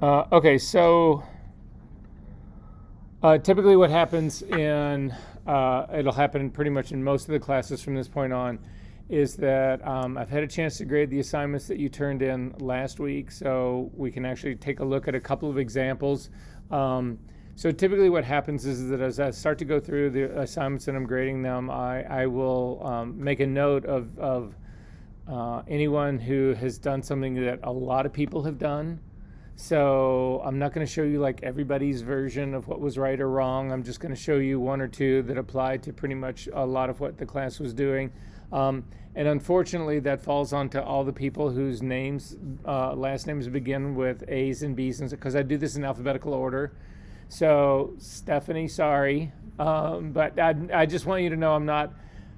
Okay, so typically what happens it'll happen pretty much in most of the classes from this point on, is that I've had a chance to grade the assignments that you turned in last week, so we can actually take a look at a couple of examples. So typically what happens is that as I start to go through the assignments and I'm grading them, I will make a note of anyone who has done something that a lot of people have done. So I'm not going to show you like everybody's version of what was right or wrong. I'm just going to show you one or two that applied to pretty much a lot of what the class was doing. And unfortunately, that falls onto all the people whose names, last names begin with A's and B's, because I do this in alphabetical order. So Stephanie, sorry, but I just want you to know I'm not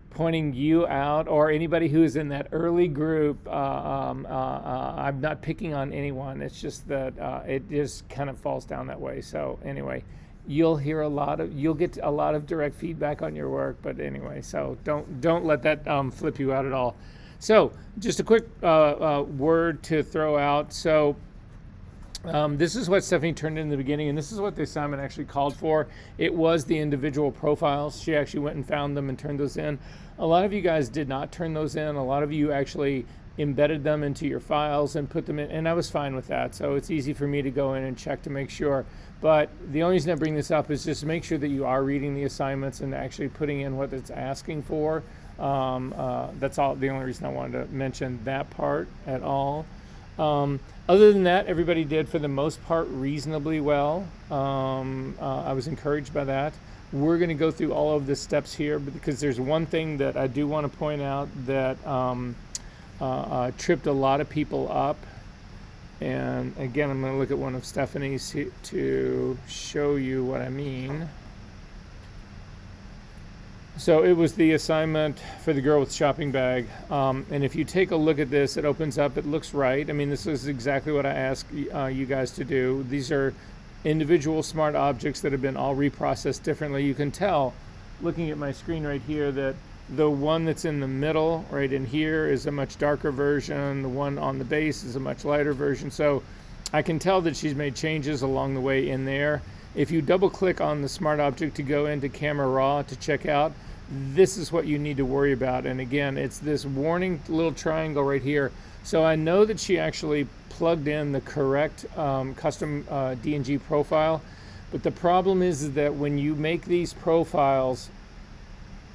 pointing you out or anybody who is in that early group. I'm not picking on anyone. It's just that it just kind of falls down that way. So anyway, you'll get a lot of direct feedback on your work. But anyway, so don't let that flip you out at all. So just a quick word to throw out. So this is what Stephanie turned in the beginning, and this is what the assignment actually called for. It was the individual profiles. She actually went and found them and turned those in. A lot of you guys did not turn those in. A lot of you actually embedded them into your files and put them in, and I was fine with that. So it's easy for me to go in and check to make sure. But the only reason I bring this up is just to make sure that you are reading the assignments and actually putting in what it's asking for. That's all. The only reason I wanted to mention that part at all. Other than that, everybody did, for the most part, reasonably well. I was encouraged by that. We're going to go through all of the steps here because there's one thing that I do want to point out that tripped a lot of people up. And again, I'm going to look at one of Stephanie's to show you what I mean. So it was the assignment for the girl with shopping bag. And if you take a look at this, it opens up, it looks right. I mean, this is exactly what I asked you guys to do. These are individual smart objects that have been all reprocessed differently. You can tell, looking at my screen right here, that the one that's in the middle, right in here, is a much darker version. The one on the base is a much lighter version. So I can tell that she's made changes along the way in there. If you double click on the smart object to go into Camera Raw to check out, this is what you need to worry about. And again, it's this warning little triangle right here. So I know that she actually plugged in the correct custom DNG profile. But the problem is that when you make these profiles,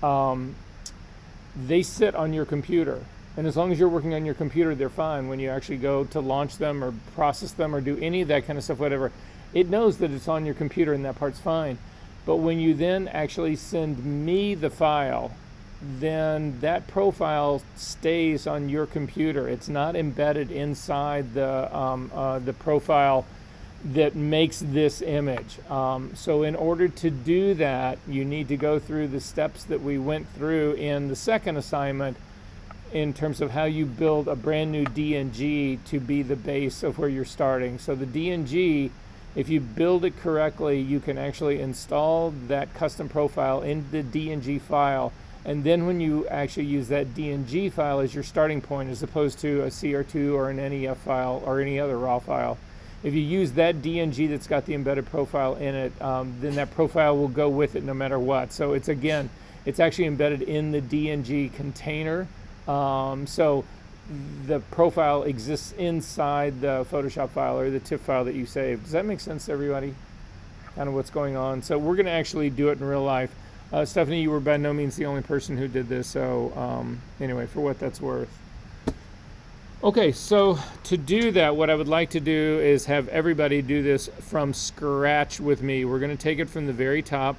they sit on your computer. And as long as you're working on your computer, they're fine. When you actually go to launch them or process them or do any of that kind of stuff, whatever, it knows that it's on your computer and that part's fine. But when you then actually send me the file, then that profile stays on your computer. It's not embedded inside the profile that makes this image. So in order to do that, you need to go through the steps that we went through in the second assignment in terms of how you build a brand new DNG to be the base of where you're starting. So the DNG, if you build it correctly, you can actually install that custom profile in the DNG file. And then when you actually use that DNG file as your starting point, as opposed to a CR2 or an NEF file or any other raw file, if you use that DNG that's got the embedded profile in it, then that profile will go with it no matter what. So it's actually embedded in the DNG container. So the profile exists inside the Photoshop file or the TIFF file that you saved. Does that make sense to everybody? Kind of what's going on. So we're going to actually do it in real life. Stephanie, you were by no means the only person who did this. So anyway, for what that's worth. Okay, so to do that, what I would like to do is have everybody do this from scratch with me. We're going to take it from the very top.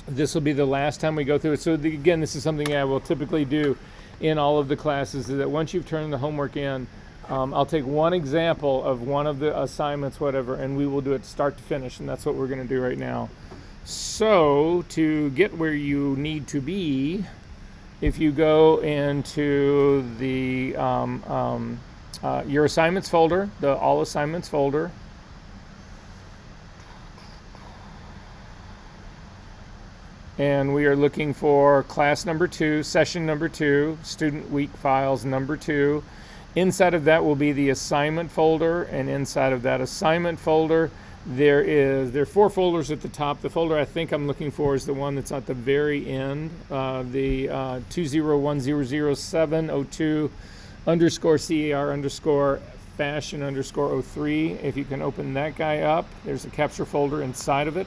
This will be the last time we go through it. So again, this is something I will typically do in all of the classes, is that once you've turned the homework in, I'll take one example of one of the assignments, whatever, and we will do it start to finish, and that's what we're going to do right now. So to get where you need to be, if you go into the your assignments folder, the all assignments folder, and we are looking for class number 2, session number 2, student week files number 2, Inside of that will be the assignment folder, and inside of that assignment folder, there are 4 folders at the top. The folder I think I'm looking for is the one that's at the very end, the 201000702 underscore CAR underscore fashion underscore 03. If you can open that guy up, there's a capture folder inside of it.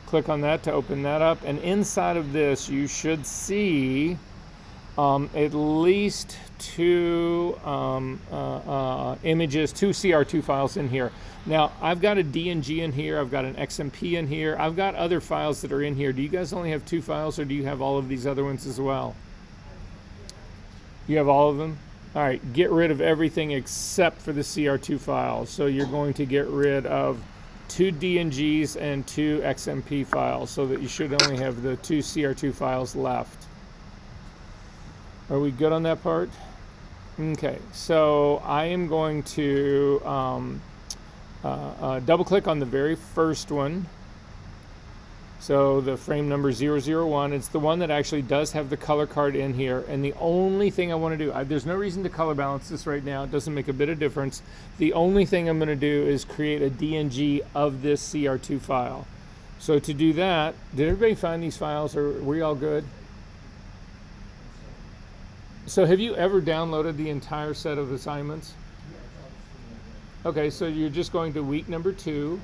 Click on that to open that up, and inside of this you should see at least 2 images, 2 CR2 files in here. Now, I've got a DNG in here, I've got an XMP in here, I've got other files that are in here. Do you guys only have 2 files, or do you have all of these other ones as well? You have all of them? All right, get rid of everything except for the CR2 files. So you're going to get rid of 2 DNGs and 2 XMP files, so that you should only have the 2 CR2 files left. Are we good on that part? Okay, so I am going to double click on the very first one. So the frame number 001, it's the one that actually does have the color card in here. And the only thing I want to do, there's no reason to color balance this right now. It doesn't make a bit of difference. The only thing I'm going to do is create a DNG of this CR2 file. So to do that, did everybody find these files? Or were we all good? So have you ever downloaded the entire set of assignments? Okay, so you're just going to week number 2.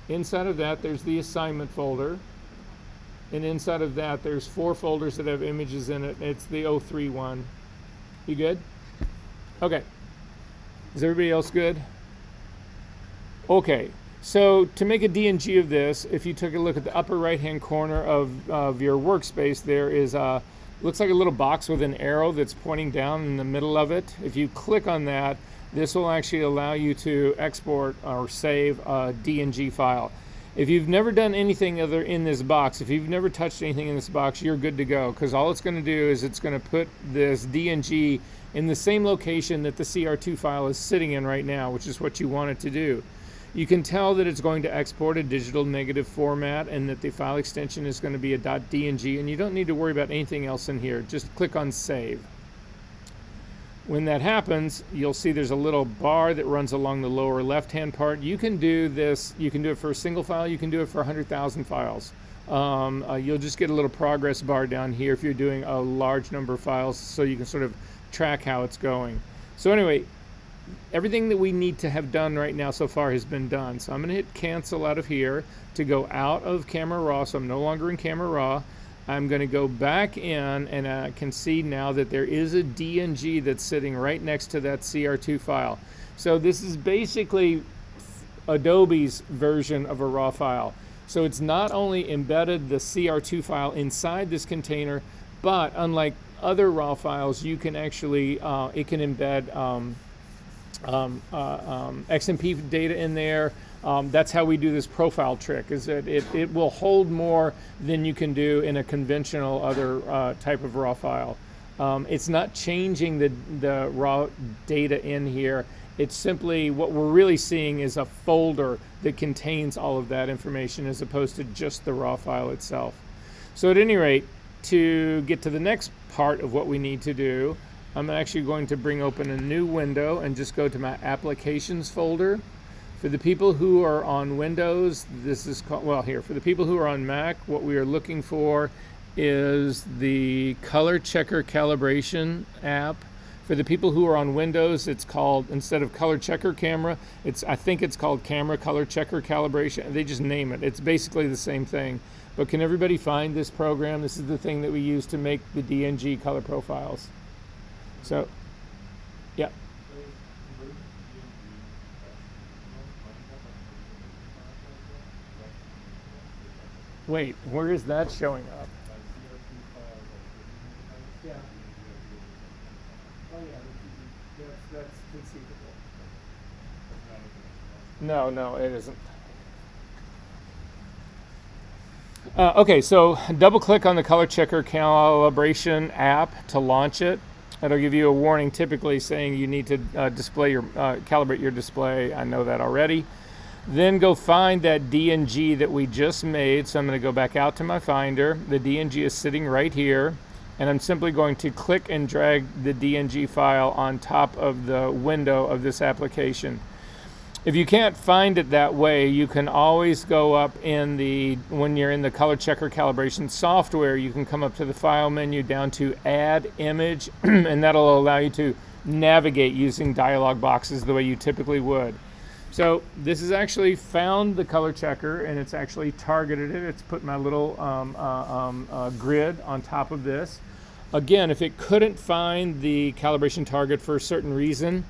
Inside of that, there's the assignment folder. And inside of that, there's 4 folders that have images in it. It's the 03 one. You good? Okay. Is everybody else good? Okay. So to make a DNG of this, if you took a look at the upper right-hand corner of your workspace, there is looks like a little box with an arrow that's pointing down in the middle of it. If you click on that, this will actually allow you to export or save a DNG file. If you've never done anything other in this box, if you've never touched anything in this box, you're good to go, because all it's going to do is it's going to put this DNG in the same location that the CR2 file is sitting in right now, which is what you want it to do. You can tell that it's going to export a digital negative format and that the file extension is going to be a .dng, and you don't need to worry about anything else in here. Just click on Save. When that happens, you'll see there's a little bar that runs along the lower left-hand part. You can do this, you can do it for a single file, you can do it for 100,000 files. You'll just get a little progress bar down here if you're doing a large number of files, so you can sort of track how it's going. So anyway, everything that we need to have done right now so far has been done. So I'm going to hit cancel out of here to go out of Camera Raw, so I'm no longer in Camera Raw. I'm going to go back in, and I can see now that there is a DNG that's sitting right next to that CR2 file. So this is basically Adobe's version of a raw file. So it's not only embedded the CR2 file inside this container, but unlike other raw files, you can actually, it can embed XMP data in there. That's how we do this profile trick, is that it will hold more than you can do in a conventional other type of raw file. It's not changing the raw data in here. It's simply, what we're really seeing is a folder that contains all of that information as opposed to just the raw file itself. So at any rate, to get to the next part of what we need to do, I'm actually going to bring open a new window and just go to my applications folder. For the people who are on Windows, this is called, well, here, for the people who are on Mac, what we are looking for is the color checker calibration app. For the people who are on Windows, it's called, instead of color checker camera, I think it's called camera color checker calibration. They just name it. It's basically the same thing. But can everybody find this program? This is the thing that we use to make the DNG color profiles. So, yeah. Wait, where is that showing up? Yeah. Oh yeah, that's conceivable. No, it isn't. Okay, so double click on the color checker calibration app to launch it. It'll give you a warning typically saying you need to calibrate your display. I know that already. Then go find that DNG that we just made. So I'm going to go back out to my Finder. The DNG is sitting right here. and I'm simply going to click and drag the DNG file on top of the window of this application. If you can't find it that way, you can always go up when you're in the color checker calibration software, you can come up to the file menu down to add image, and that'll allow you to navigate using dialog boxes the way you typically would. So this has actually found the color checker, and it's actually targeted it. It's put my little grid on top of this. Again, if it couldn't find the calibration target for a certain reason,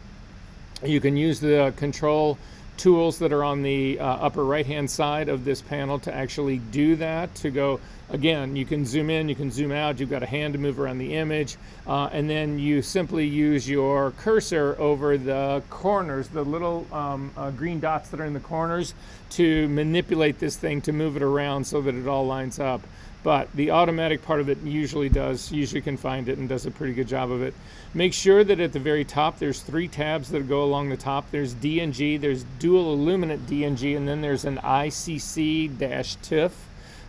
you can use the control tools that are on the upper right-hand side of this panel to actually do that. To go, again, you can zoom in, you can zoom out, you've got a hand to move around the image, and then you simply use your cursor over the corners, the little green dots that are in the corners, to manipulate this thing to move it around so that it all lines up. But the automatic part of it usually can find it and does a pretty good job of it. Make sure that at the very top there's 3 tabs that go along the top. There's DNG, there's dual illuminate DNG, and then there's an ICC-TIFF.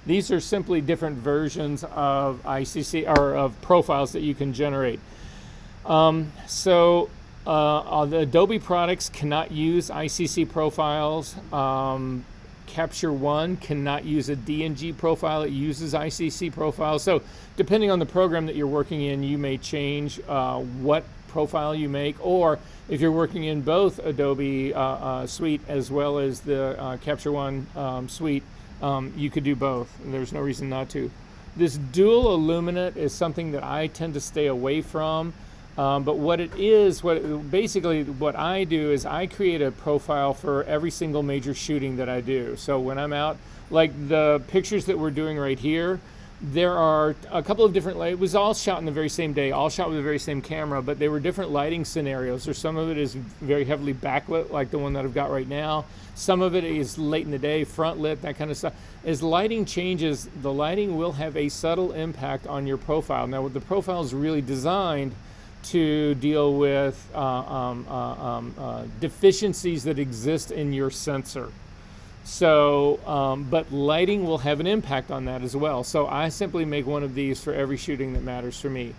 These are simply different versions of ICC or of profiles that you can generate. The Adobe products cannot use ICC profiles. Capture One cannot use a DNG profile, it uses ICC profiles. So depending on the program that you're working in, you may change what profile you make, or if you're working in both Adobe suite as well as the Capture One suite, you could do both. There's no reason not to. This dual illuminate is something that I tend to stay away from. But what I do is I create a profile for every single major shooting that I do. So when I'm out, like the pictures that we're doing right here, there are a couple of different, it was all shot in the very same day, all shot with the very same camera, but they were different lighting scenarios. Or some of it is very heavily backlit, like the one that I've got right now. Some of it is late in the day, front lit, that kind of stuff. As lighting changes, the lighting will have a subtle impact on your profile. Now, the profile is really designed to deal with deficiencies that exist in your sensor. So, but lighting will have an impact on that as well. So I simply make one of these for every shooting that matters for me.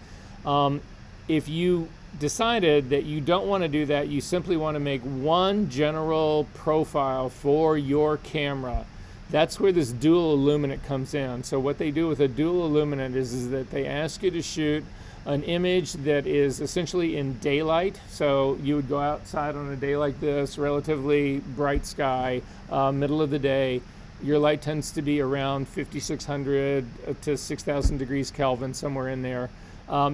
If you decided that you don't want to do that, you simply want to make one general profile for your camera, that's where this dual illuminate comes in. So what they do with a dual illuminate is that they ask you to shoot an image that is essentially in daylight. So you would go outside on a day like this, relatively bright sky, middle of the day. Your light tends to be around 5,600 to 6,000 degrees Kelvin, somewhere in there.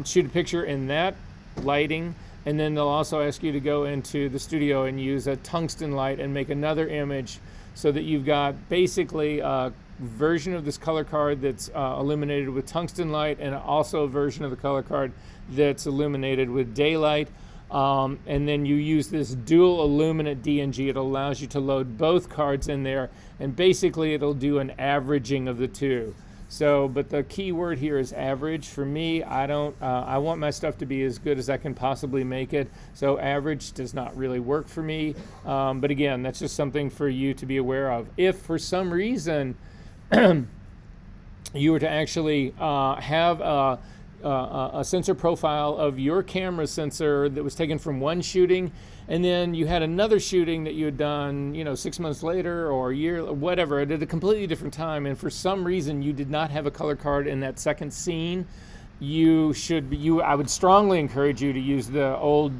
Shoot a picture in that lighting, and then they'll also ask you to go into the studio and use a tungsten light and make another image, so that you've got basically a version of this color card that's illuminated with tungsten light, and also a version of the color card that's illuminated with daylight. And then you use this dual illuminate DNG. It allows you to load both cards in there, and basically it'll do an averaging of the two. So, but the key word here is average. For me, I want my stuff to be as good as I can possibly make it. So average does not really work for me. But again, that's just something for you to be aware of. If for some reason you were to actually have a sensor profile of your camera sensor that was taken from one shooting, and then you had another shooting that you had done, 6 months later or a year, or whatever, at a completely different time, and for some reason you did not have a color card in that second scene, I would strongly encourage you to use the old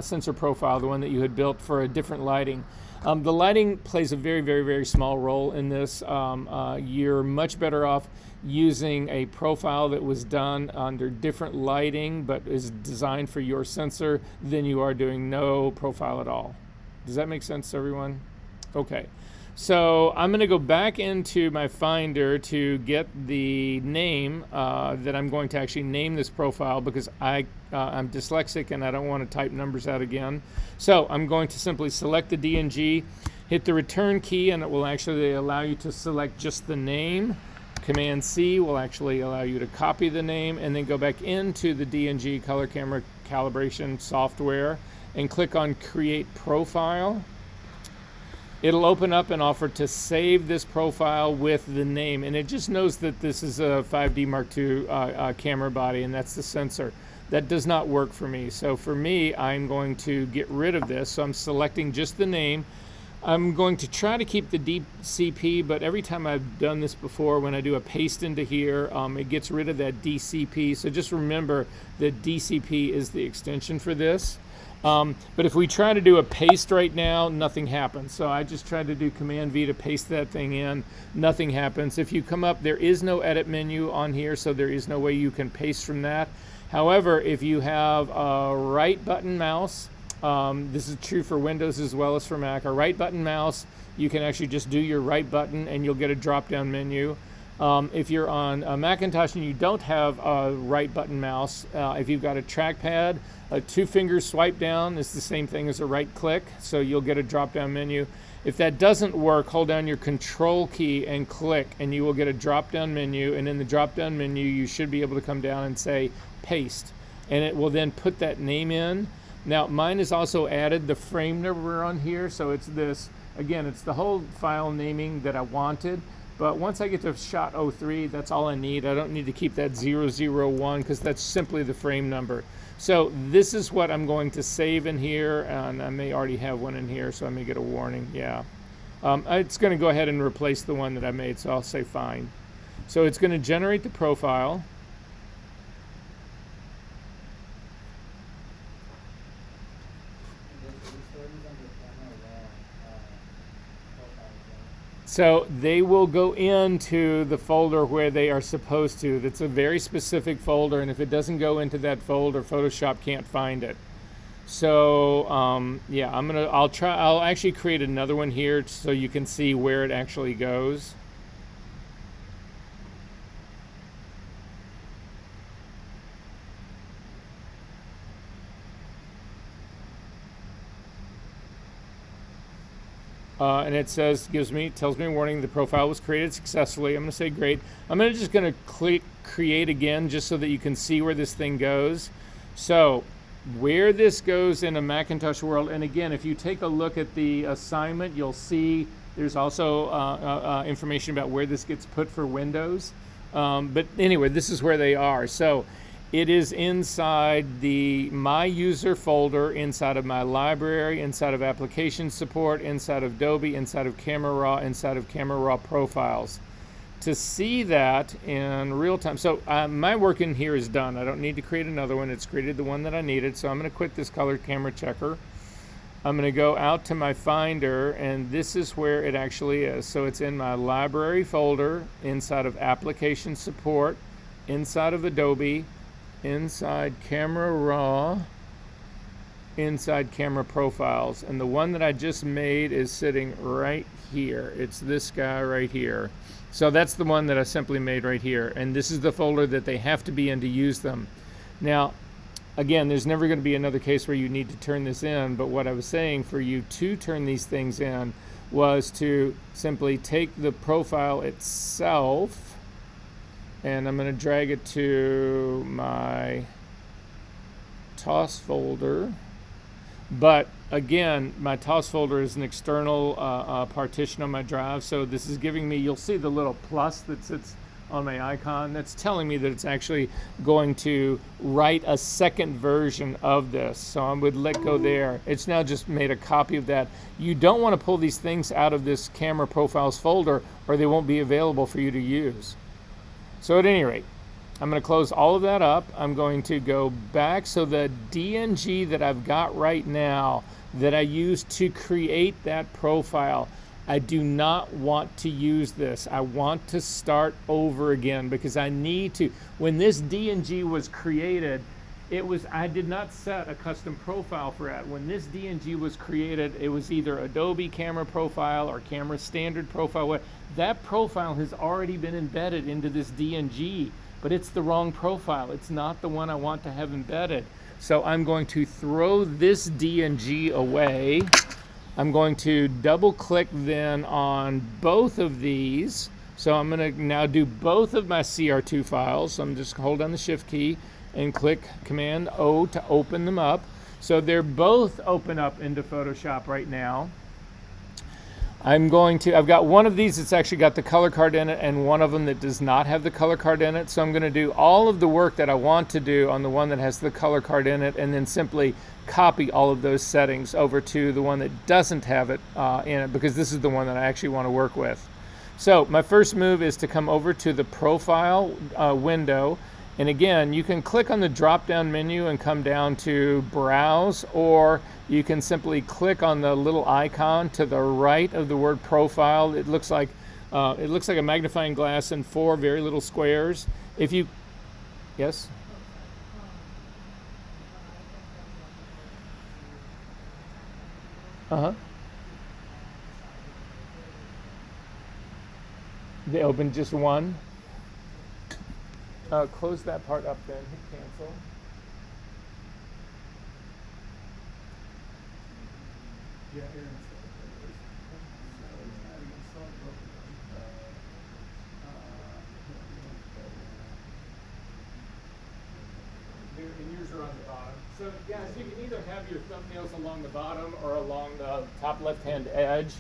sensor profile, the one that you had built for a different lighting. The lighting plays a very, very, very small role in this. You're much better off using a profile that was done under different lighting but is designed for your sensor than you are doing no profile at all. Does that make sense to everyone? Okay. So I'm going to go back into my Finder to get the name that I'm going to actually name this profile, because I'm dyslexic and I don't want to type numbers out again. So I'm going to simply select the DNG, hit the return key, and it will actually allow you to select just the name. Command C will actually allow you to copy the name, and then go back into the DNG color camera calibration software and click on Create Profile. it'll open up and offer to save this profile with the name, and it just knows that this is a 5D Mark II camera body, and that's the sensor. That does not work for me. So for me, I'm going to get rid of this. So I'm selecting just the name. I'm going to try to keep the DCP, but every time I've done this before, when I do a paste into here, it gets rid of that DCP. So just remember that DCP is the extension for this. But if we try to do a paste right now, nothing happens. So I just tried to do Command V to paste that thing in. Nothing happens. If you come up, there is no edit menu on here, so there is no way you can paste from that. However, if you have a right button mouse, this is true for Windows as well as for Mac, a right button mouse, you can actually just do your right button and you'll get a drop down menu. If you're on a Macintosh and you don't have a right button mouse, if you've got a trackpad, a 2-finger swipe down is the same thing as a right click, so you'll get a drop down menu. If that doesn't work, hold down your control key and click and you will get a drop down menu, and in the drop down menu you should be able to come down and say paste, and it will then put that name in. Now mine has also added the frame number on here, so it's this, again, it's the whole file naming that I wanted. But once I get to shot 03, that's all I need. I don't need to keep that 001 because that's simply the frame number. So this is what I'm going to save in here, and I may already have one in here, so I may get a warning. Yeah, it's going to go ahead and replace the one that I made, so I'll say fine. So it's going to generate the profile. So they will go into the folder where they are supposed to. That's a very specific folder, and if it doesn't go into that folder, Photoshop can't find it. So yeah, I'll actually create another one here so you can see where it actually goes. And it says, tells me a warning, the profile was created successfully. I'm going to say great. I'm just going to click create again just so that you can see where this thing goes. So where this goes in a Macintosh world, and again, if you take a look at the assignment, you'll see there's also information about where this gets put for Windows. But anyway, this is where they are. So it is inside the My User folder, inside of My Library, inside of Application Support, inside of Adobe, inside of Camera Raw, inside of Camera Raw Profiles. To see that in real time, so my work in here is done. I don't need to create another one. It's created the one that I needed. So I'm going to quit this color camera checker. I'm going to go out to my Finder, and this is where it actually is. So it's in my Library folder, inside of Application Support, inside of Adobe, inside Camera Raw, inside Camera Profiles, and the one that I just made is sitting right here. It's this guy right here. So that's the one that I simply made right here, and this is the folder that they have to be in to use them. Now again, there's never going to be another case where you need to turn this in, but what I was saying for you to turn these things in was to simply take the profile itself, and I'm going to drag it to my TOS folder. But again, my TOS folder is an external partition on my drive, so this is giving me, you'll see the little plus that sits on my icon. That's telling me that it's actually going to write a second version of this. So I would let go there. It's now just made a copy of that. You don't want to pull these things out of this Camera Profiles folder, or they won't be available for you to use. So at any rate, I'm going to close all of that up. I'm going to go back. So the DNG that I've got right now that I used to create that profile, I do not want to use this. I want to start over again because I need to. When this DNG was created, I did not set a custom profile for it. When this DNG was created, it was either Adobe Camera Profile or Camera Standard Profile. That profile has already been embedded into this DNG, but it's the wrong profile. It's not the one I want to have embedded. So I'm going to throw this DNG away. I'm going to double click then on both of these. So I'm going to now do both of my CR2 files. So I'm just hold down the Shift key and click Command O to open them up. So they're both open up into Photoshop right now. I've got one of these that's actually got the color card in it and one of them that does not have the color card in it. So I'm going to do all of the work that I want to do on the one that has the color card in it and then simply copy all of those settings over to the one that doesn't have it in it, because this is the one that I actually want to work with. So my first move is to come over to the profile window. And again, you can click on the drop-down menu and come down to Browse, or you can simply click on the little icon to the right of the word Profile. It looks like a magnifying glass and 4 very little squares. If you, yes? Uh-huh. They open just one. Close that part up then, hit cancel. Yeah, and yours are on the bottom. So guys, you can either have your thumbnails along the bottom or along the top left-hand edge.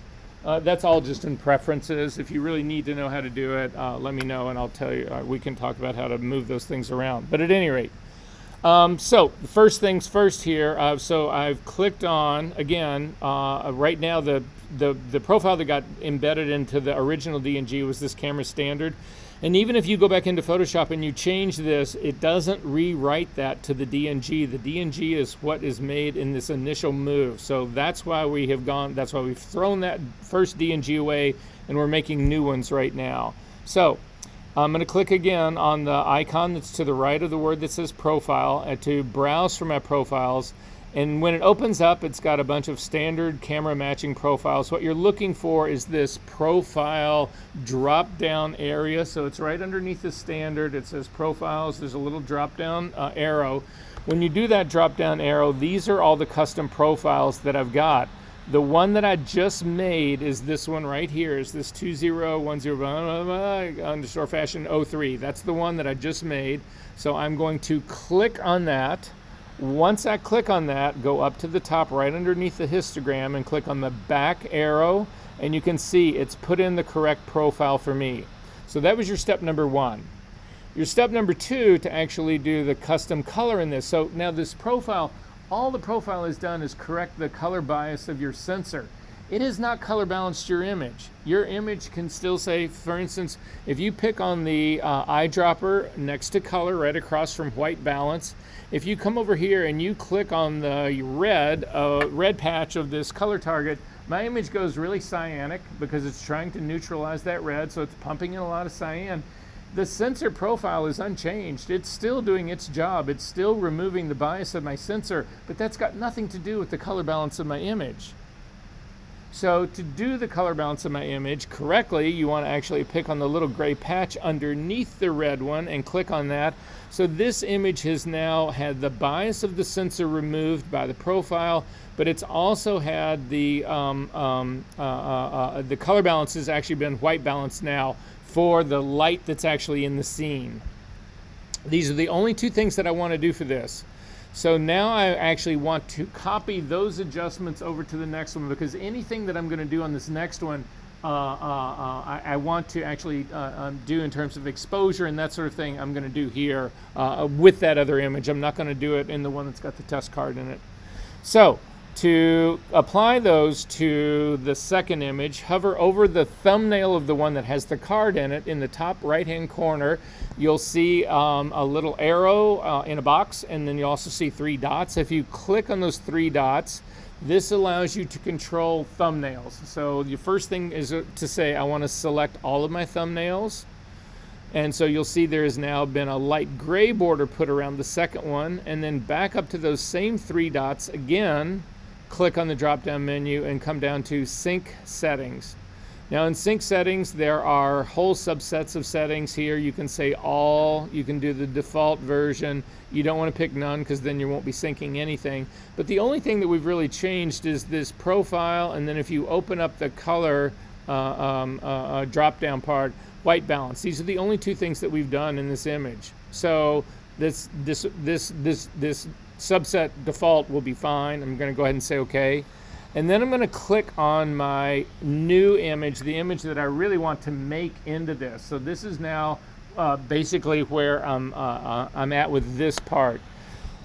That's all just in preferences. If you really need to know how to do it, let me know and I'll tell you. We can talk about how to move those things around. But at any rate, so the first things first here. So I've clicked on, again, right now the profile that got embedded into the original DNG was this camera standard. And even if you go back into Photoshop and you change this, it doesn't rewrite that to the DNG. The DNG is what is made in this initial move. So that's why we've thrown that first DNG away and we're making new ones right now. So I'm going to click again on the icon that's to the right of the word that says Profile to browse for my profiles. And when it opens up, it's got a bunch of standard camera matching profiles. What you're looking for is this profile drop down area. So it's right underneath the standard. It says profiles. There's a little drop down arrow. When you do that drop down arrow, these are all the custom profiles that I've got. The one that I just made is this one right here. Is this 2010_fashion03. That's the one that I just made. So I'm going to click on that. Once I click on that, go up to the top right underneath the histogram and click on the back arrow, and you can see it's put in the correct profile for me. So that was your step number 1. Your step number 2 to actually do the custom color in this. So now this profile, all the profile has done is correct the color bias of your sensor. It has not color balanced your image. Your image can still say, for instance, if you pick on the eyedropper next to color right across from white balance, if you come over here and you click on the red patch of this color target, my image goes really cyanic because it's trying to neutralize that red, so it's pumping in a lot of cyan. The sensor profile is unchanged. It's still doing its job. It's still removing the bias of my sensor, but that's got nothing to do with the color balance of my image. So to do the color balance of my image correctly, you want to actually pick on the little gray patch underneath the red one and click on that. So this image has now had the bias of the sensor removed by the profile, but it's also had the color balance has actually been white balanced now for the light that's actually in the scene. These are the only 2 things that I want to do for this. So now I actually want to copy those adjustments over to the next one, because anything that I'm going to do on this next one, I want to actually do in terms of exposure and that sort of thing, I'm going to do here with that other image. I'm not going to do it in the one that's got the test card in it. So to apply those to the second image, hover over the thumbnail of the one that has the card in it. In the top right-hand corner, you'll see a little arrow in a box, and then you also see 3 dots. If you click on those 3 dots, this allows you to control thumbnails. So your first thing is to say, I want to select all of my thumbnails. And so you'll see there has now been a light gray border put around the second one, and then back up to those same 3 dots again, click on the drop-down menu and come down to Sync Settings. Now in Sync Settings, there are whole subsets of settings here. You can say all, you can do the default version. You don't want to pick none because then you won't be syncing anything. But the only thing that we've really changed is this profile, and then if you open up the color drop-down part, white balance. These are the only 2 things that we've done in this image. So this subset default will be fine. I'm going to go ahead and say OK. And then I'm going to click on my new image, the image that I really want to make into this. So this is now basically where I'm at with this part.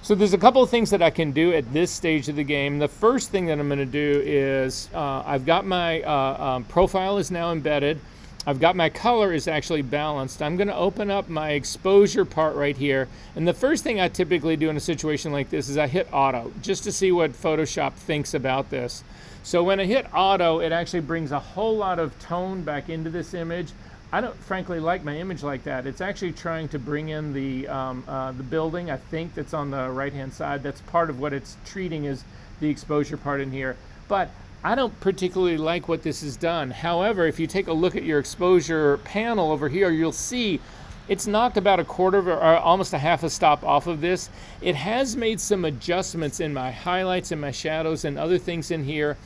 So there's a couple of things that I can do at this stage of the game. The first thing that I'm going to do is I've got my profile is now embedded. I've got my color is actually balanced. I'm going to open up my exposure part right here. And the first thing I typically do in a situation like this is I hit auto just to see what Photoshop thinks about this. So when I hit auto, it actually brings a whole lot of tone back into this image. I don't frankly like my image like that. It's actually trying to bring in the building, I think, that's on the right-hand side. That's part of what it's treating as the exposure part in here. But I don't particularly like what this has done. However, if you take a look at your exposure panel over here, you'll see it's knocked about a quarter of, or almost a half a stop off of this. It has made some adjustments in my highlights and my shadows and other things in here.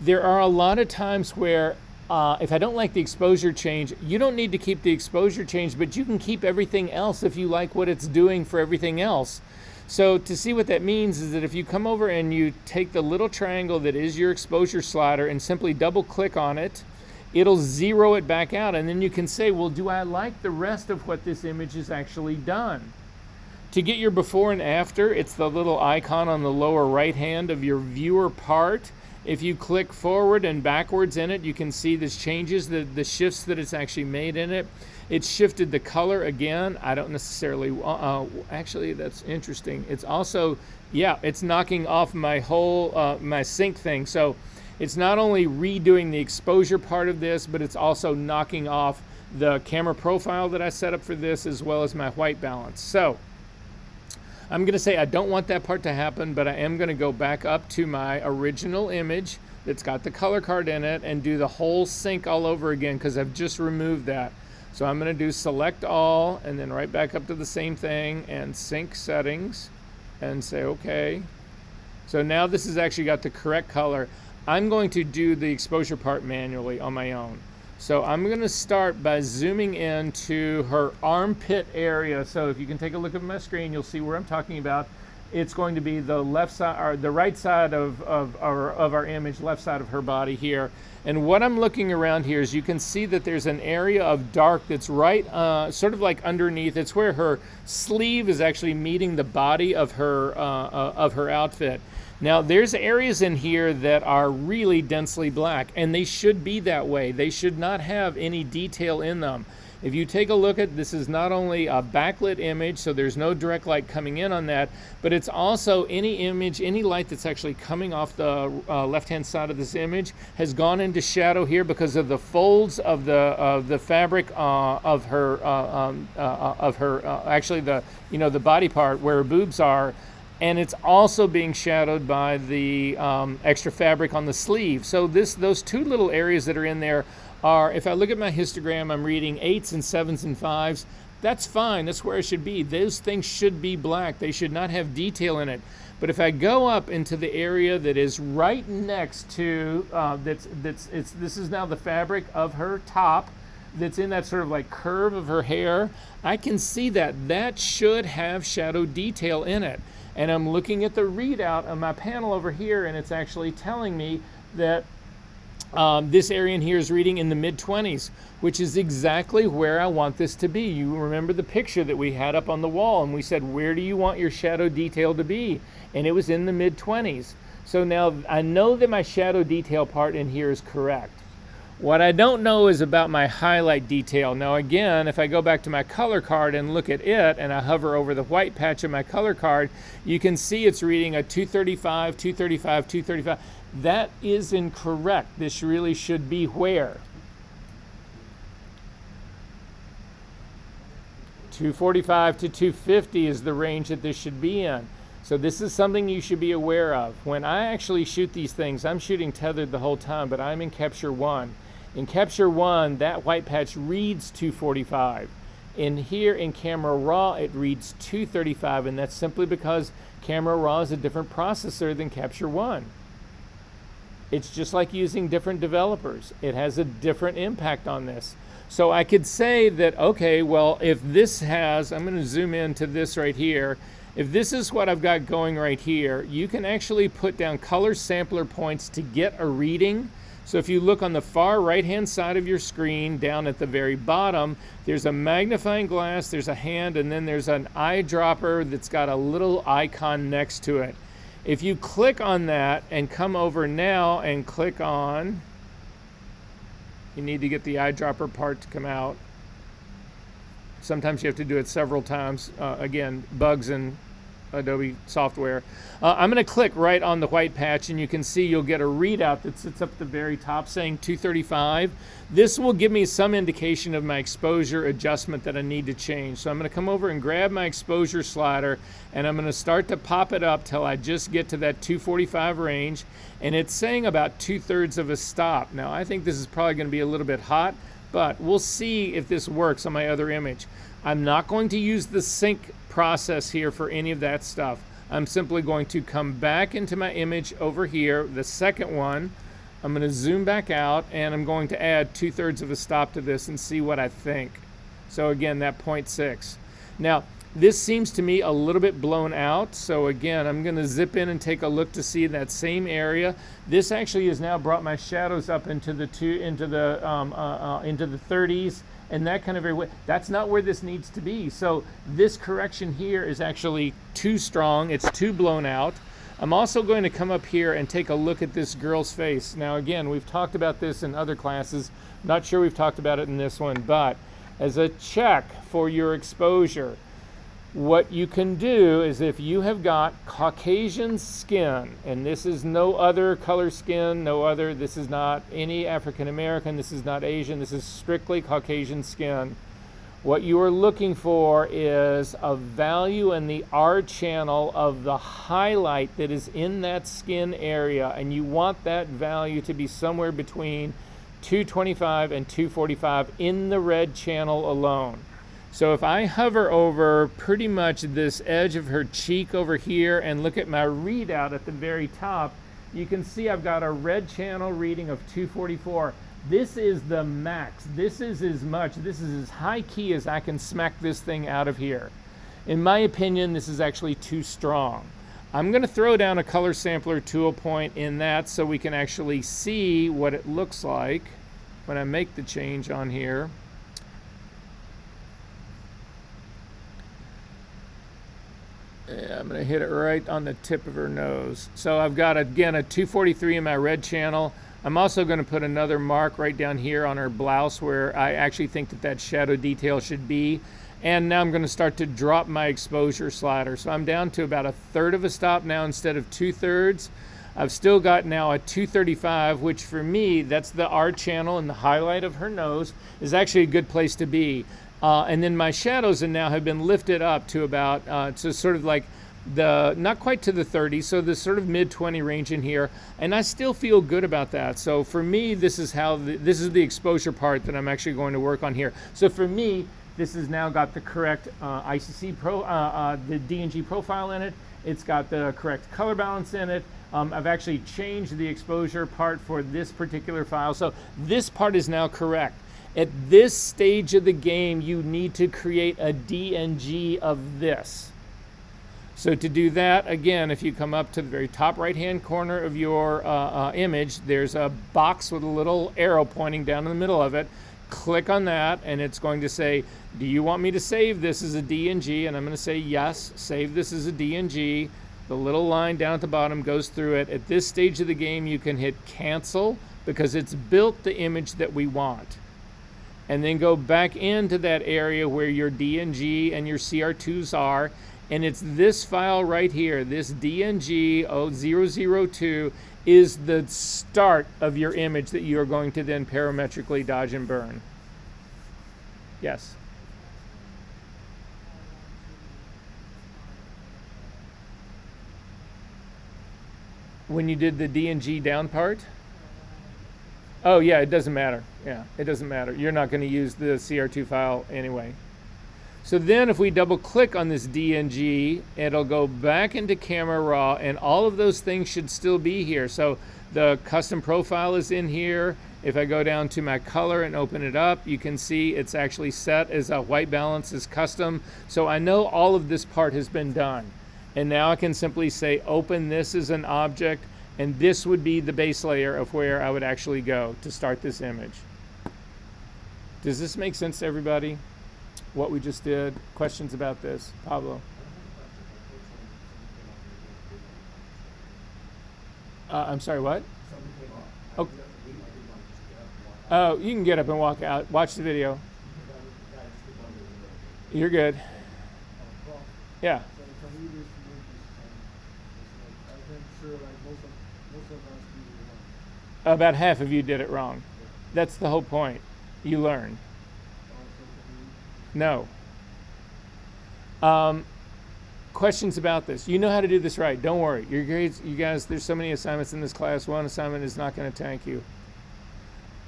There are a lot of times where if I don't like the exposure change, you don't need to keep the exposure change, but you can keep everything else if you like what it's doing for everything else. So to see what that means is that if you come over and you take the little triangle that is your exposure slider and simply double click on it, it'll zero it back out, and then you can say, well, do I like the rest of what this image has actually done? To get your before and after, it's the little icon on the lower right hand of your viewer part. If you click forward and backwards in it, you can see this changes the shifts that it's actually made in it. It's shifted the color again. I don't necessarily, actually that's interesting. It's also, yeah, it's knocking off my whole, my sync thing. So it's not only redoing the exposure part of this, but it's also knocking off the camera profile that I set up for this, as well as my white balance. So I'm going to say I don't want that part to happen, but I am going to go back up to my original image that's got the color card in it and do the whole sync all over again, because I've just removed that. So I'm going to do select all and then right back up to the same thing and sync settings and say okay. So now this has actually got the correct color. I'm going to do the exposure part manually on my own. So I'm going to start by zooming into her armpit area. So if you can take a look at my screen, you'll see where I'm talking about. It's going to be the left side, or the right side of our image, left side of her body here. And what I'm looking around here is you can see that there's an area of dark that's right, sort of like underneath. It's where her sleeve is actually meeting the body of her outfit. Now there's areas in here that are really densely black, and they should be that way. They should not have any detail in them. If you take a look at this, is not only a backlit image, so there's no direct light coming in on that, but it's also any image, any light that's actually coming off the left-hand side of this image has gone into shadow here because of the folds of the fabric of her actually the body part where her boobs are. And it's also being shadowed by the extra fabric on the sleeve. So those two little areas that are in there are, if I look at my histogram, I'm reading 8s and 7s and 5s. That's fine. That's where it should be. Those things should be black. They should not have detail in it. But if I go up into the area that is right next to, this is now the fabric of her top, that's in that sort of like curve of her hair, I can see that should have shadow detail in it. And I'm looking at the readout on my panel over here, and it's actually telling me that this area in here is reading in the mid-20s, which is exactly where I want this to be. You remember the picture that we had up on the wall, and we said, where do you want your shadow detail to be? And it was in the mid-20s. So now I know that my shadow detail part in here is correct. What I don't know is about my highlight detail. Now again, if I go back to my color card and look at it, and I hover over the white patch of my color card, you can see it's reading a 235, 235, 235. That is incorrect. This really should be where? 245 to 250 is the range that this should be in. So this is something you should be aware of. When I actually shoot these things, I'm shooting tethered the whole time, but I'm in Capture One. In Capture One, that white patch reads 245. In here in Camera Raw, it reads 235, and that's simply because Camera Raw is a different processor than Capture One. It's just like using different developers. It has a different impact on this. So I could say that, okay, well, if this has, I'm going to zoom into this right here, If this is what I've got going right here, you can actually put down color sampler points to get a reading. So if you look on the far right-hand side of your screen, down at the very bottom, there's a magnifying glass, there's a hand, and then there's an eyedropper that's got a little icon next to it. If you click on that and come over now and click on, you need to get the eyedropper part to come out. Sometimes you have to do it several times. Again, bugs in Adobe software. I'm going to click right on the white patch, and you can see you'll get a readout that sits up at the very top saying 235. This will give me some indication of my exposure adjustment that I need to change. So I'm going to come over and grab my exposure slider, and I'm going to start to pop it up till I just get to that 245 range, and it's saying about 2/3 of a stop. Now I think this is probably going to be a little bit hot, but we'll see if this works on my other image. I'm not going to use the sync process here for any of that stuff. I'm simply going to come back into my image over here, the second one. I'm going to zoom back out, and I'm going to add 2/3 of a stop to this and see what I think. So again, that 0.6. Now, this seems to me a little bit blown out. So again, I'm going to zip in and take a look to see that same area. This actually has now brought my shadows up into the 30s. And that kind of area. That's not where this needs to be. So this correction here is actually too strong. It's too blown out. I'm also going to come up here and take a look at this girl's face. Now again, we've talked about this in other classes. Not sure we've talked about it in this one, but as a check for your exposure, what you can do is if you have got Caucasian skin, and this is no other color skin, this is not any African American, this is not Asian, this is strictly Caucasian skin. What you are looking for is a value in the R channel of the highlight that is in that skin area, and you want that value to be somewhere between 225 and 245 in the red channel alone. So if I hover over pretty much this edge of her cheek over here and look at my readout at the very top, you can see I've got a red channel reading of 244. This is the max. This is as high key as I can smack this thing out of here. In my opinion, this is actually too strong. I'm going to throw down a color sampler tool point in that so we can actually see what it looks like when I make the change on here. Yeah, I'm going to hit it right on the tip of her nose. So I've got, again, a 243 in my red channel. I'm also going to put another mark right down here on her blouse where I actually think that shadow detail should be. And now I'm going to start to drop my exposure slider. So I'm down to about 1/3 of a stop now instead of 2/3. I've still got now a 235, which for me, that's the R channel, and the highlight of her nose is actually a good place to be. And then my shadows now have been lifted up to about, to sort of like not quite to the 30, so the sort of mid-20 range in here, and I still feel good about that. So for me, this is the exposure part that I'm actually going to work on here. So for me, this has now got the correct ICC the D&G profile in it. It's got the correct color balance in it. I've actually changed the exposure part for this particular file, so this part is now correct. At this stage of the game, you need to create a DNG of this. So to do that, again, if you come up to the very top right-hand corner of your image, there's a box with a little arrow pointing down in the middle of it. Click on that, and it's going to say, do you want me to save this as a DNG? And I'm going to say yes, save this as a DNG. The little line down at the bottom goes through it. At this stage of the game, you can hit cancel because it's built the image that we want. And then go back into that area where your DNG and your CR2s are, and it's this file right here, this DNG 002 is the start of your image that you are going to then parametrically dodge and burn. Yes? When you did the DNG down part? Oh yeah, it doesn't matter. Yeah, it doesn't matter. You're not going to use the CR2 file anyway. So then if we double click on this DNG, it'll go back into Camera Raw, and all of those things should still be here. So the custom profile is in here. If I go down to my color and open it up, you can see it's actually set as a white balance is custom. So I know all of this part has been done. And now I can simply say open this as an object, and this would be the base layer of where I would actually go to start this image. Does this make sense to everybody, what we just did? Questions about this? Pablo? I'm sorry, what? Oh. Oh, you can get up and walk out. Watch the video. You're good. Yeah. About half of you did it wrong. That's the whole point. You learn. No. Questions about this? You know how to do this right. Don't worry. Your grades, you guys, there's so many assignments in this class. One assignment is not going to tank you.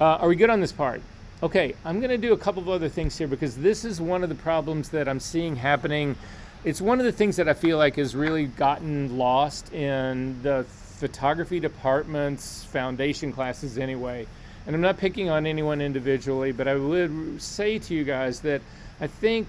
Are we good on this part? Okay, I'm going to do a couple of other things here because this is one of the problems that I'm seeing happening. It's one of the things that I feel like has really gotten lost in the photography department's foundation classes anyway. And I'm not picking on anyone individually, but I would say to you guys that I think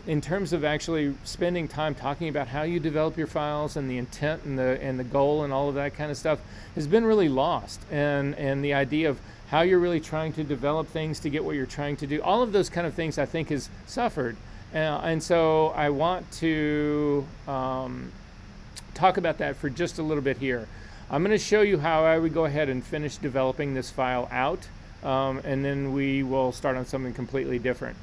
in terms of actually spending time talking about how you develop your files and the intent and the goal and all of that kind of stuff has been really lost. And the idea of how you're really trying to develop things to get what you're trying to do, all of those kind of things I think has suffered. And so I want to talk about that for just a little bit here. I'm going to show you how I would go ahead and finish developing this file out, and then we will start on something completely different.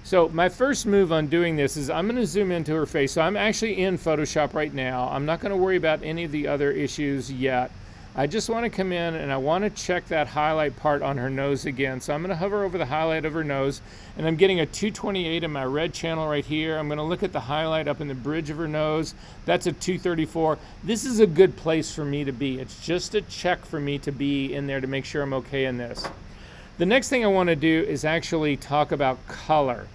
So my first move on doing this is I'm going to zoom into her face. So I'm actually in Photoshop right now. I'm not going to worry about any of the other issues yet. I just want to come in and I want to check that highlight part on her nose again. So I'm going to hover over the highlight of her nose, and I'm getting a 228 in my red channel right here. I'm going to look at the highlight up in the bridge of her nose. That's a 234. This is a good place for me to be. It's just a check for me to be in there to make sure I'm okay in this. The next thing I want to do is actually talk about color.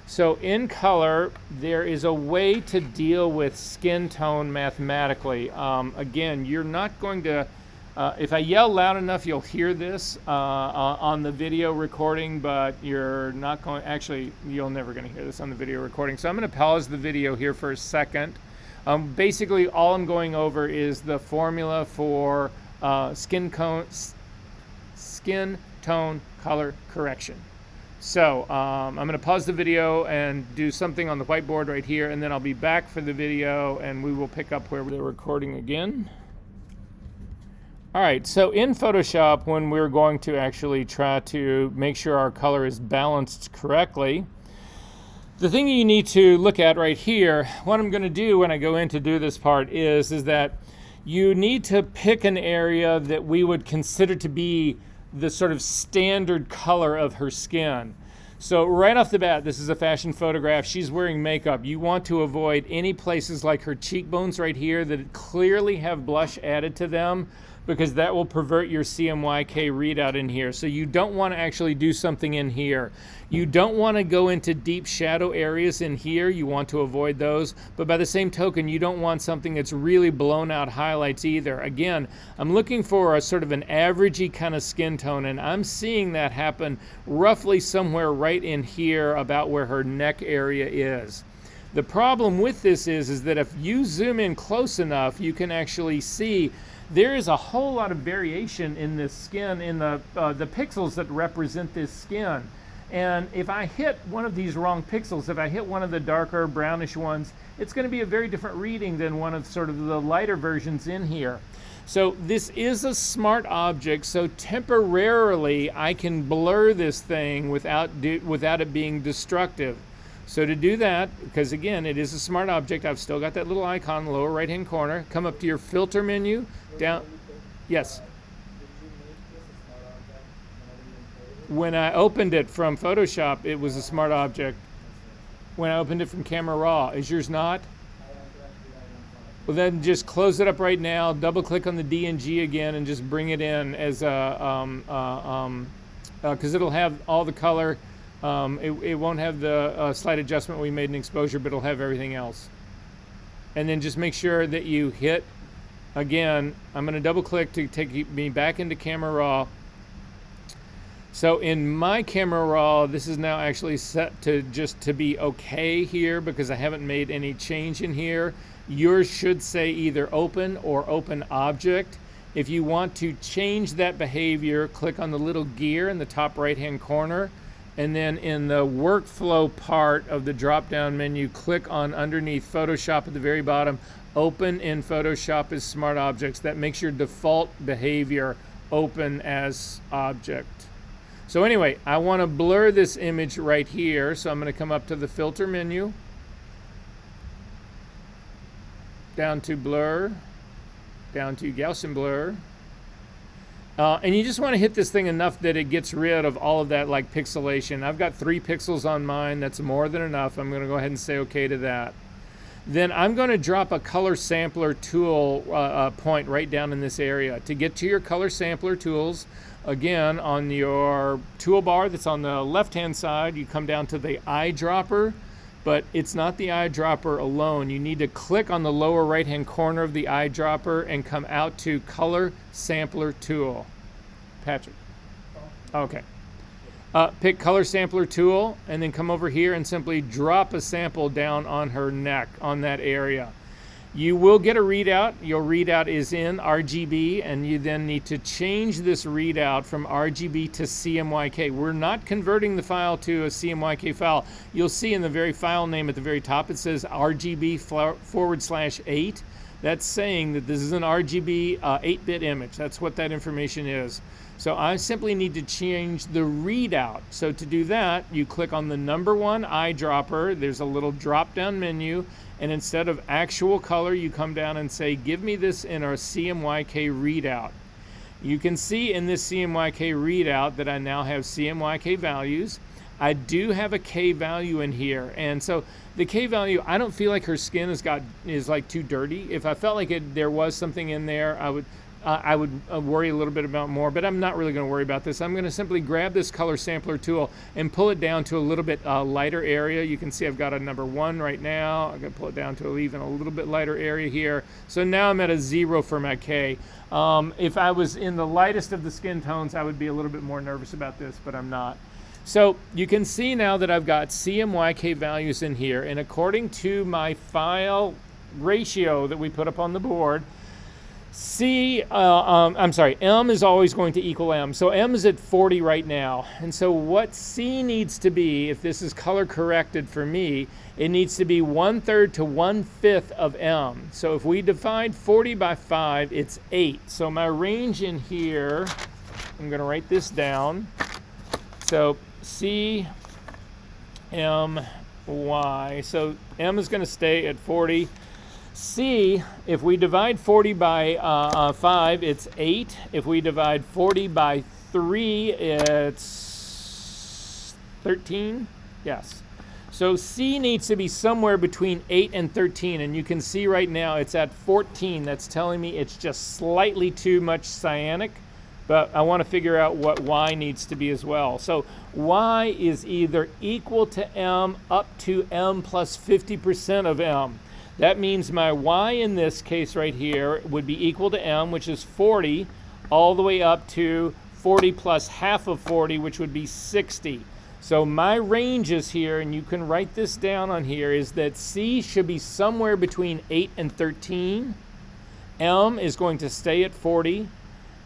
So in color, there is a way to deal with skin tone mathematically. Again, you're not going to, if I yell loud enough, you'll hear this on the video recording, but you're not going, actually, you're never going to hear this on the video recording. So I'm going to pause the video here for a second. Basically, all I'm going over is the formula for skin tone color correction. So I'm going to pause the video and do something on the whiteboard right here, and then I'll be back for the video and we will pick up where we're recording again. All right, so in Photoshop, when we're going to actually try to make sure our color is balanced correctly, the thing you need to look at right here, what I'm going to do when I go in to do this part is that you need to pick an area that we would consider to be the sort of standard color of her skin. So right off the bat, this is a fashion photograph. She's wearing makeup. You want to avoid any places like her cheekbones right here that clearly have blush added to them, because that will pervert your CMYK readout in here. So you don't want to actually do something in here. You don't want to go into deep shadow areas in here. You want to avoid those. But by the same token, you don't want something that's really blown out highlights either. Again, I'm looking for a sort of an averagey kind of skin tone, and I'm seeing that happen roughly somewhere right in here about where her neck area is. The problem with this is that if you zoom in close enough, you can actually see there is a whole lot of variation in this skin, in the pixels that represent this skin. And if I hit one of these wrong pixels, if I hit one of the darker brownish ones, it's going to be a very different reading than one of sort of the lighter versions in here. So this is a smart object, so temporarily I can blur this thing without it being destructive. So to do that, because again, it is a smart object, I've still got that little icon in the lower right-hand corner. Come up to your filter menu, down, yes. When I opened it from Photoshop, it was a smart object. When I opened it from Camera Raw, is yours not? Well, then just close it up right now, double click on the D and G again, and just bring it in as a, because it'll have all the color. It won't have the slight adjustment we made in exposure, but it'll have everything else. And then just make sure that you hit, again, I'm going to double click to take me back into Camera Raw. So in my Camera Raw, this is now actually set to just to be okay here because I haven't made any change in here. yours should say either open or open object. If you want to change that behavior, click on the little gear in the top right-hand corner, and then in the workflow part of the drop-down menu, click on underneath Photoshop at the very bottom, open in Photoshop as smart objects. That makes your default behavior open as object. So anyway, I want to blur this image right here, so I'm going to come up to the filter menu, down to blur, down to Gaussian blur, and you just want to hit this thing enough that it gets rid of all of that like pixelation. I've got 3 pixels on mine. That's more than enough. I'm going to go ahead and say OK to that. Then I'm going to drop a color sampler tool point right down in this area. To get to your color sampler tools, again, on your toolbar that's on the left-hand side, you come down to the eyedropper, but it's not the eyedropper alone. You need to click on the lower right-hand corner of the eyedropper and come out to color sampler tool. Patrick. Okay. Pick color sampler tool and then come over here and simply drop a sample down on her neck, on that area. You will get a readout. Your readout is in RGB, and you then need to change this readout from RGB to CMYK. We're not converting the file to a CMYK file. You'll see in the very file name at the very top, it says RGB/8. That's saying that this is an RGB 8-bit image. That's what that information is. So I simply need to change the readout. So to do that, you click on the number 1 eyedropper. There's a little drop-down menu, and instead of actual color, you come down and say, give me this in our CMYK readout. You can see in this CMYK readout that I now have CMYK values. I do have a K value in here, and so the K value, I don't feel like her skin is like too dirty. If I felt like there was something in there, I would worry a little bit about more, but I'm not really going to worry about this. I'm going to simply grab this color sampler tool and pull it down to a little bit lighter area. You can see I've got a number 1 right now. I'm going to pull it down to even a little bit lighter area here. So now I'm at a 0 for my K. If I was in the lightest of the skin tones, I would be a little bit more nervous about this, but I'm not. So you can see now that I've got CMYK values in here, and according to my file ratio that we put up on the board, M is always going to equal M. So M is at 40 right now. And so what C needs to be, if this is color corrected for me, it needs to be 1/3 to 1/5 of M. So if we divide 40 by 5, it's 8. So my range in here, I'm going to write this down. So C, M, Y. So M is going to stay at 40. C, if we divide 40 by 5, it's 8. If we divide 40 by 3, it's 13. Yes. So C needs to be somewhere between 8 and 13, and you can see right now it's at 14. That's telling me it's just slightly too much cyanic, but I want to figure out what Y needs to be as well. So Y is either equal to M up to M plus 50% of M. That means my Y in this case right here would be equal to M, which is 40, all the way up to 40 plus half of 40, which would be 60. So my ranges here, and you can write this down on here, is that C should be somewhere between 8 and 13. M is going to stay at 40.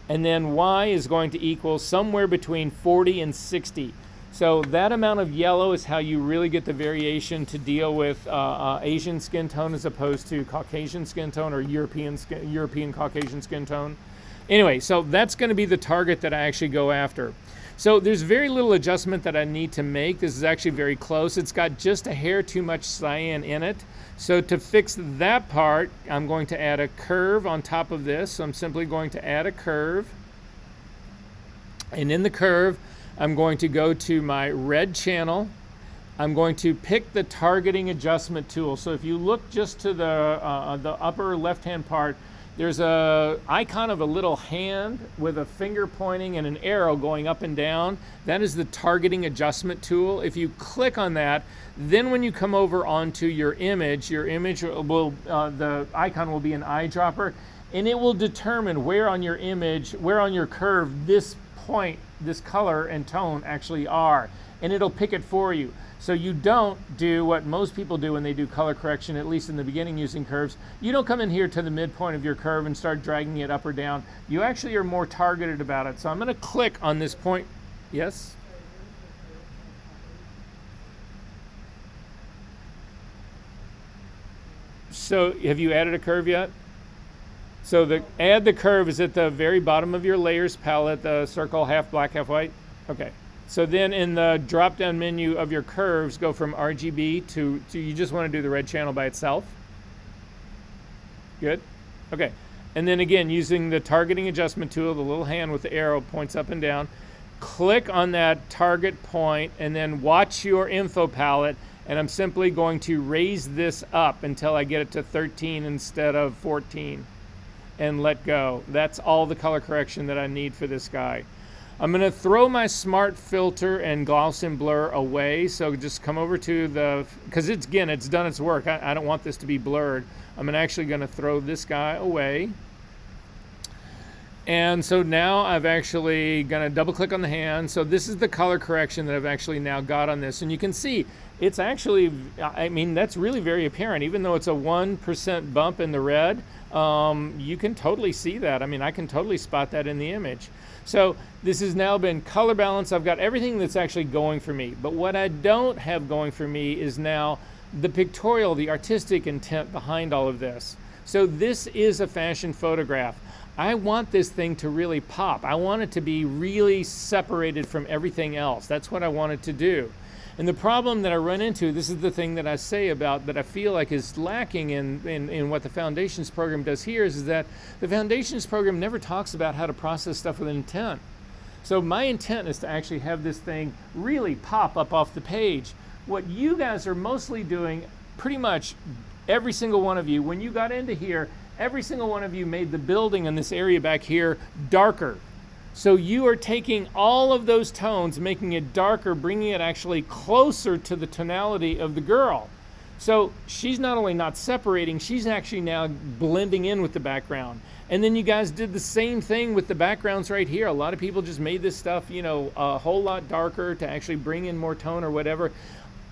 And then Y is going to equal somewhere between 40 and 60. So that amount of yellow is how you really get the variation to deal with Asian skin tone as opposed to Caucasian skin tone or European Caucasian skin tone. Anyway, so that's going to be the target that I actually go after. So there's very little adjustment that I need to make. This is actually very close. It's got just a hair too much cyan in it. So to fix that part, I'm going to add a curve on top of this. So I'm simply going to add a curve. And in the curve, I'm going to go to my red channel. I'm going to pick the targeting adjustment tool. So if you look just to the upper left-hand part, there's a icon of a little hand with a finger pointing and an arrow going up and down. That is the targeting adjustment tool. If you click on that, then when you come over onto your image will, the icon will be an eyedropper, and it will determine where on your image, where on your curve this point this color and tone actually are, and it'll pick it for you. So you don't do what most people do when they do color correction, at least in the beginning using curves. You don't come in here to the midpoint of your curve and start dragging it up or down. You actually are more targeted about it. So I'm going to click on this point. Yes? So have you added a curve yet? So the add the curve is at the very bottom of your layers palette, the circle half black, half white. Okay. So then in the drop-down menu of your curves, go from RGB to you just want to do the red channel by itself. Good. Okay. And then again, using the targeting adjustment tool, the little hand with the arrow points up and down, click on that target point and then watch your info palette. And I'm simply going to raise this up until I get it to 13 instead of 14 and let go. That's all the color correction that I need for this guy. I'm going to throw my smart filter and gloss and blur away. So just come over to the, because it's done its work. I don't want this to be blurred. I'm actually going to throw this guy away. And so now I've actually going to double click on the hand. So this is the color correction that I've actually now got on this. And you can see it's actually, I mean, that's really very apparent. Even though it's a 1% bump in the red, you can totally see that. I mean, I can totally spot that in the image. So this has now been color balance. I've got everything that's actually going for me. But what I don't have going for me is now the pictorial, the artistic intent behind all of this. So this is a fashion photograph. I want this thing to really pop. I want it to be really separated from everything else. That's what I want it to do. And the problem that I run into, this is the thing that I say about that I feel like is lacking in what the Foundations program does here, is that the Foundations program never talks about how to process stuff with intent. So my intent is to actually have this thing really pop up off the page. What you guys are mostly doing, pretty much every single one of you, when you got into here, every single one of you made the building in this area back here darker. So you are taking all of those tones, making it darker, bringing it actually closer to the tonality of the girl. So she's not only not separating, she's actually now blending in with the background. And then you guys did the same thing with the backgrounds right here. A lot of people just made this stuff, you know, a whole lot darker to actually bring in more tone or whatever.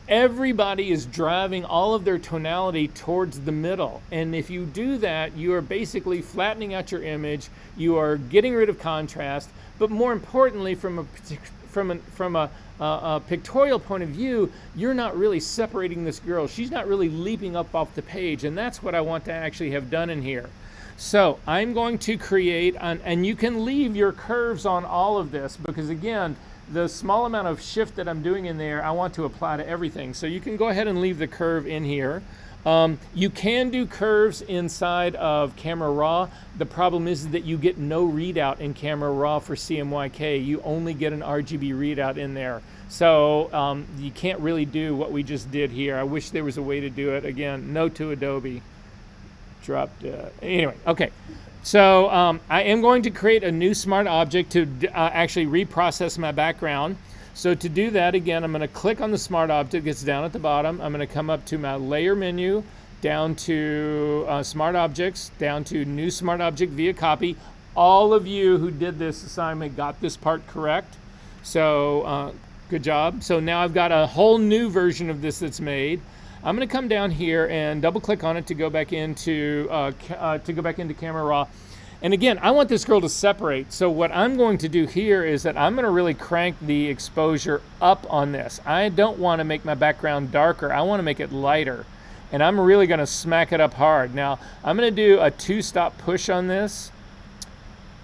Everybody is driving all of their tonality towards the middle. And if you do that, you are basically flattening out your image. You are getting rid of contrast. But more importantly, from a pictorial point of view, you're not really separating this girl. She's not really leaping up off the page. And that's what I want to actually have done in here. So I'm going to create, and you can leave your curves on all of this, because again, the small amount of shift that I'm doing in there, I want to apply to everything. So you can go ahead and leave the curve in here. You can do curves inside of Camera Raw. The problem is that you get no readout in Camera Raw for CMYK. You only get an RGB readout in there. So you can't really do what we just did here. I wish there was a way to do it. Again, no to Adobe. Dropped. Anyway, okay. So I am going to create a new smart object to actually reprocess my background. So to do that, again, I'm going to click on the smart object. It's down at the bottom. I'm going to come up to my layer menu, down to smart objects, down to new smart object via copy. All of you who did this assignment got this part correct. So good job. So now I've got a whole new version of this that's made. I'm going to come down here and double click on it to go back into Camera Raw. And again, I want this girl to separate. So what I'm going to do here is that I'm going to really crank the exposure up on this. I don't want to make my background darker. I want to make it lighter. And I'm really going to smack it up hard. Now, I'm going to do a 2-stop push on this.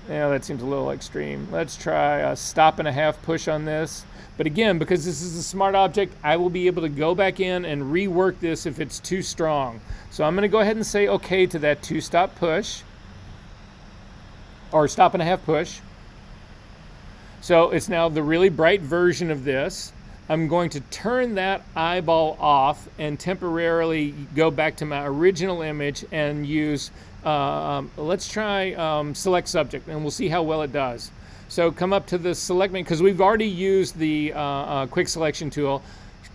Yeah, that seems a little extreme. Let's try a 1.5-stop push on this. But again, because this is a smart object, I will be able to go back in and rework this if it's too strong. So I'm going to go ahead and say okay to that 2-stop push, or 1.5-stop push. So it's now the really bright version of this. I'm going to turn that eyeball off and temporarily go back to my original image and use, let's try select subject, and we'll see how well it does. So come up to the select menu, because we've already used the quick selection tool.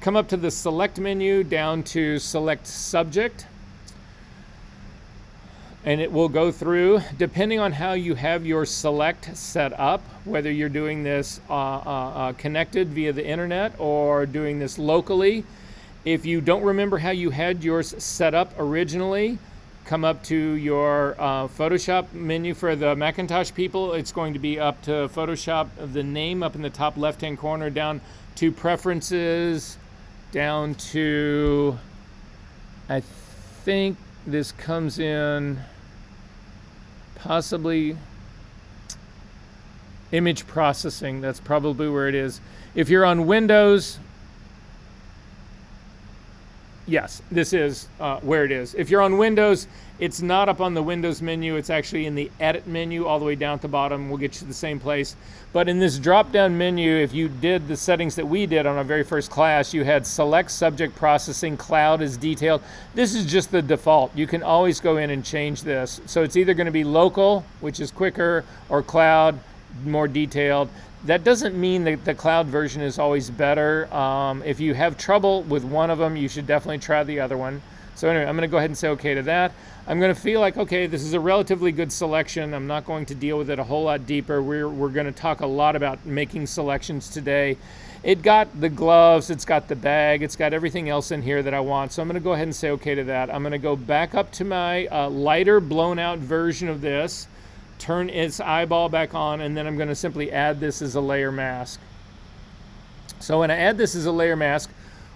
Come up to the select menu, down to select subject. and it will go through, depending on how you have your select set up, whether you're doing this connected via the internet or doing this locally. If you don't remember how you had yours set up originally, come up to your Photoshop menu for the Macintosh people. It's going to be up to Photoshop, the name up in the top left-hand corner, down to Preferences, down to, I think this comes in possibly Image Processing. That's probably where it is. If you're on Windows, yes, this is where it is. If you're on Windows, it's not up on the Windows menu. It's actually in the Edit menu all the way down at the bottom. We'll get you to the same place. But in this drop-down menu, if you did the settings that we did on our very first class, you had Select Subject Processing, Cloud as Detailed. This is just the default. You can always go in and change this. So it's either going to be local, which is quicker, or cloud, more detailed. That doesn't mean that the cloud version is always better. If you have trouble with one of them, you should definitely try the other one. So anyway, I'm going to go ahead and say okay to that. I'm going to feel like, okay, this is a relatively good selection. I'm not going to deal with it a whole lot deeper. We're going to talk a lot about making selections today. It got the gloves, it's got the bag, it's got everything else in here that I want. So I'm going to go ahead and say okay to that. I'm going to go back up to my lighter blown out version of this, turn its eyeball back on, and then I'm going to simply add this as a layer mask. So when I add this as a layer mask,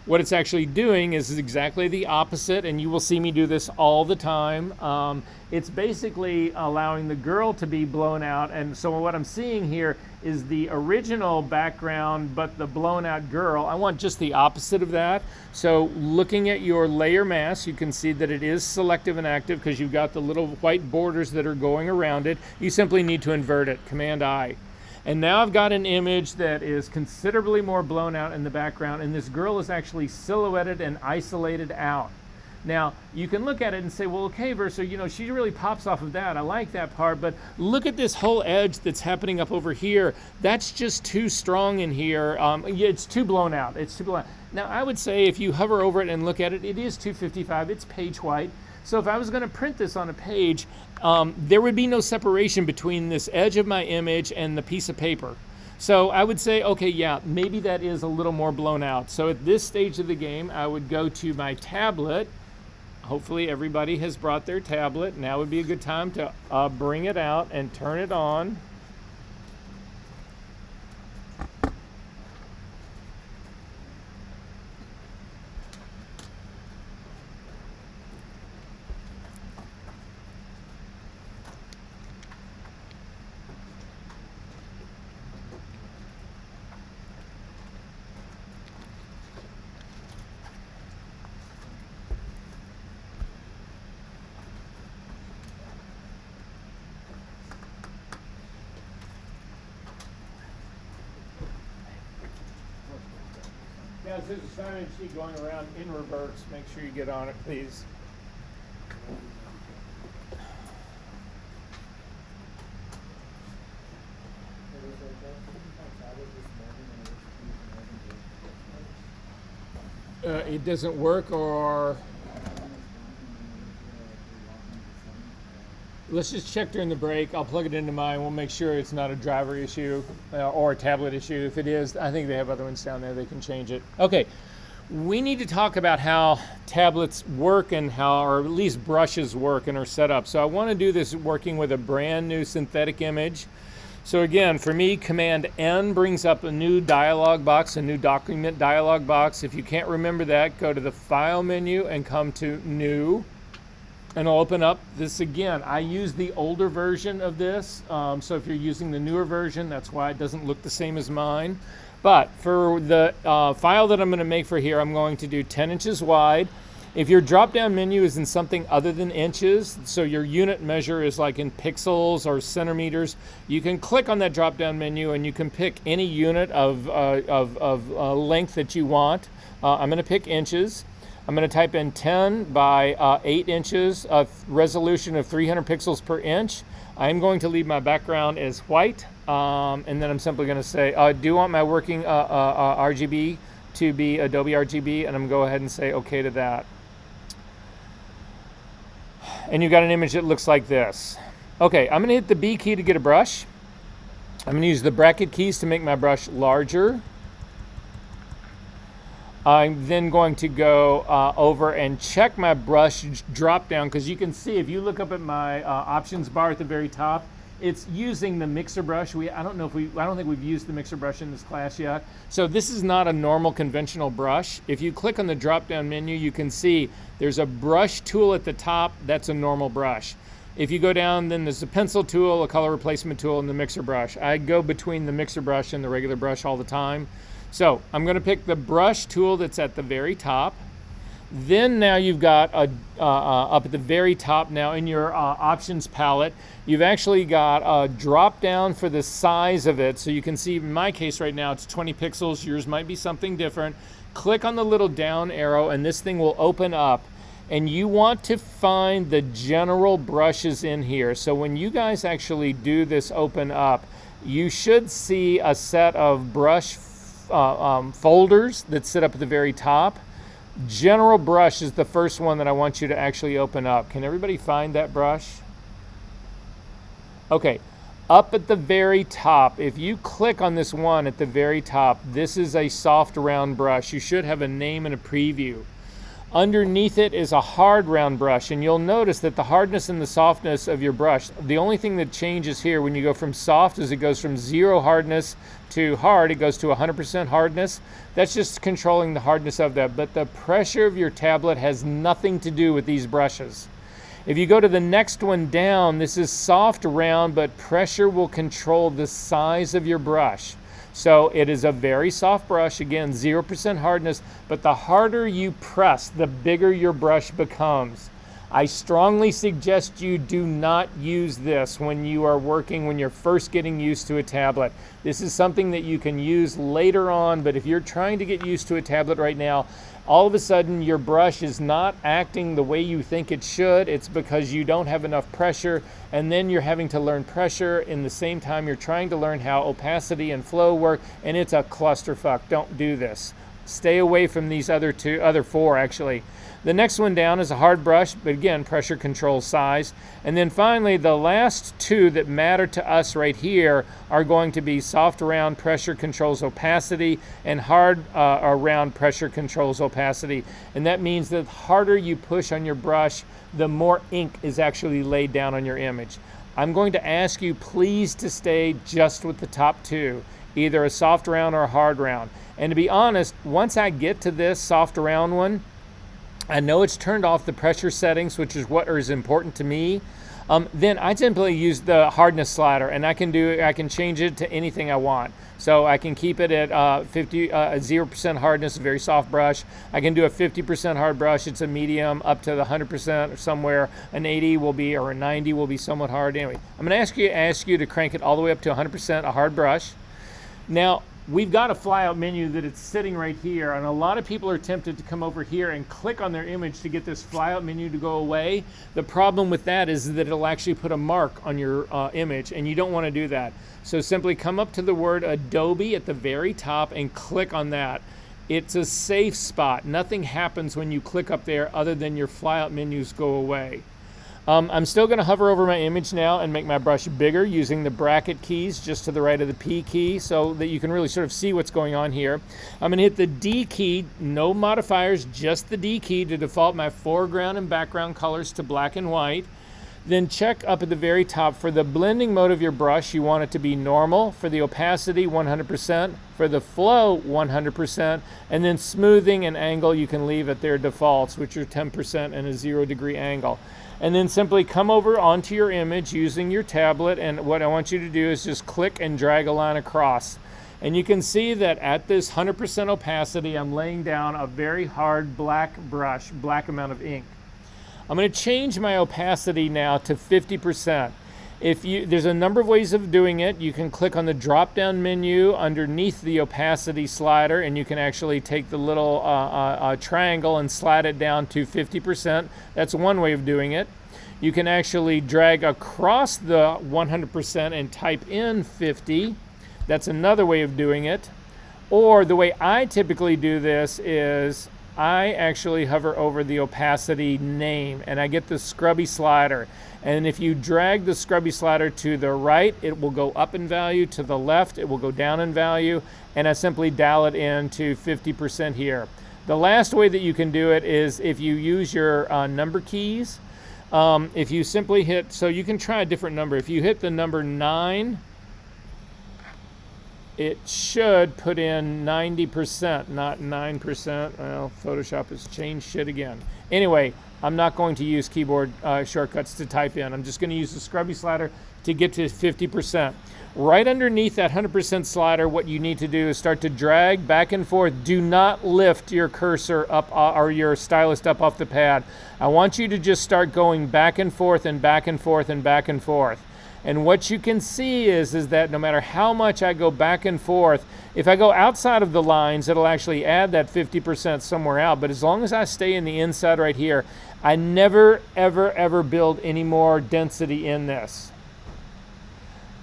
what it's actually doing is exactly the opposite, and you will see me do this all the time. It's basically allowing the girl to be blown out, and so what I'm seeing here is the original background, but the blown out girl. I want just the opposite of that. So looking at your layer mask, you can see that it is selective and active because you've got the little white borders that are going around it. You simply need to invert it, Command-I. And now I've got an image that is considerably more blown out in the background, and this girl is actually silhouetted and isolated out. Now, you can look at it and say, well, okay, Versa, you know, she really pops off of that. I like that part, but look at this whole edge that's happening up over here. That's just too strong in here. Yeah, it's too blown out. It's too blown out. Now, I would say if you hover over it and look at it, it is 255. It's page white. So if I was going to print this on a page, there would be no separation between this edge of my image and the piece of paper. So I would say, okay, yeah, maybe that is a little more blown out. So at this stage of the game, I would go to my tablet. Hopefully everybody has brought their tablet. Now would be a good time to bring it out and turn it on. Guys, there's a sign-in sheet going around in reverse. Make sure you get on it, please. It doesn't work, or let's just check during the break. I'll plug it into mine. We'll make sure it's not a driver issue or a tablet issue. If it is, I think they have other ones down there. They can change it. Okay, we need to talk about how tablets work and how, or at least brushes work and are set up. So I want to do this working with a brand new synthetic image. So again, for me, Command-N brings up a new dialog box, a new document dialog box. If you can't remember that, go to the File menu and come to New. And I'll open up this again. I use the older version of this, so if you're using the newer version, that's why it doesn't look the same as mine. But for the file that I'm going to make for here, I'm going to do 10 inches wide. If your drop-down menu is in something other than inches, so your unit measure is like in pixels or centimeters, you can click on that drop-down menu and you can pick any unit of length that you want. I'm going to pick inches. I'm going to type in 10 by 8 inches, a resolution of 300 pixels per inch. I'm going to leave my background as white, and then I'm simply going to say, I do want my working RGB to be Adobe RGB, and I'm going to go ahead and say OK to that. and you've got an image that looks like this. Okay, I'm gonna hit the B key to get a brush. I'm gonna use the bracket keys to make my brush larger. I'm then going to go over and check my brush drop down, because you can see if you look up at my options bar at the very top, it's using the mixer brush. I don't think we've used the mixer brush in this class yet. So this is not a normal conventional brush. If you click on the drop down menu, you can see there's a brush tool at the top. That's a normal brush. If you go down, then there's a pencil tool, a color replacement tool, and the mixer brush. I go between the mixer brush and the regular brush all the time. So I'm going to pick the brush tool that's at the very top. Then now you've got up at the very top now in your options palette, you've actually got a drop down for the size of it. So you can see in my case right now it's 20 pixels. Yours might be something different. Click on the little down arrow and this thing will open up. And you want to find the general brushes in here. So when you guys actually do this open up, you should see a set of brush folders that sit up at the very top. General brush is the first one that I want you to actually open up. Can everybody find that brush? Okay, up at the very top, if you click on this one at the very top, this is a soft round brush. You should have a name and a preview. Underneath it is a hard round brush, and you'll notice that the hardness and the softness of your brush, the only thing that changes here when you go from soft is it goes from 0 hardness to hard, it goes to 100% hardness. That's just controlling the hardness of that, but the pressure of your tablet has nothing to do with these brushes. If you go to the next one down, this is soft round, but pressure will control the size of your brush. So it is a very soft brush, again 0% hardness, but the harder you press, the bigger your brush becomes. I strongly suggest you do not use this when you are working, when you're first getting used to a tablet. This is something that you can use later on, but if you're trying to get used to a tablet right now, all of a sudden your brush is not acting the way you think it should. It's because you don't have enough pressure, and then you're having to learn pressure in the same time you're trying to learn how opacity and flow work, and it's a clusterfuck. Don't do this. Stay away from these other four actually. The next one down is a hard brush, but again, pressure controls size. And then finally, the last two that matter to us right here are going to be soft round, pressure controls opacity, and hard round, pressure controls opacity. And that means that the harder you push on your brush, the more ink is actually laid down on your image. I'm going to ask you please to stay just with the top two, either a soft round or a hard round. And to be honest, once I get to this soft round one, I know it's turned off the pressure settings, which is what is important to me. Then I simply use the hardness slider, and I can change it to anything I want. So I can keep it at 0% hardness, a very soft brush. I can do a 50% hard brush, it's a medium, up to the 100% or somewhere. An 80 will be, or a 90 will be somewhat hard. Anyway, I'm going to ask you to crank it all the way up to 100%, a hard brush. Now, we've got a flyout menu that it's sitting right here, and a lot of people are tempted to come over here and click on their image to get this flyout menu to go away. The problem with that is that it'll actually put a mark on your image, and you don't want to do that. So simply come up to the word Adobe at the very top and click on that. It's a safe spot. Nothing happens when you click up there other than your flyout menus go away. I'm still going to hover over my image now and make my brush bigger using the bracket keys just to the right of the P key so that you can really sort of see what's going on here. I'm going to hit the D key, no modifiers, just the D key to default my foreground and background colors to black and white. Then check up at the very top for the blending mode of your brush. You want it to be normal. For the opacity, 100%. For the flow, 100%. And then smoothing and angle you can leave at their defaults, which are 10% and a 0-degree angle. And then simply come over onto your image using your tablet, and what I want you to do is just click and drag a line across. And you can see that at this 100% opacity, I'm laying down a very hard black brush, black amount of ink. I'm going to change my opacity now to 50%. There's a number of ways of doing it. You can click on the drop-down menu underneath the opacity slider, and you can actually take the little triangle and slide it down to 50%. That's one way of doing it. You can actually drag across the 100% and type in 50. That's another way of doing it. Or the way I typically do this is I actually hover over the opacity name and I get the scrubby slider. And if you drag the scrubby slider to the right, it will go up in value. To the left, it will go down in value. And I simply dial it in to 50% here. The last way that you can do it is if you use your number keys. If you simply hit, so you can try a different number. If you hit the number 9, it should put in 90%, not 9%. Well, Photoshop has changed shit again. Anyway, I'm not going to use keyboard shortcuts to type in. I'm just going to use the scrubby slider to get to 50%. Right underneath that 100% slider, what you need to do is start to drag back and forth. Do not lift your cursor up or your stylus up off the pad. I want you to just start going back and forth and back and forth and back and forth. And what you can see is that no matter how much I go back and forth, if I go outside of the lines, it'll actually add that 50% somewhere out. But as long as I stay in the inside right here, I never, ever, ever build any more density in this.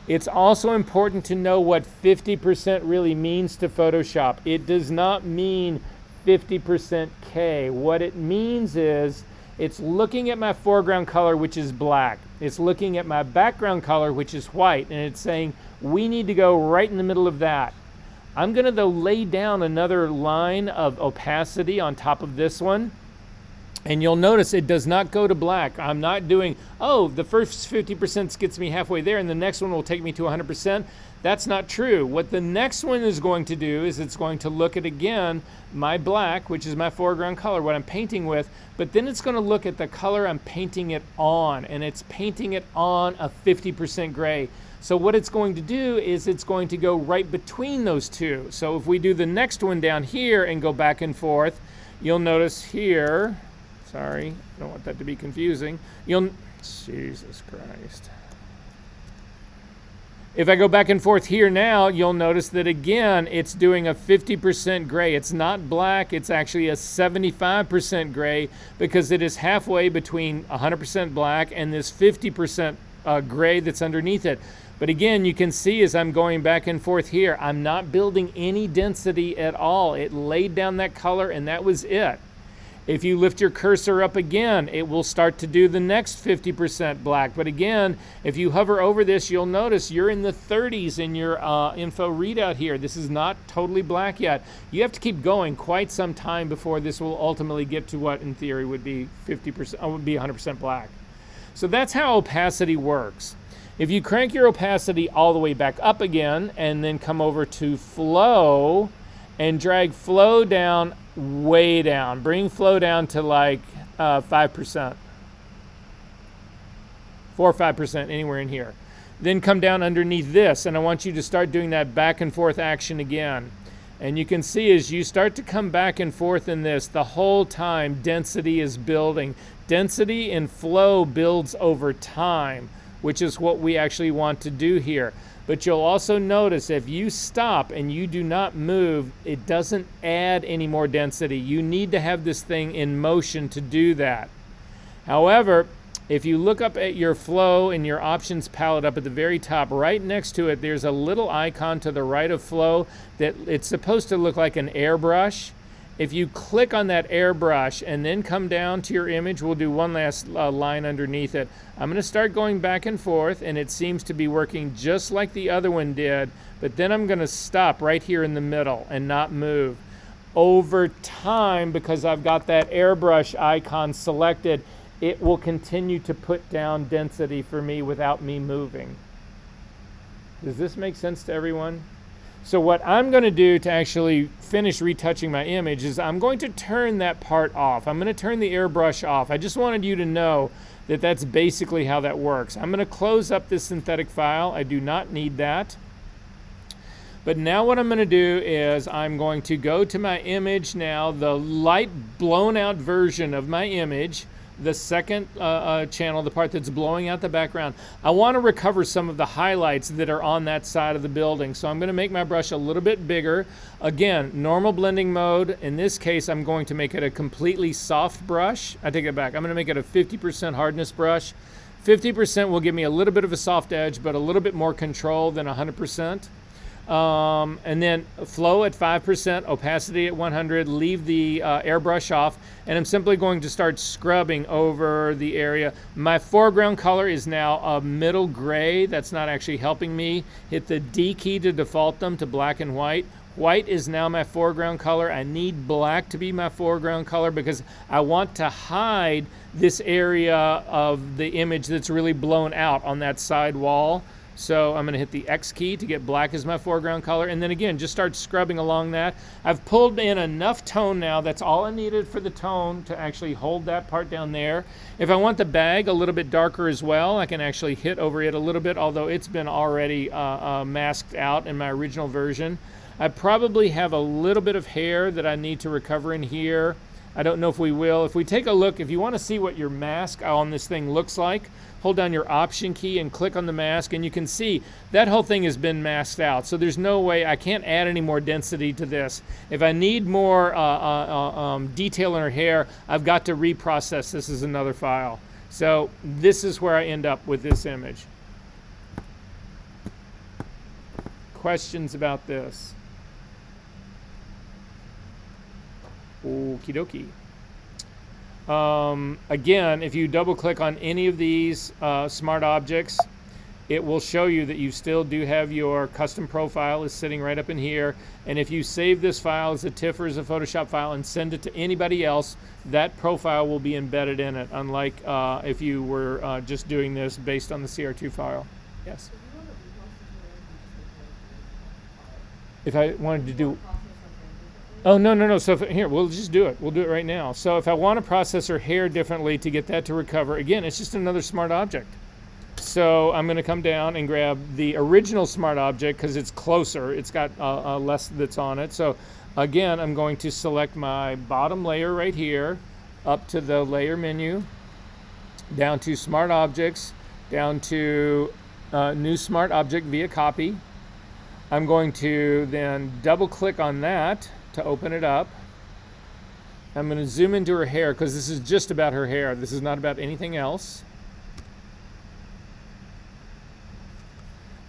It's also important to know what 50% really means to Photoshop. It does not mean 50% K. What it means is it's looking at my foreground color, which is black. It's looking at my background color, which is white, and it's saying we need to go right in the middle of that. I'm going to, though, lay down another line of opacity on top of this one. And you'll notice it does not go to black. I'm not doing, oh, the first 50% gets me halfway there and the next one will take me to 100%. That's not true. What the next one is going to do is it's going to look at, again, my black, which is my foreground color, what I'm painting with, but then it's going to look at the color I'm painting it on, and it's painting it on a 50% gray. So what it's going to do is it's going to go right between those two. So if we do the next one down here and go back and forth, you'll notice here, sorry, I don't want that to be confusing. Jesus Christ. If I go back and forth here now, you'll notice that again, it's doing a 50% gray. It's not black, it's actually a 75% gray because it is halfway between 100% black and this 50% gray that's underneath it. But again, you can see as I'm going back and forth here, I'm not building any density at all. It laid down that color and that was it. If you lift your cursor up again, it will start to do the next 50% black. But again, if you hover over this, you'll notice you're in the 30s in your info readout here. This is not totally black yet. You have to keep going quite some time before this will ultimately get to what in theory would be 50%, would be 100% black. So that's how opacity works. If you crank your opacity all the way back up again and then come over to flow and drag flow down way down. Bring flow down to like 5%. 4 or 5%, anywhere in here. Then come down underneath this, and I want you to start doing that back and forth action again. And you can see as you start to come back and forth in this, the whole time density is building. Density and flow builds over time, which is what we actually want to do here. But you'll also notice if you stop and you do not move, it doesn't add any more density. You need to have this thing in motion to do that. However, if you look up at your flow and your options palette up at the very top, right next to it, there's a little icon to the right of flow that it's supposed to look like an airbrush. If you click on that airbrush and then come down to your image, we'll do one last line underneath it. I'm going to start going back and forth, and it seems to be working just like the other one did, but then I'm going to stop right here in the middle and not move. Over time, because I've got that airbrush icon selected, it will continue to put down density for me without me moving. Does this make sense to everyone? So what I'm going to do to actually finish retouching my image is I'm going to turn that part off. I'm going to turn the airbrush off. I just wanted you to know that that's basically how that works. I'm going to close up this synthetic file. I do not need that. But now what I'm going to do is I'm going to go to my image now, the light blown out version of my image, the second channel, the part that's blowing out the background. I want to recover some of the highlights that are on that side of the building. So I'm going to make my brush a little bit bigger. Again, normal blending mode. In this case, I'm going to make it a completely soft brush. I take it back. I'm going to make it a 50% hardness brush. 50% will give me a little bit of a soft edge, but a little bit more control than 100%. And then flow at 5%, opacity at 100, leave the airbrush off, and I'm simply going to start scrubbing over the area. My foreground color is now a middle gray. That's not actually helping me. Hit the D key to default them to black and white. White is now my foreground color. I need black to be my foreground color because I want to hide this area of the image that's really blown out on that side wall. So I'm going to hit the X key to get black as my foreground color. And then again, just start scrubbing along that. I've pulled in enough tone now. That's all I needed for the tone to actually hold that part down there. If I want the bag a little bit darker as well, I can actually hit over it a little bit, although it's been already masked out in my original version. I probably have a little bit of hair that I need to recover in here. I don't know if we will. If we take a look, if you want to see what your mask on this thing looks like, hold down your Option key and click on the mask, and you can see that whole thing has been masked out. So there's no way, I can't add any more density to this. If I need more detail in her hair, I've got to reprocess this as another file. So this is where I end up with this image. Questions about this? Okie dokie. Again, if you double click on any of these smart objects, it will show you that you still do have your custom profile is sitting right up in here. And if you save this file as a TIFF or as a Photoshop file and send it to anybody else, that profile will be embedded in it, unlike if you were just doing this based on the CR2 file. Yes? If I wanted to do... Oh, no. So here, we'll just do it. We'll do it right now. So if I want to process her hair differently to get that to recover, again, it's just another smart object. So I'm going to come down and grab the original smart object because it's closer. It's got less that's on it. So again, I'm going to select my bottom layer right here, up to the layer menu, down to smart objects, down to new smart object via copy. I'm going to then double click on that to open it up. I'm going to zoom into her hair because this is just about her hair. This is not about anything else.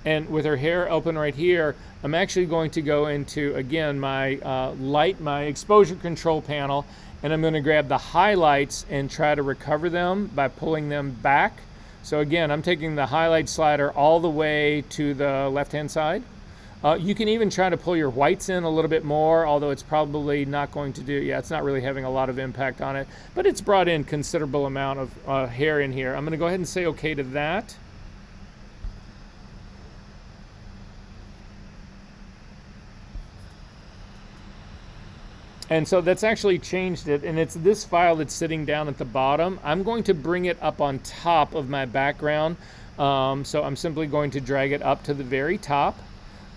And with her hair open right here, I'm actually going to go into, again, my my exposure control panel, and I'm going to grab the highlights and try to recover them by pulling them back. So again, I'm taking the highlight slider all the way to the left-hand side. You can even try to pull your whites in a little bit more, although it's probably not going to do, it's not really having a lot of impact on it, but it's brought in considerable amount of hair in here. I'm going to go ahead and say okay to that. And so that's actually changed it, and it's this file that's sitting down at the bottom. I'm going to bring it up on top of my background. So I'm simply going to drag it up to the very top.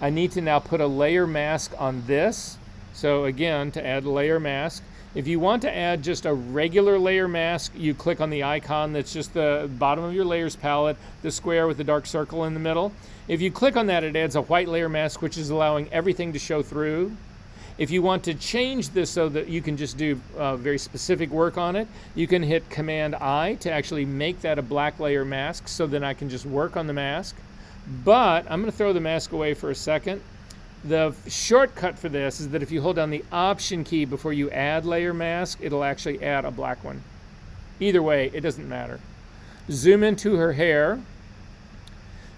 I need to now put a layer mask on this. So again, to add a layer mask, if you want to add just a regular layer mask, you click on the icon that's just the bottom of your layers palette, the square with the dark circle in the middle. If you click on that, it adds a white layer mask, which is allowing everything to show through. If you want to change this so that you can just do very specific work on it, you can hit Command I to actually make that a black layer mask, so then I can just work on the mask. But I'm going to throw the mask away for a second. The shortcut for this is that if you hold down the Option key before you add layer mask, it'll actually add a black one. Either way, it doesn't matter. Zoom into her hair.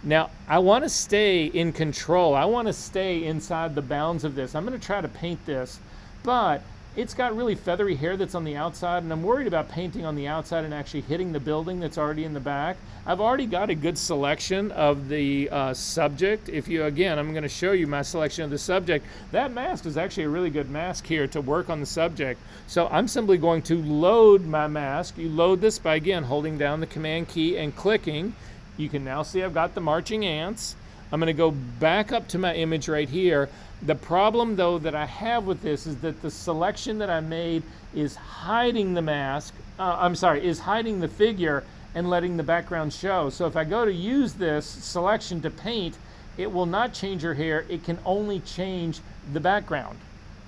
Now, I want to stay in control. I want to stay inside the bounds of this. I'm going to try to paint this, but it's got really feathery hair that's on the outside, and I'm worried about painting on the outside and actually hitting the building that's already in the back. I've already got a good selection of the subject. If you, again, I'm going to show you my selection of the subject. That mask is actually a really good mask here to work on the subject. So I'm simply going to load my mask. You load this by, again, holding down the Command key and clicking. You can now see I've got the marching ants. I'm going to go back up to my image right here. The problem, though, that I have with this is that the selection that I made is hiding the mask, is hiding the figure and letting the background show. So if I go to use this selection to paint, it will not change her hair. It can only change the background.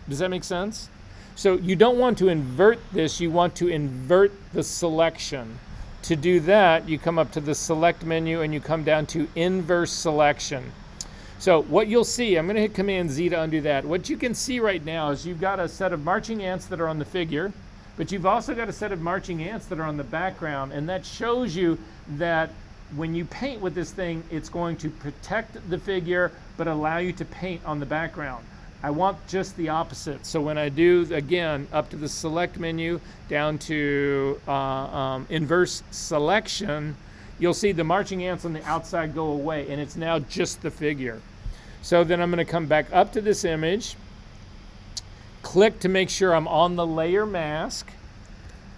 Does that make sense? So you don't want to invert this. You want to invert the selection. To do that, you come up to the Select menu and you come down to Inverse Selection. So what you'll see, I'm going to hit Command Z to undo that. What you can see right now is you've got a set of marching ants that are on the figure, but you've also got a set of marching ants that are on the background, and that shows you that when you paint with this thing, it's going to protect the figure, but allow you to paint on the background. I want just the opposite. So when I do, again, up to the select menu, down to inverse selection, you'll see the marching ants on the outside go away, and it's now just the figure. So then I'm going to come back up to this image, click to make sure I'm on the layer mask.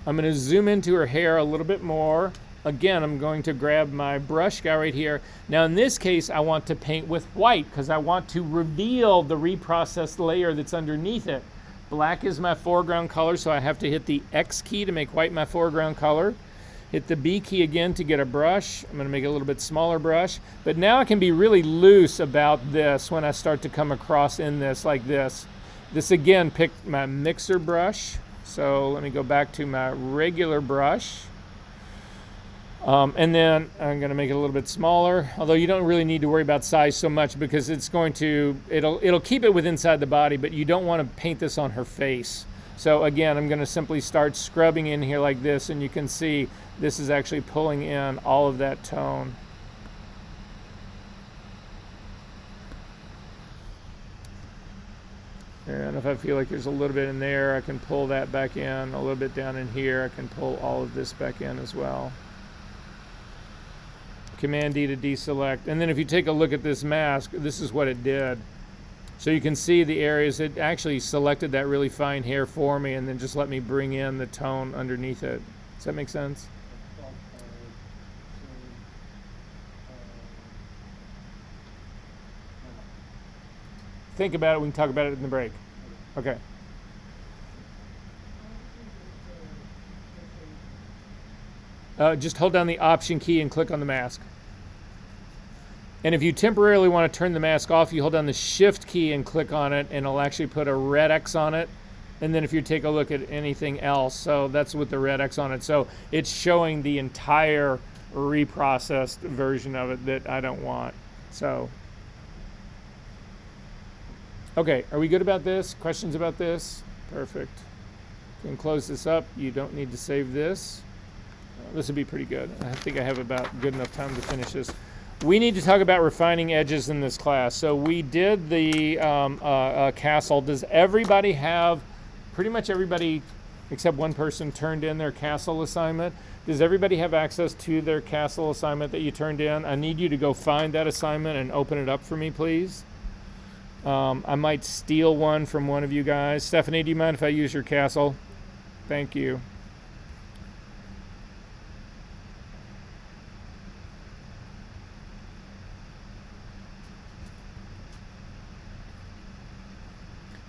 I'm going to zoom into her hair a little bit more. Again, I'm going to grab my brush guy right here. Now in this case, I want to paint with white because I want to reveal the reprocessed layer that's underneath it. Black is my foreground color, so I have to hit the X key to make white my foreground color. Hit the B key again to get a brush. I'm going to make it a little bit smaller brush. But now I can be really loose about this when I start to come across in this like this. This again picked my mixer brush. So let me go back to my regular brush. And then I'm going to make it a little bit smaller, although you don't really need to worry about size so much because it's going to, it'll keep it within inside the body, but you don't want to paint this on her face. So again, I'm going to simply start scrubbing in here like this, and you can see this is actually pulling in all of that tone. And if I feel like there's a little bit in there, I can pull that back in. A little bit down in here, I can pull all of this back in as well. Command D to deselect. And then if you take a look at this mask, this is what it did. So you can see the areas, it actually selected that really fine hair for me and then just let me bring in the tone underneath it. Does that make sense? Think about it, we can talk about it in the break. Okay. Just hold down the Option key and click on the mask. And if you temporarily want to turn the mask off, you hold down the Shift key and click on it, and it'll actually put a red X on it. And then if you take a look at anything else, so that's with the red X on it. So it's showing the entire reprocessed version of it that I don't want. So, okay, are we good about this? Questions about this? Perfect. You can close this up. You don't need to save this. This would be pretty good. I think I have about good enough time to finish this. We need to talk about refining edges in this class. So we did the castle. Does everybody have, pretty much everybody except one person turned in their castle assignment? Does everybody have access to their castle assignment that you turned in? I need you to go find that assignment and open it up for me, please. I might steal one from one of you guys. Stephanie, do you mind if I use your castle? Thank you.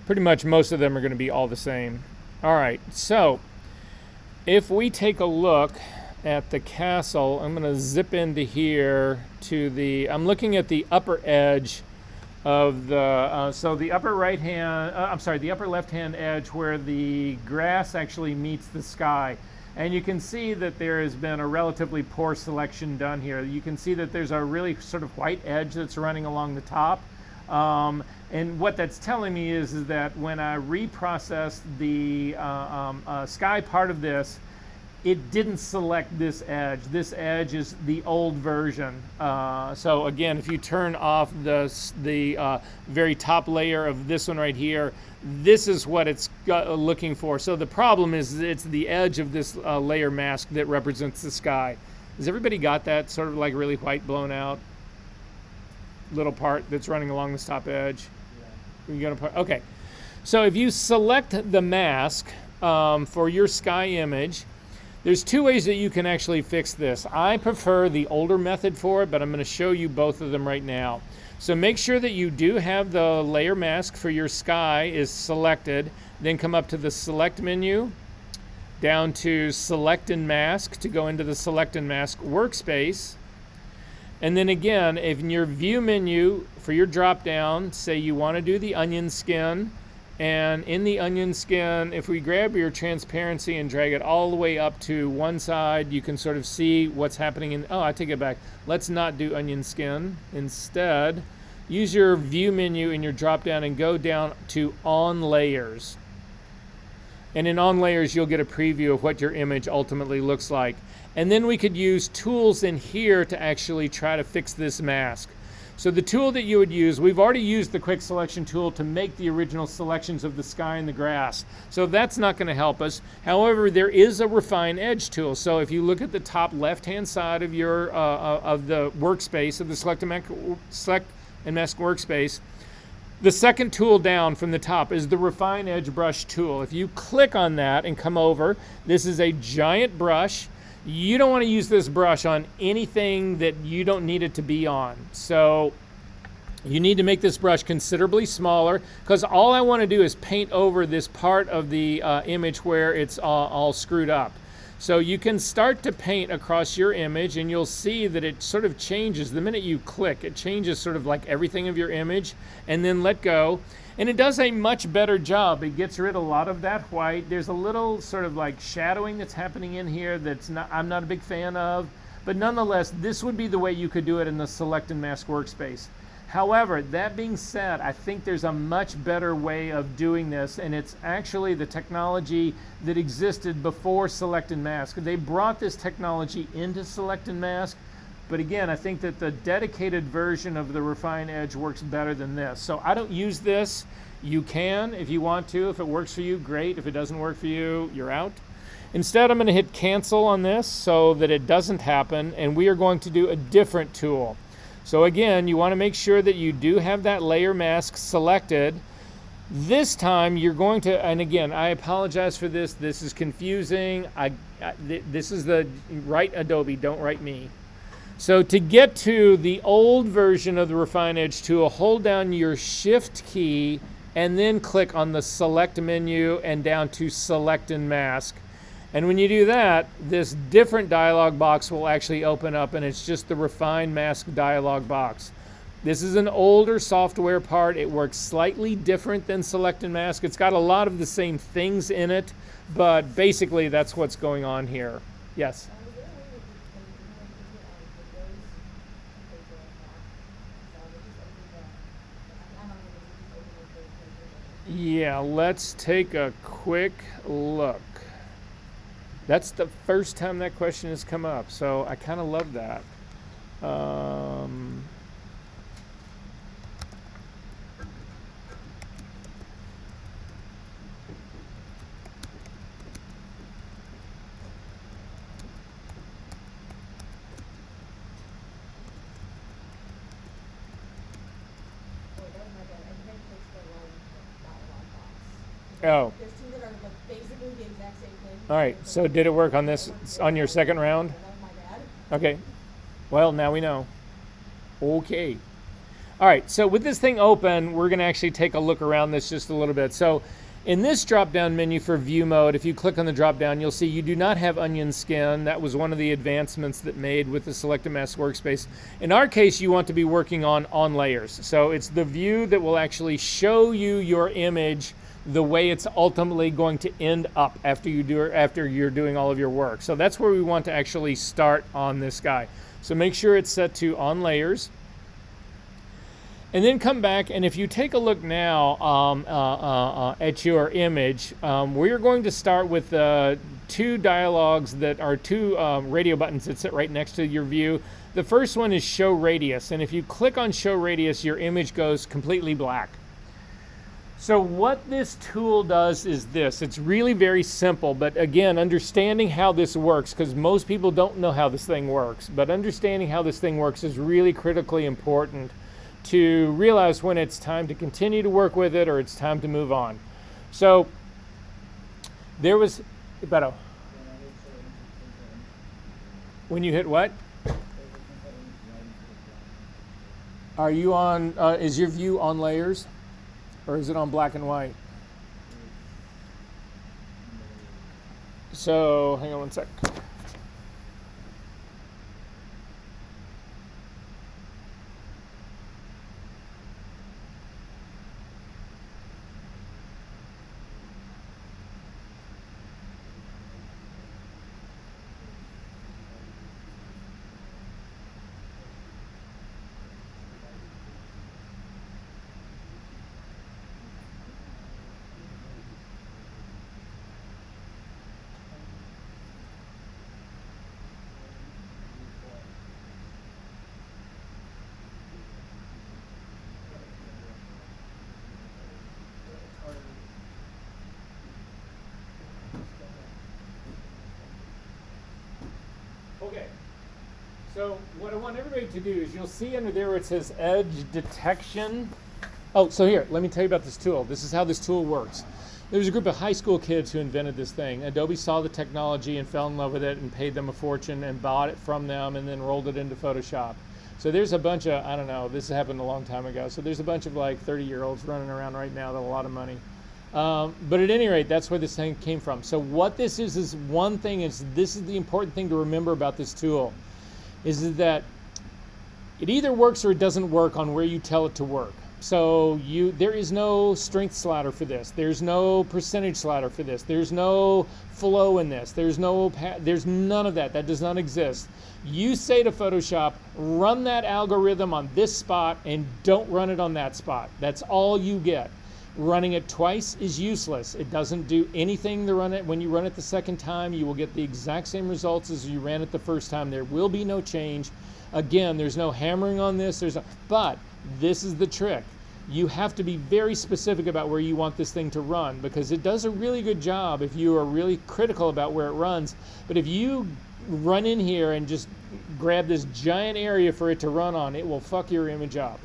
Pretty much most of them are going to be all the same. All right, so if we take a look at the castle, I'm going to zip into here to the, I'm looking at the upper edge of the, so the upper right hand, the upper left hand edge where the grass actually meets the sky. And you can see that there has been a relatively poor selection done here. You can see that there's a really sort of white edge that's running along the top. And what that's telling me is that when I reprocessed the sky part of this, it didn't select this edge. This edge is the old version. So again, if you turn off the very top layer of this one right here, this is what it's looking for. So the problem is it's the edge of this layer mask that represents the sky. Has everybody got that sort of like really white blown out little part that's running along this top edge? Yeah. Okay, so if you select the mask for your sky image, there's two ways that you can actually fix this. I prefer the older method for it, but I'm going to show you both of them right now. So make sure that you do have the layer mask for your sky is selected, then come up to the select menu, down to select and mask to go into the select and mask workspace. And then again, if in your view menu for your drop down, say you want to do the onion skin, and in the onion skin, if we grab your transparency and drag it all the way up to one side, you can sort of see what's happening in, oh, I take it back. Let's not do onion skin. Instead, use your view menu in your drop down and go down to on layers. And in on layers, you'll get a preview of what your image ultimately looks like. And then we could use tools in here to actually try to fix this mask. So the tool that you would use, we've already used the quick selection tool to make the original selections of the sky and the grass. So that's not going to help us. However, there is a refine edge tool. So if you look at the top left-hand side of your of the workspace, of the select and mask workspace, the second tool down from the top is the refine edge brush tool. If you click on that and come over, this is a giant brush. You don't want to use this brush on anything that you don't need it to be on. So you need to make this brush considerably smaller, because all I want to do is paint over this part of the image where it's all screwed up. So you can start to paint across your image, and you'll see that it sort of changes. The minute you click, it changes sort of like everything of your image, and then let go. And it does a much better job. It gets rid of a lot of that white. There's a little sort of like shadowing that's happening in here I'm not a big fan of. But nonetheless, this would be the way you could do it in the Select and Mask workspace. However, that being said, I think there's a much better way of doing this, and it's actually the technology that existed before Select and Mask. They brought this technology into Select and Mask, but again, I think that the dedicated version of the Refine Edge works better than this. So I don't use this. You can if you want to. If it works for you, great. If it doesn't work for you, you're out. Instead, I'm going to hit cancel on this so that it doesn't happen, and we are going to do a different tool. So again, you want to make sure that you do have that layer mask selected. This time you're going to, and again, I apologize for this. This is confusing. This is the write Adobe, don't write me. So to get to the old version of the Refine Edge tool, hold down your Shift key and then click on the Select menu and down to Select and Mask. And when you do that, this different dialog box will actually open up, and it's just the Refine Mask dialog box. This is an older software part. It works slightly different than Select and Mask. It's got a lot of the same things in it, but basically that's what's going on here. Yes? Yeah, let's take a quick look. That's the first time that question has come up, so I kind of love that. Oh. There's two that are like basically the exact same thing. All right, so did it work on this, on your second round? That was my bad. Okay, well, now we know. Okay. All right, so with this thing open, we're gonna actually take a look around this just a little bit. So in this drop-down menu for view mode, if you click on the drop-down, you'll see you do not have onion skin. That was one of the advancements that made with the Select and Mask workspace. In our case, you want to be working on layers. So it's the view that will actually show you your image the way it's ultimately going to end up after you're doing all of your work. So that's where we want to actually start on this guy. So make sure it's set to on layers. And then come back, and if you take a look now at your image, we're going to start with two dialogues that are two radio buttons that sit right next to your view. The first one is Show Radius, and if you click on Show Radius, your image goes completely black. So what this tool does is this. It's really very simple, but again, understanding how this works, because most people don't know how this thing works, but understanding how this thing works is really critically important to realize when it's time to continue to work with it or it's time to move on. So there was, Beto, when you hit what? Are you on, is your view on layers? Or is it on black and white? So, hang on one sec. Okay. So what I want everybody to do is you'll see under there where it says edge detection. Oh, so here, let me tell you about this tool. This is how this tool works. There's a group of high school kids who invented this thing. Adobe saw the technology and fell in love with it and paid them a fortune and bought it from them and then rolled it into Photoshop. So there's a bunch of, I don't know, this happened a long time ago. So there's a bunch of like 30-year-olds running around right now that have a lot of money. But at any rate, that's where this thing came from. So what this is one thing, this is the important thing to remember about this tool, is that it either works or it doesn't work on where you tell it to work. So there is no strength slider for this. There's no percentage slider for this. There's no flow in this. There's none of that. That does not exist. You say to Photoshop, run that algorithm on this spot and don't run it on that spot. That's all you get. Running it twice is useless. It doesn't do anything to run it. When you run it the second time, you will get the exact same results as you ran it the first time. There will be no change. Again, there's no hammering on this. But this is the trick. You have to be very specific about where you want this thing to run, because it does a really good job if you are really critical about where it runs. But if you run in here and just grab this giant area for it to run on, it will fuck your image up.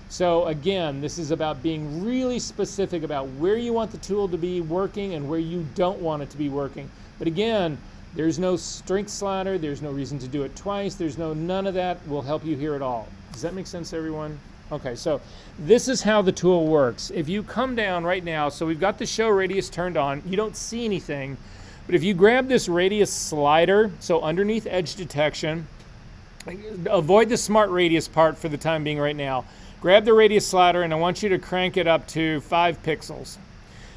So again, this is about being really specific about where you want the tool to be working and where you don't want it to be working. But again, there's no strength slider, there's no reason to do it twice, none of that will help you here at all. Does that make sense, everyone? Okay, so this is how the tool works. If you come down right now, so we've got the show radius turned on, you don't see anything, but if you grab this radius slider, so underneath edge detection, avoid the smart radius part for the time being right now. Grab the radius slider and I want you to crank it up to 5 pixels.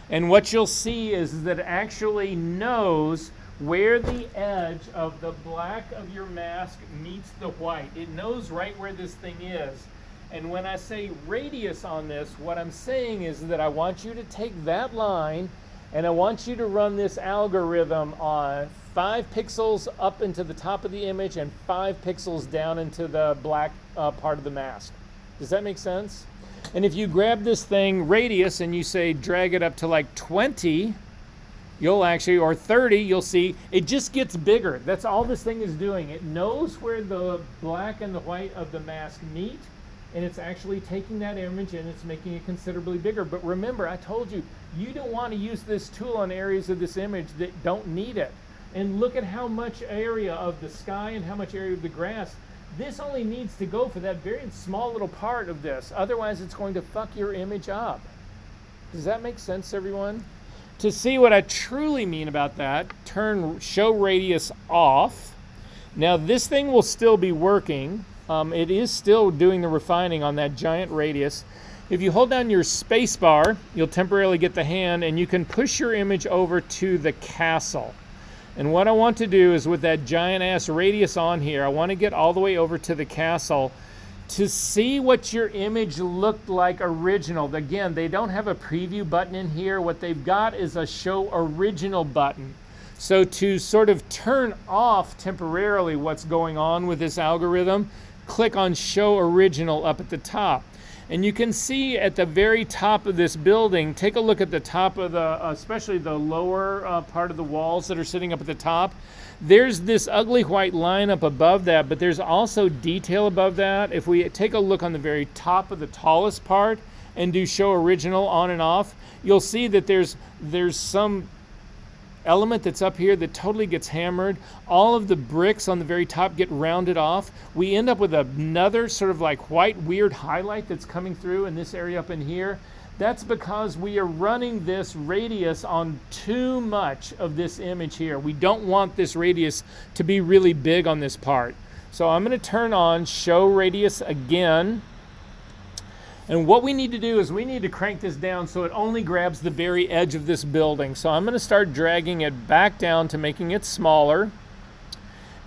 And what you'll see is that it actually knows where the edge of the black of your mask meets the white. It knows right where this thing is. And when I say radius on this, what I'm saying is that I want you to take that line and I want you to run this algorithm on 5 pixels up into the top of the image and 5 pixels down into the black part of the mask. Does that make sense? And if you grab this thing radius and you say drag it up to like 20, you'll actually, or 30, you'll see it just gets bigger. That's all this thing is doing. It knows where the black and the white of the mask meet, and it's actually taking that image and it's making it considerably bigger. But remember, I told you, you don't want to use this tool on areas of this image that don't need it. And look at how much area of the sky and how much area of the grass. This only needs to go for that very small little part of this. Otherwise, it's going to fuck your image up. Does that make sense, everyone? To see what I truly mean about that, turn show radius off. Now, this thing will still be working. It is still doing the refining on that giant radius. If you hold down your space bar, you'll temporarily get the hand, and you can push your image over to the castle. And what I want to do is with that giant ass radius on here, I want to get all the way over to the castle to see what your image looked like original. Again, they don't have a preview button in here. What they've got is a show original button. So to sort of turn off temporarily what's going on with this algorithm, click on show original up at the top. And you can see at the very top of this building, take a look at the top of the, especially the lower part of the walls that are sitting up at the top. There's this ugly white line up above that, but there's also detail above that. If we take a look on the very top of the tallest part and do show original on and off, you'll see that there's some element that's up here that totally gets hammered. All of the bricks on the very top get rounded off. We end up with another sort of like white weird highlight that's coming through in this area up in here. That's because we are running this radius on too much of this image here. We don't want this radius to be really big on this part. So I'm going to turn on show radius again. And what we need to do is we need to crank this down so it only grabs the very edge of this building. So I'm going to start dragging it back down to making it smaller.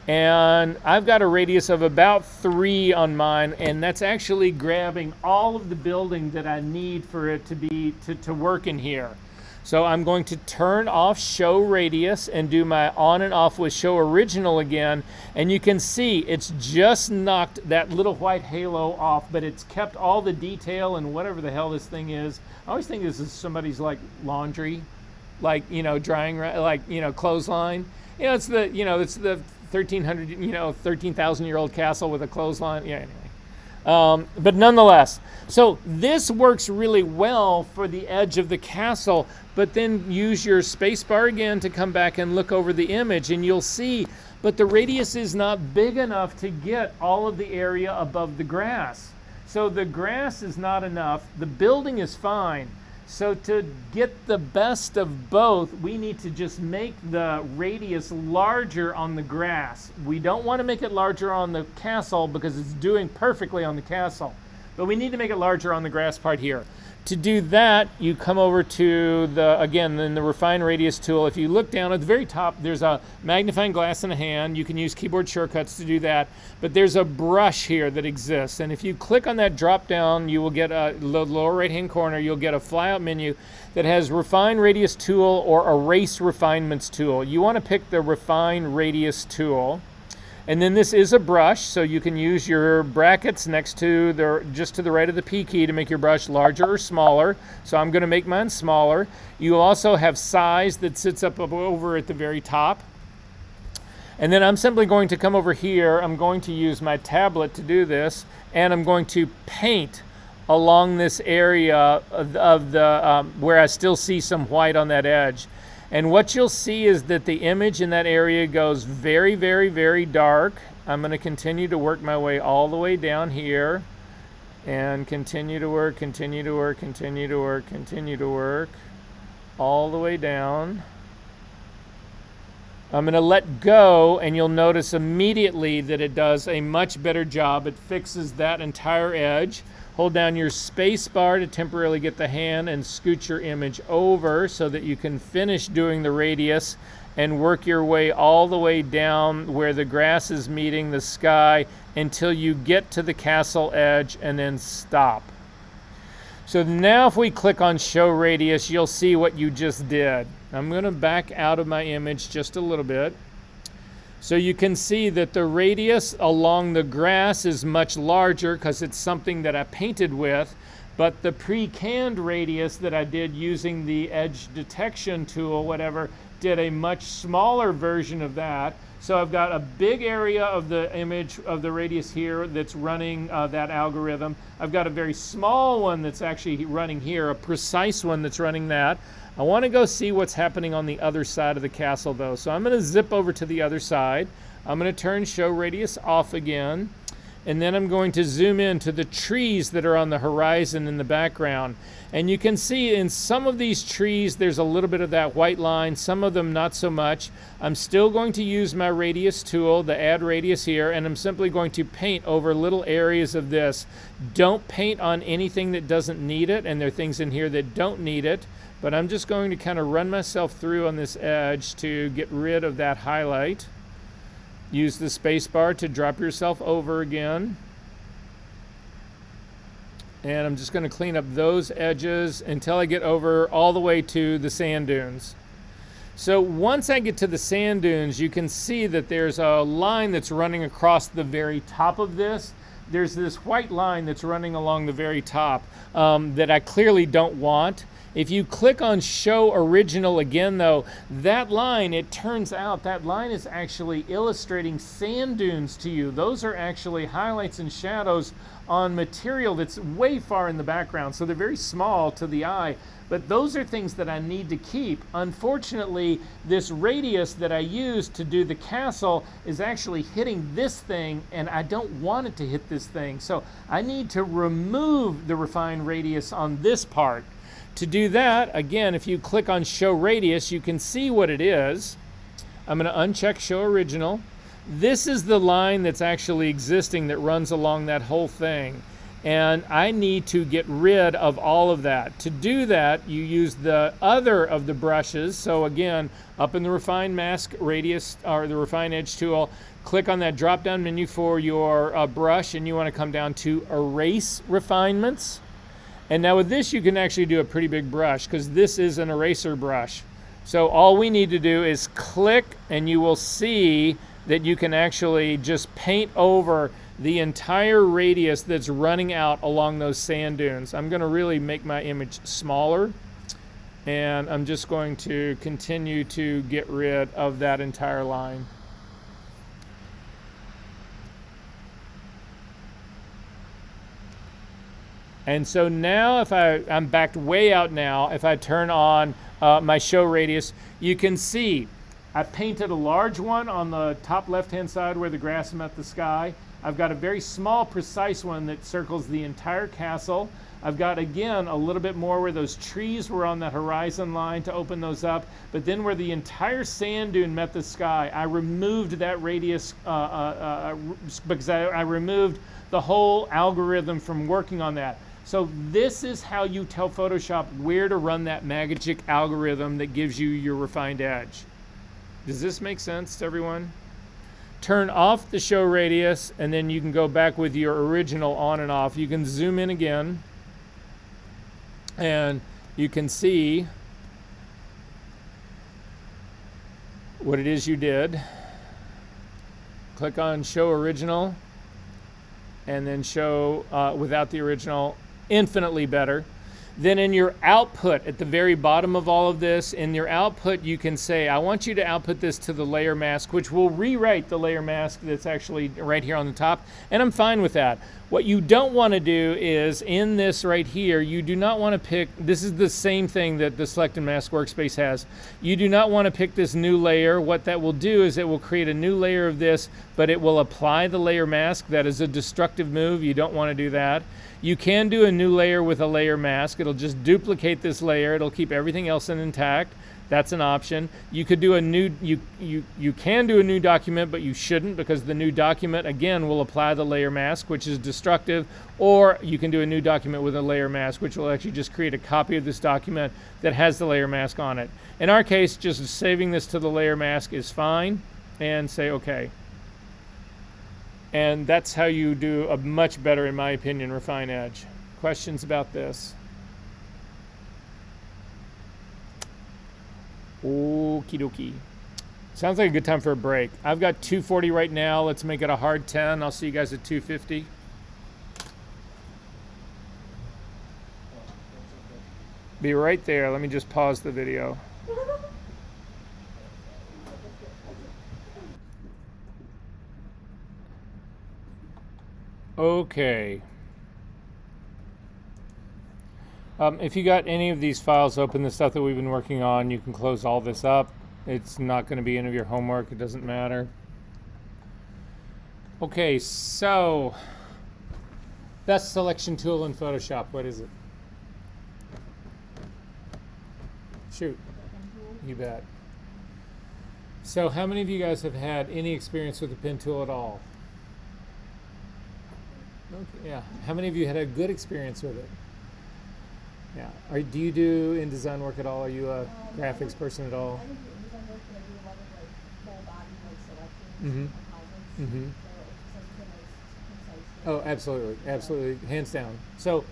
And I've got a radius of about 3 on mine, and that's actually grabbing all of the building that I need for it to be to work in here. So I'm going to turn off show radius and do my on and off with show original again. And you can see it's just knocked that little white halo off, but it's kept all the detail and whatever the hell this thing is. I always think this is somebody's like laundry, like, you know, drying, like, you know, clothesline. You know, it's the 1,300, 13,000-year-old castle with a clothesline. Yeah, anyway. But nonetheless, so this works really well for the edge of the castle, but then use your space bar again to come back and look over the image, and you'll see, but the radius is not big enough to get all of the area above the grass. So the grass is not enough. The building is fine. So to get the best of both, we need to just make the radius larger on the grass. We don't want to make it larger on the castle because it's doing perfectly on the castle. But we need to make it larger on the grass part here. To do that, you come over to the Refine Radius tool. If you look down at the very top, there's a magnifying glass in a hand. You can use keyboard shortcuts to do that. But there's a brush here that exists. And if you click on that drop down, you will get the lower right-hand corner, you'll get a flyout menu that has Refine Radius tool or Erase Refinements tool. You want to pick the Refine Radius tool. And then this is a brush, so you can use your brackets next to just to the right of the P key to make your brush larger or smaller. So I'm going to make mine smaller. You also have size that sits up over at the very top. And then I'm simply going to come over here. I'm going to use my tablet to do this, and I'm going to paint along this area of the where I still see some white on that edge. And what you'll see is that the image in that area goes very, very, very dark. I'm going to continue to work my way all the way down here and continue to work, continue to work, continue to work, continue to work all the way down. I'm going to let go, and you'll notice immediately that it does a much better job. It fixes that entire edge. Hold down your space bar to temporarily get the hand and scoot your image over so that you can finish doing the radius and work your way all the way down where the grass is meeting the sky until you get to the castle edge and then stop. So now if we click on Show Radius, you'll see what you just did. I'm going to back out of my image just a little bit. So you can see that the radius along the grass is much larger because it's something that I painted with, but the pre-canned radius that I did using the edge detection tool, whatever, did a much smaller version of that. So I've got a big area of the image of the radius here that's running that algorithm. I've got a very small one that's actually running here, a precise one that's running that. I want to go see what's happening on the other side of the castle though. So I'm going to zip over to the other side. I'm going to turn Show Radius off again. And then I'm going to zoom in to the trees that are on the horizon in the background. And you can see in some of these trees there's a little bit of that white line, some of them not so much. I'm still going to use my radius tool, the add radius here, and I'm simply going to paint over little areas of this. Don't paint on anything that doesn't need it, and there are things in here that don't need it. But I'm just going to kind of run myself through on this edge to get rid of that highlight. Use the space bar to drop yourself over again. And I'm just going to clean up those edges until I get over all the way to the sand dunes. So once I get to the sand dunes, you can see that there's a line that's running across the very top of this. There's this white line that's running along the very top that I clearly don't want. If you click on Show Original again though, that line, it turns out that line is actually illustrating sand dunes to you. Those are actually highlights and shadows on material that's way far in the background, so they're very small to the eye, but those are things that I need to keep. Unfortunately, this radius that I used to do the castle is actually hitting this thing, and I don't want it to hit this thing, so I need to remove the Refine Radius on this part. To do that, again, if you click on Show Radius, you can see what it is. I'm going to uncheck Show Original. This is the line that's actually existing that runs along that whole thing. And I need to get rid of all of that. To do that, you use the other of the brushes. So again, up in the Refine Mask Radius, or the Refine Edge tool, click on that drop-down menu for your brush, and you want to come down to Erase Refinements. And now with this, you can actually do a pretty big brush because this is an eraser brush. So all we need to do is click, and you will see that you can actually just paint over the entire radius that's running out along those sand dunes. I'm going to really make my image smaller, and I'm just going to continue to get rid of that entire line. And so now if I'm backed way out now, if I turn on my show radius, you can see I painted a large one on the top left-hand side where the grass met the sky. I've got a very small, precise one that circles the entire castle. I've got, again, a little bit more where those trees were on that horizon line to open those up. But then where the entire sand dune met the sky, I removed that radius because I removed the whole algorithm from working on that. So this is how you tell Photoshop where to run that magic algorithm that gives you your refined edge. Does this make sense to everyone? Turn off the show radius, and then you can go back with your original on and off. You can zoom in again, and you can see what it is you did. Click on show original, and then show without the original. Infinitely better. Then in your output, at the very bottom of all of this, in your output you can say, I want you to output this to the layer mask, which will rewrite the layer mask that's actually right here on the top, and I'm fine with that. What you don't want to do is, in this right here, you do not want to pick, this is the same thing that the Select and Mask workspace has. You do not want to pick this new layer. What that will do is it will create a new layer of this, but it will apply the layer mask. That is a destructive move. You don't want to do that. You can do a new layer with a layer mask. It'll just duplicate this layer. It'll keep everything else intact. That's an option. You could do a new, you can do a new document, but you shouldn't, because the new document, again, will apply the layer mask, which is destructive. Or you can do a new document with a layer mask, which will actually just create a copy of this document that has the layer mask on it. In our case, just saving this to the layer mask is fine, and say OK. And that's how you do a much better, in my opinion, refine edge. Questions about this? Okie dokie. Sounds like a good time for a break. I've got 240 right now. Let's make it a hard 10. I'll see you guys at 250. Be right there. Let me just pause the video. Okay. If you got any of these files open, the stuff that we've been working on, you can close all this up. It's not going to be any of your homework. It doesn't matter. Okay, so best selection tool in Photoshop. What is it? Shoot. You bet. So how many of you guys have had any experience with the pen tool at all? Okay, yeah. How many of you had a good experience with it? Yeah. Do you do InDesign work at all? Are you a graphics person at all? I think InDesign work, but I do a lot of like full body like selections, composites. Mm-hmm. So it's just like the most concise. Oh, absolutely, absolutely, hands down. So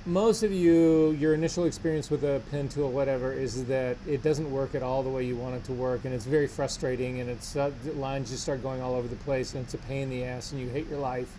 most of you, your initial experience with a pen tool, whatever, is that it doesn't work at all the way you want it to work, and it's very frustrating, and it's the lines just start going all over the place, and it's a pain in the ass, and you hate your life.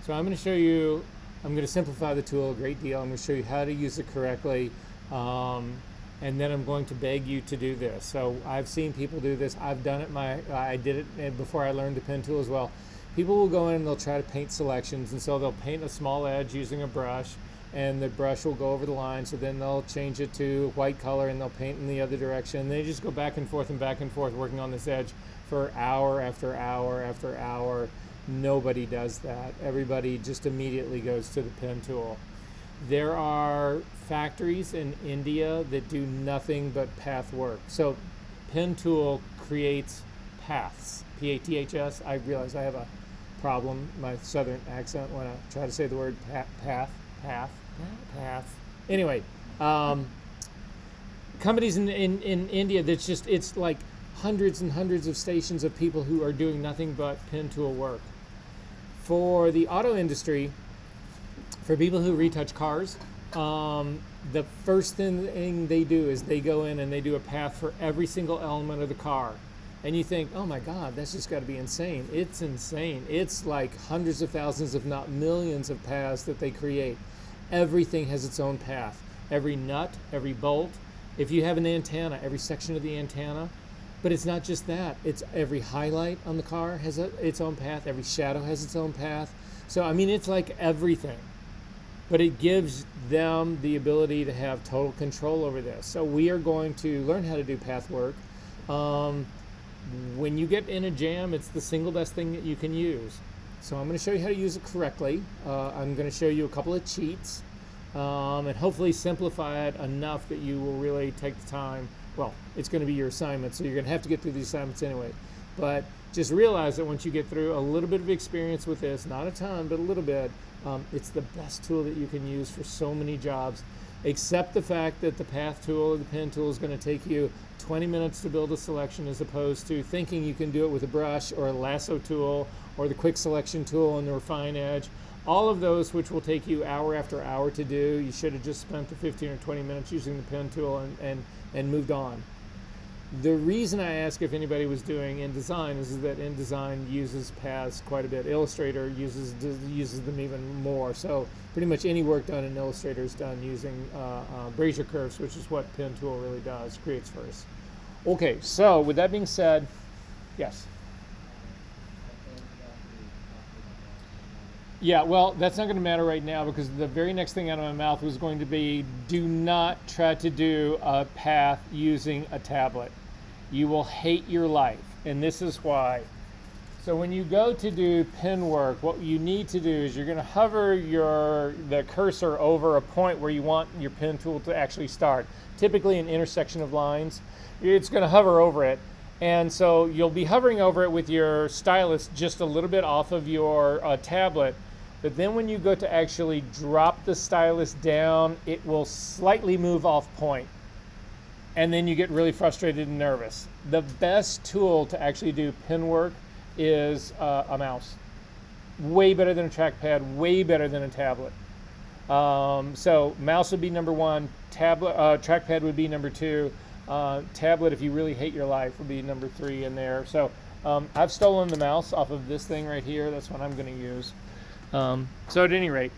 So I'm going to show you. I'm going to simplify the tool a great deal. I'm going to show you how to use it correctly, and then I'm going to beg you to do this. So I've seen people do this. I've done it. I did it before I learned the pen tool as well. People will go in and they'll try to paint selections, and so they'll paint a small edge using a brush, and the brush will go over the line. So then they'll change it to white color, and they'll paint in the other direction. And they just go back and forth working on this edge for hour after hour after hour. Nobody does that. Everybody just immediately goes to the pen tool. There are factories in India that do nothing but path work. So pen tool creates paths, P-A-T-H-S. I realize I have a problem, my southern accent, when I try to say the word path. Anyway, companies in India, that's just, it's like hundreds and hundreds of stations of people who are doing nothing but pen tool work. For the auto industry, for people who retouch cars, the first thing they do is they go in and they do a path for every single element of the car. And you think, oh my God, that's just got to be insane. It's insane. It's like hundreds of thousands, if not millions of paths that they create. Everything has its own path. Every nut, every bolt. If you have an antenna, every section of the antenna. But it's not just that. It's every highlight on the car has its own path. Every shadow has its own path. So, I mean, it's like everything. but it gives them the ability to have total control over this. So we are going to learn how to do path work. When you get in a jam, it's the single best thing that you can use. So I'm going to show you how to use it correctly. I'm going to show you a couple of cheats and hopefully simplify it enough that you will really take the time. Well, it's going to be your assignment, so you're going to have to get through these assignments anyway. But just realize that once you get through a little bit of experience with this, not a ton, but a little bit, it's the best tool that you can use for so many jobs, except the fact that the path tool or the pen tool is going to take you 20 minutes to build a selection, as opposed to thinking you can do it with a brush or a lasso tool or the quick selection tool and the refine edge. All of those, which will take you hour after hour to do, you should have just spent the 15 or 20 minutes using the pen tool and moved on. The reason I ask if anybody was doing InDesign is that InDesign uses paths quite a bit. Illustrator uses them even more. So pretty much any work done in Illustrator is done using Brazier curves, which is what pen tool really does, creates first. Okay, so with that being said, yes? Yeah, well, that's not going to matter right now, because the very next thing out of my mouth was going to be, do not try to do a path using a tablet. You will hate your life, and this is why. So when you go to do pen work, what you need to do is you're going to hover the cursor over a point where you want your pen tool to actually start. Typically an intersection of lines. It's going to hover over it. And so you'll be hovering over it with your stylus just a little bit off of your tablet. But then when you go to actually drop the stylus down, it will slightly move off point. And then you get really frustrated and nervous. The best tool to actually do pen work is a mouse. Way better than a trackpad, way better than a tablet. So mouse would be number one, trackpad would be number two, tablet, if you really hate your life, would be number three in there. So I've stolen the mouse off of this thing right here. That's what I'm going to use. So at any rate,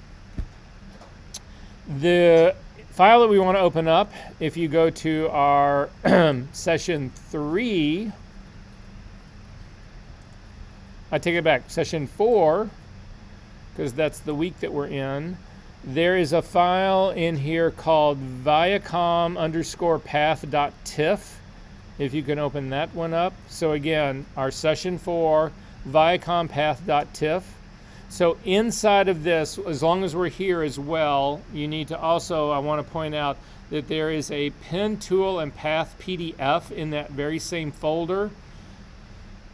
the file that we want to open up, if you go to our session 3, I take it back, session 4, because that's the week that we're in. There is a file in here called viacom_path.tiff. If you can open that one up. So again, our session 4, viacom_path.tiff. So inside of this, as long as we're here as well, you need to also, I want to point out that there is a pen tool and path PDF in that very same folder.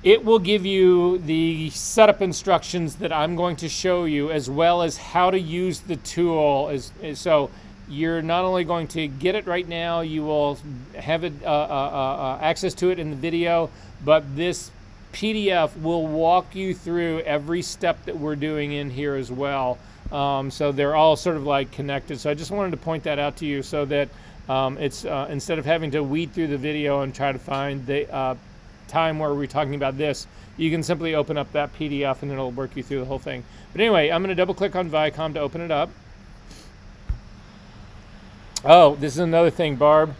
It will give you the setup instructions that I'm going to show you, as well as how to use the tool. So you're not only going to get it right now, you will have it, access to it in the video, but this PDF will walk you through every step that we're doing in here as well. So they're all sort of like connected. So I just wanted to point that out to you, so that it's instead of having to weed through the video and try to find the time where we're talking about this, you can simply open up that PDF and it'll work you through the whole thing. But anyway, I'm going to double click on Viacom to open it up. Oh, this is another thing, Barb.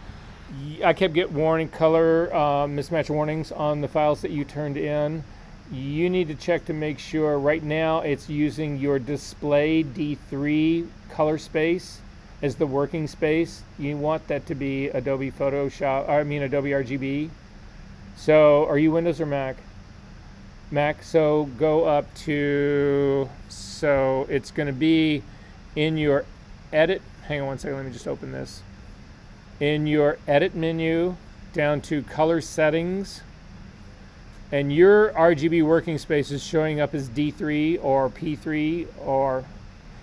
I kept getting color mismatch warnings on the files that you turned in. You need to check to make sure. Right now it's using your display D3 color space as the working space. You want that to be Adobe Photoshop, Adobe RGB. So are you Windows or Mac? Mac. So go up to, so it's going to be in your edit. Hang on one second, let me just open this. In your edit menu, down to color settings, and your RGB working space is showing up as D3 or P3, or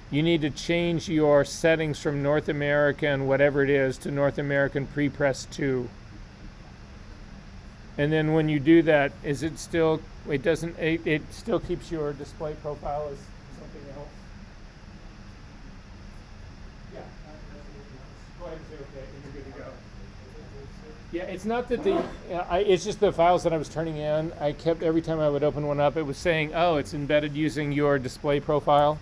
you need to change your settings from North American, whatever it is, to North American Prepress 2. And then when you do that, is it still, it still keeps your display profile as something else? Yeah. Go ahead and say okay, and you're good to go. Yeah, it's not that it's just the files that I was turning in. I kept, every time I would open one up, it was saying, oh, it's embedded using your display profile,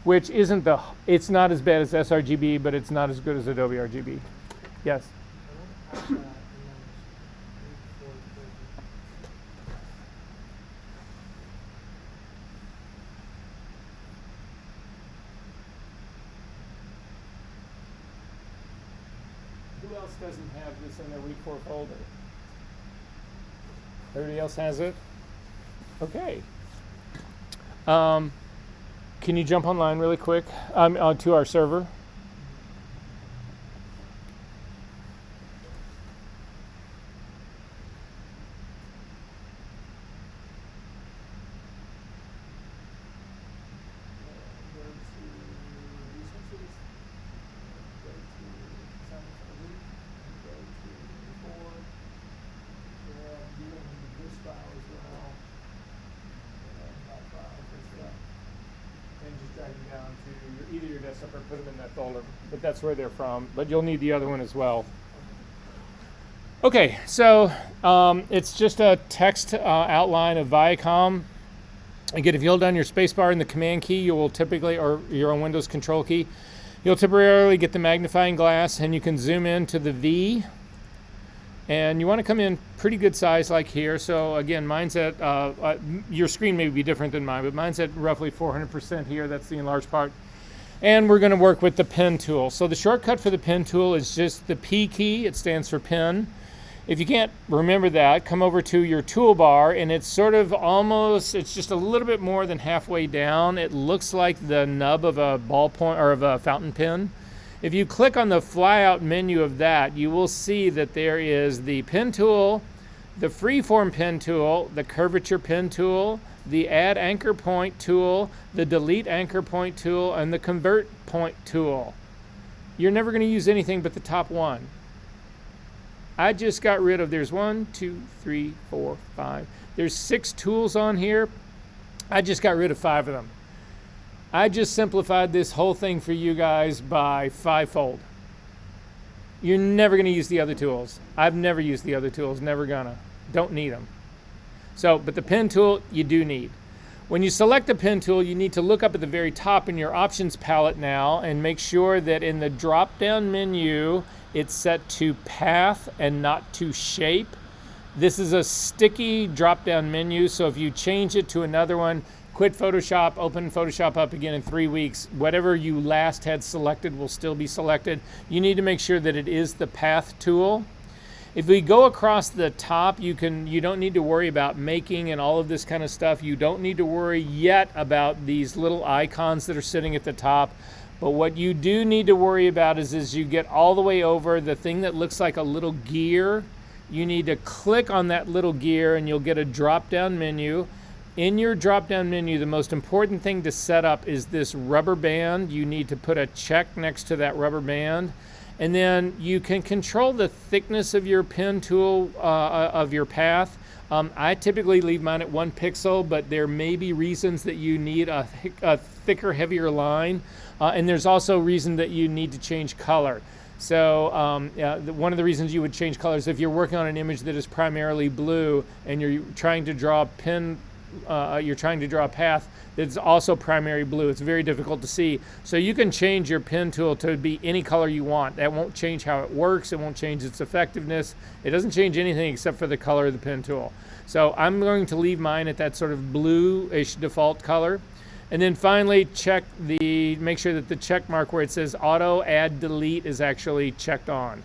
which isn't it's not as bad as sRGB, but it's not as good as Adobe RGB. Yes? else doesn't have this in their week 4 folder? Everybody else has it? Okay. Can you jump online really quick to our server? Either your desktop or put them in that folder, but that's where they're from. But you'll need the other one as well. Okay, so it's just a text outline of Viacom. Again, if you hold down your spacebar and the command key, you will typically, or your own Windows control key, you'll temporarily get the magnifying glass, and you can zoom in to the V. And you want to come in pretty good size like here. So again, mine's at, your screen may be different than mine, but mine's at roughly 400% here. That's the enlarged part. And we're going to work with the pen tool. So the shortcut for the pen tool is just the P key. It stands for pen. If you can't remember that, come over to your toolbar, and it's sort of almost, it's just a little bit more than halfway down. It looks like the nub of a ballpoint or of a fountain pen. If you click on the flyout menu of that, you will see that there is the pen tool, the freeform pen tool, the curvature pen tool, the add anchor point tool, the delete anchor point tool, and the convert point tool. You're never going to use anything but the top one. I just got rid of, there's 1, 2, 3, 4, 5. There's 6 tools on here. I just got rid of 5 of them. I just simplified this whole thing for you guys by 5-fold. You're never going to use the other tools. I've never used the other tools, never gonna. Don't need them. So, but the pen tool, you do need. When you select the pen tool, you need to look up at the very top in your options palette now and make sure that in the drop-down menu, it's set to path and not to shape. This is a sticky drop-down menu, so if you change it to another one, quit Photoshop, open Photoshop up again in 3 weeks, whatever you last had selected will still be selected. You need to make sure that it is the path tool. If we go across the top, you don't need to worry about making and all of this kind of stuff. You don't need to worry yet about these little icons that are sitting at the top. But what you do need to worry about is as you get all the way over, the thing that looks like a little gear, you need to click on that little gear and you'll get a drop-down menu. In your drop-down menu, the most important thing to set up is this rubber band. You need to put a check next to that rubber band. And then you can control the thickness of your pen tool, of your path. I typically leave mine at 1 pixel, but there may be reasons that you need a thicker, heavier line. And there's also a reason that you need to change color. So one of the reasons you would change colors if you're working on an image that is primarily blue and you're trying to draw a path that's also primary blue. It's very difficult to see. So you can change your pen tool to be any color you want. That won't change how it works. It won't change its effectiveness. It doesn't change anything except for the color of the pen tool. So I'm going to leave mine at that sort of bluish default color. And then finally, make sure that the check mark where it says auto add delete is actually checked on.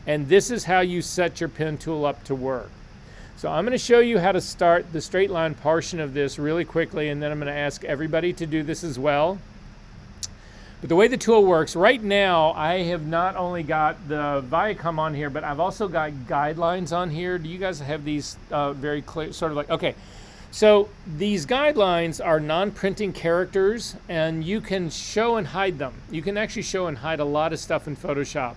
And this is how you set your pen tool up to work. So I'm going to show you how to start the straight line portion of this really quickly, and then I'm going to ask everybody to do this as well. But the way the tool works, right now I have not only got the Viacom on here, but I've also got guidelines on here. Do you guys have these very clear, sort of like, okay. So these guidelines are non-printing characters, and you can show and hide them. You can actually show and hide a lot of stuff in Photoshop.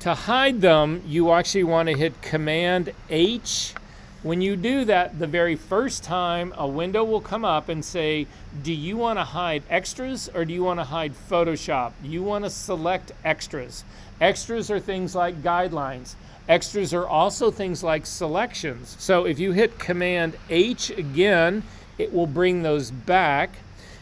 To hide them, you actually want to hit Command H. When you do that, the very first time, a window will come up and say, do you want to hide extras or do you want to hide Photoshop? You want to select extras. Extras are things like guidelines. Extras are also things like selections. So if you hit Command H again, it will bring those back.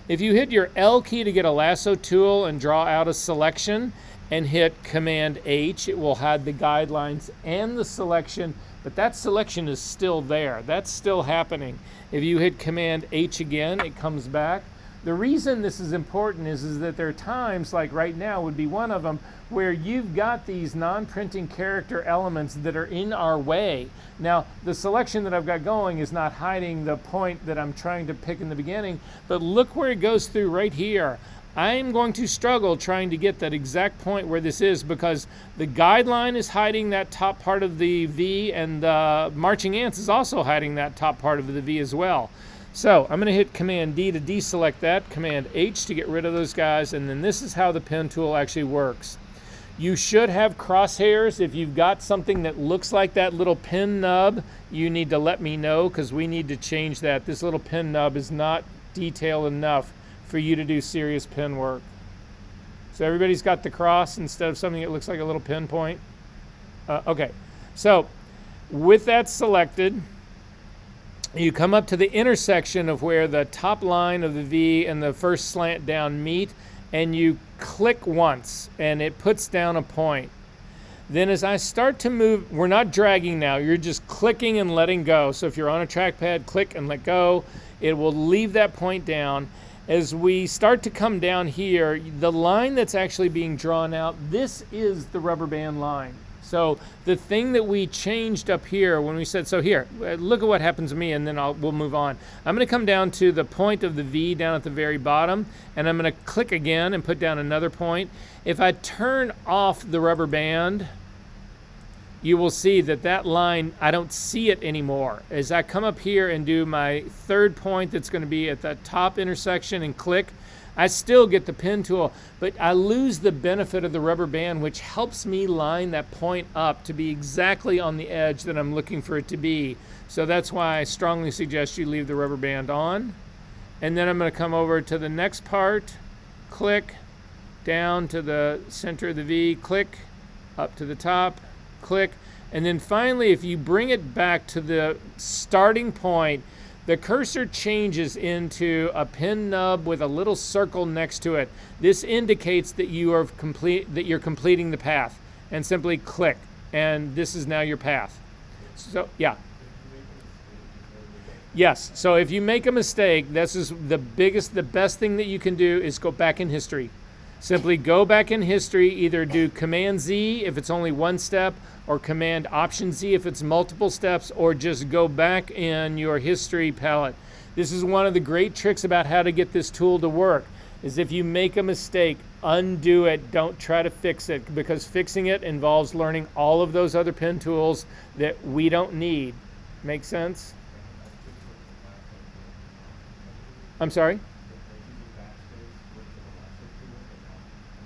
If you hit your L key to get a lasso tool and draw out a selection and hit Command H, it will hide the guidelines and the selection, but that selection is still there. That's still happening. If you hit Command H again, it comes back. The reason this is important is that there are times, like right now would be one of them, where you've got these non-printing character elements that are in our way. Now, the selection that I've got going is not hiding the point that I'm trying to pick in the beginning, but look where it goes through right here. I'm going to struggle trying to get that exact point where this is, because the guideline is hiding that top part of the V, and the marching ants is also hiding that top part of the V as well. So I'm going to hit Command D to deselect that, Command H to get rid of those guys, and then this is how the pen tool actually works. You should have crosshairs. If you've got something that looks like that little pen nub, you need to let me know, because we need to change that. This little pen nub is not detailed enough for you to do serious pen work. So everybody's got the cross instead of something that looks like a little pinpoint. Okay, so with that selected, you come up to the intersection of where the top line of the V and the first slant down meet, and you click once, and it puts down a point. Then as I start to move, we're not dragging now, you're just clicking and letting go. So if you're on a trackpad, click and let go. It will leave that point down. As we start to come down here, the line that's actually being drawn out, this is the rubber band line. So the thing that we changed up here when we said, so here, look at what happens to me, and then we'll move on. I'm going to come down to the point of the V down at the very bottom, and I'm going to click again and put down another point. If I turn off the rubber band, you will see that that line, I don't see it anymore. As I come up here and do my third point that's going to be at the top intersection and click, I still get the pen tool, but I lose the benefit of the rubber band, which helps me line that point up to be exactly on the edge that I'm looking for it to be. So that's why I strongly suggest you leave the rubber band on. And then I'm going to come over to the next part, click, down to the center of the V, click, up to the top, click, and then finally, if you bring it back to the starting point, the cursor changes into a pen nub with a little circle next to it. This indicates that you're completing the path, and simply click, and this is now your path. So yeah. Yes, so if you make a mistake, this is the best thing that you can do is go back in history. Simply go back in history, either do Command Z if it's only one step, or Command Option Z if it's multiple steps, or just go back in your history palette. This is one of the great tricks about how to get this tool to work, is if you make a mistake, undo it, don't try to fix it, because fixing it involves learning all of those other pen tools that we don't need. Make sense? I'm sorry?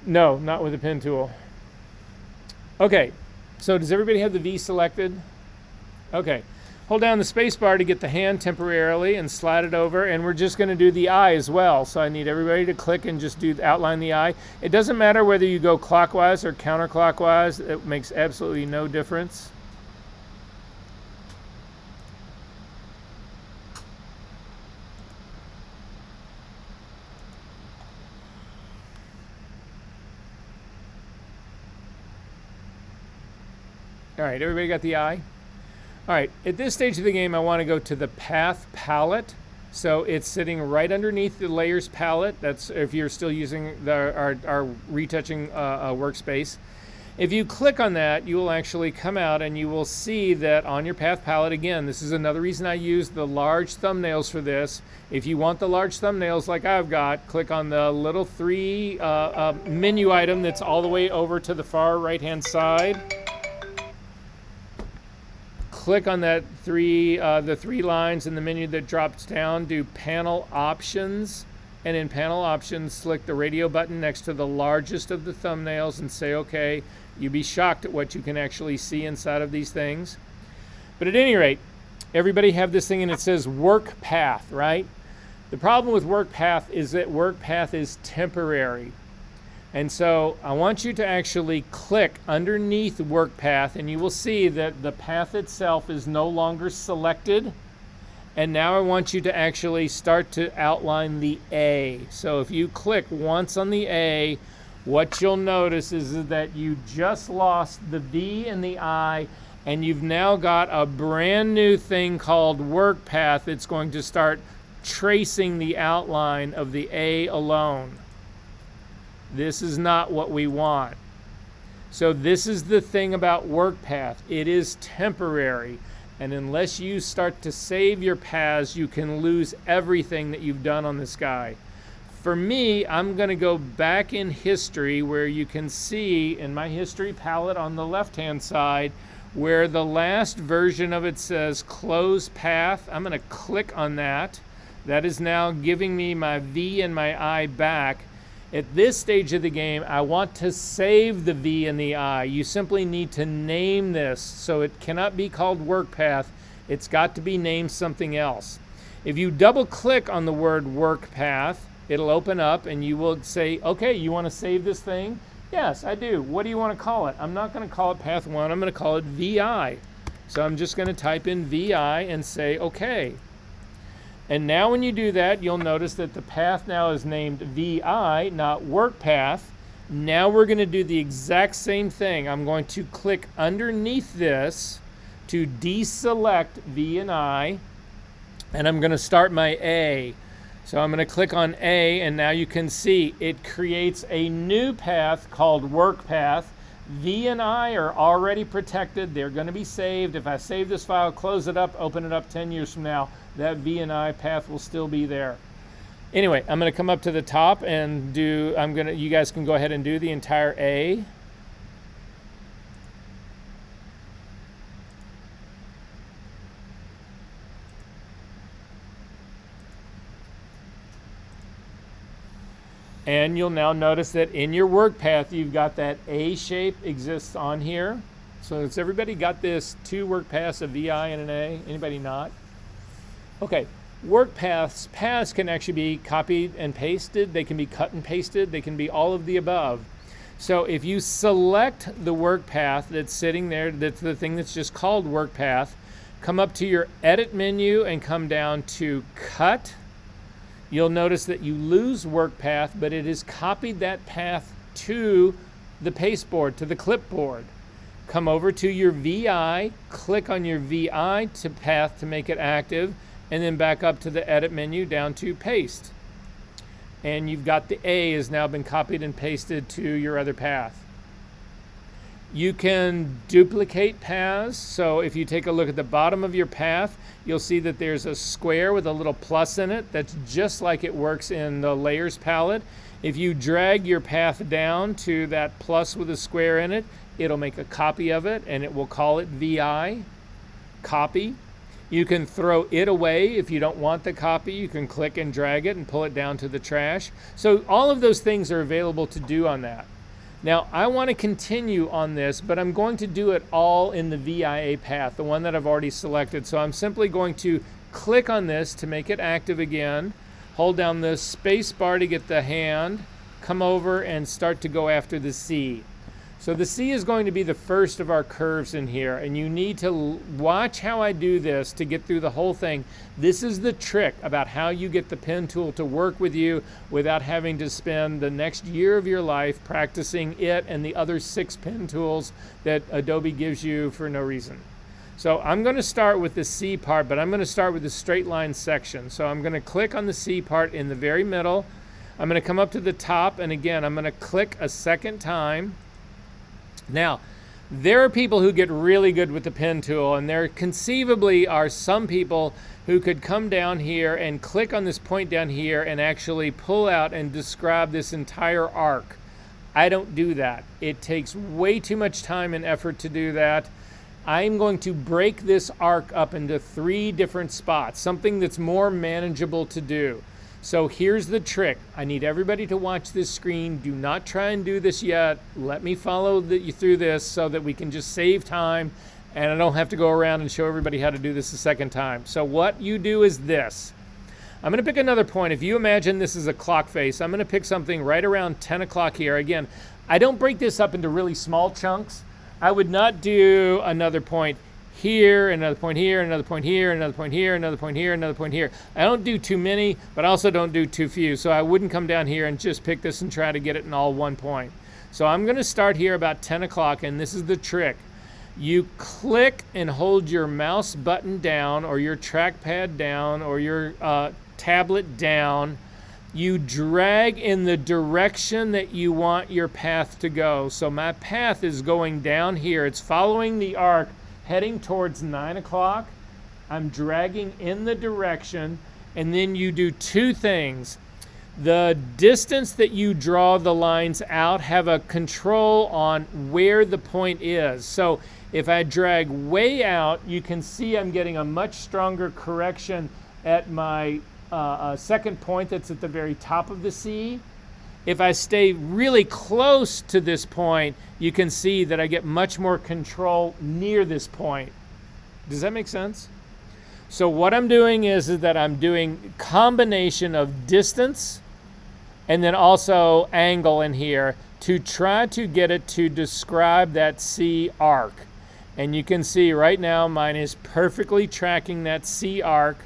No, not with the pen tool. Okay, so does everybody have the V selected? Okay, hold down the space bar to get the hand temporarily and slide it over, and we're just going to do the eye as well. So I need everybody to click and just outline the eye. It doesn't matter whether you go clockwise or counterclockwise, it makes absolutely no difference. All right, everybody got the eye? All right, at this stage of the game, I want to go to the path palette. So it's sitting right underneath the layers palette. That's if you're still using our retouching workspace. If you click on that, you will actually come out and you will see that on your path palette, again, this is another reason I use the large thumbnails for this. If you want the large thumbnails like I've got, click on the little three menu item that's all the way over to the far right-hand side. Click on that the three lines in the menu that drops down, do panel options, and in panel options, select the radio button next to the largest of the thumbnails and say OK. You'd be shocked at what you can actually see inside of these things. But at any rate, everybody have this thing and it says work path, right? The problem with work path is that work path is temporary. And so I want you to actually click underneath work path, and you will see that the path itself is no longer selected. And now I want you to actually start to outline the A. So if you click once on the A, what you'll notice is that you just lost the V and the I, and you've now got a brand new thing called work path. It's going to start tracing the outline of the A alone. This is not what we want. So this is the thing about work path. It is temporary. And unless you start to save your paths, you can lose everything that you've done on this guy. For me, I'm going to go back in history where you can see in my history palette on the left-hand side where the last version of it says close path. I'm going to click on that. That is now giving me my V and my I back. At this stage of the game, I want to save the V and the I. You simply need to name this, so it cannot be called work path. It's got to be named something else. If you double click on the word work path, it'll open up and you will say, okay, you want to save this thing? Yes, I do. What do you want to call it? I'm not going to call it path 1. I'm going to call it VI. So I'm just going to type in VI and say okay. And now when you do that, you'll notice that the path now is named VI, not work path. Now we're going to do the exact same thing. I'm going to click underneath this to deselect V and I, and I'm going to start my A. So I'm going to click on A, and now you can see it creates a new path called work path. V and I are already protected. They're going to be saved. If I save this file, close it up, open it up 10 years from now, that V and I path will still be there. Anyway, I'm going to come up to the top and you guys can go ahead and do the entire A. And you'll now notice that in your work path, you've got that A shape exists on here. So has everybody got this 2 work paths, a VI and an A? Anybody not? Okay, work paths can actually be copied and pasted. They can be cut and pasted. They can be all of the above. So if you select the work path that's sitting there, that's the thing that's just called work path, come up to your edit menu and come down to cut. You'll notice that you lose work path, but it has copied that path to the pasteboard, to the clipboard. Come over to your VI, click on your VI to path to make it active, and then back up to the edit menu down to paste. And you've got the A has now been copied and pasted to your other path. You can duplicate paths. So if you take a look at the bottom of your path, you'll see that there's a square with a little plus in it. That's just like it works in the layers palette. If you drag your path down to that plus with a square in it, it'll make a copy of it and it will call it VI, copy. You can throw it away if you don't want the copy. You can click and drag it and pull it down to the trash. So all of those things are available to do on that. Now, I want to continue on this, but I'm going to do it all in the VIA path, the one that I've already selected. So I'm simply going to click on this to make it active again, hold down the space bar to get the hand, come over and start to go after the C. So the C is going to be the first of our curves in here, and you need to watch how I do this to get through the whole thing. This is the trick about how you get the pen tool to work with you without having to spend the next year of your life practicing it and the other 6 pen tools that Adobe gives you for no reason. So I'm going to start with the C part, but I'm going to start with the straight line section. So I'm going to click on the C part in the very middle. I'm going to come up to the top, and again, I'm going to click a second time. Now, there are people who get really good with the pen tool, and there conceivably are some people who could come down here and click on this point down here and actually pull out and describe this entire arc. I don't do that. It takes way too much time and effort to do that. I'm going to break this arc up into 3 different spots, something that's more manageable to do. So here's the trick. I need everybody to watch this screen. Do not try and do this yet. Let me follow you through this so that we can just save time and I don't have to go around and show everybody how to do this a second time. So what you do is this. I'm going to pick another point. If you imagine this is a clock face, I'm going to pick something right around 10 o'clock here. Again, I don't break this up into really small chunks. I would not do another point here, another point here, another point here, another point here, another point here, another point here. I don't do too many, but I also don't do too few. So I wouldn't come down here and just pick this and try to get it in all one point. So I'm going to start here about 10 o'clock, and this is the trick. You click and hold your mouse button down or your trackpad down or your tablet down. You drag in the direction that you want your path to go. So my path is going down here. It's following the arc, heading towards 9 o'clock. I'm dragging in the direction, and then you do two things. The distance that you draw the lines out have a control on where the point is. So if I drag way out, you can see I'm getting a much stronger correction at my second point that's at the very top of the C. If I stay really close to this point, you can see that I get much more control near this point. Does that make sense? So what I'm doing is that I'm doing combination of distance and then also angle in here to try to get it to describe that C arc. And you can see right now mine is perfectly tracking that C arc.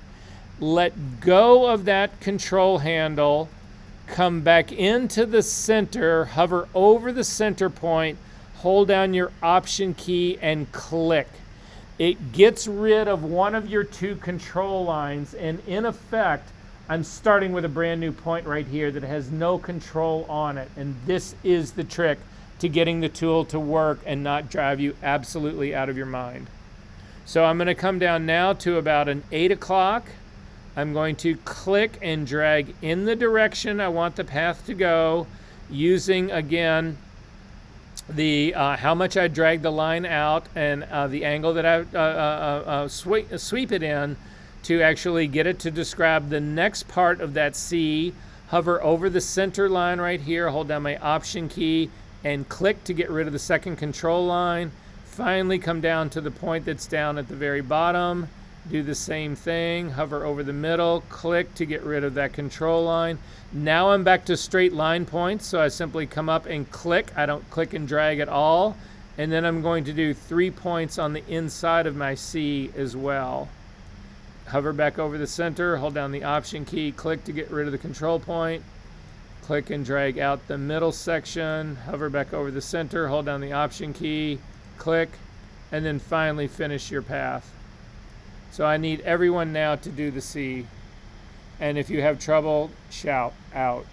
Let go of that control handle, come back into the center, hover over the center point, hold down your Option key and click. It gets rid of one of your two control lines, and in effect, I'm starting with a brand new point right here that has no control on it. And this is the trick to getting the tool to work and not drive you absolutely out of your mind. So I'm going to come down now to about an 8 o'clock. I'm going to click and drag in the direction I want the path to go, using again the how much I drag the line out and the angle that I sweep it in to actually get it to describe the next part of that C. Hover over the center line right here, hold down my Option key and click to get rid of the second control line. Finally come down to the point that's down at the very bottom. Do the same thing, hover over the middle, click to get rid of that control line. Now I'm back to straight line points, so I simply come up and click. I don't click and drag at all. And then I'm going to do 3 points on the inside of my C as well. Hover back over the center, hold down the Option key, click to get rid of the control point. Click and drag out the middle section, hover back over the center, hold down the Option key, click, and then finally finish your path. So I need everyone now to do the C. And if you have trouble, shout out.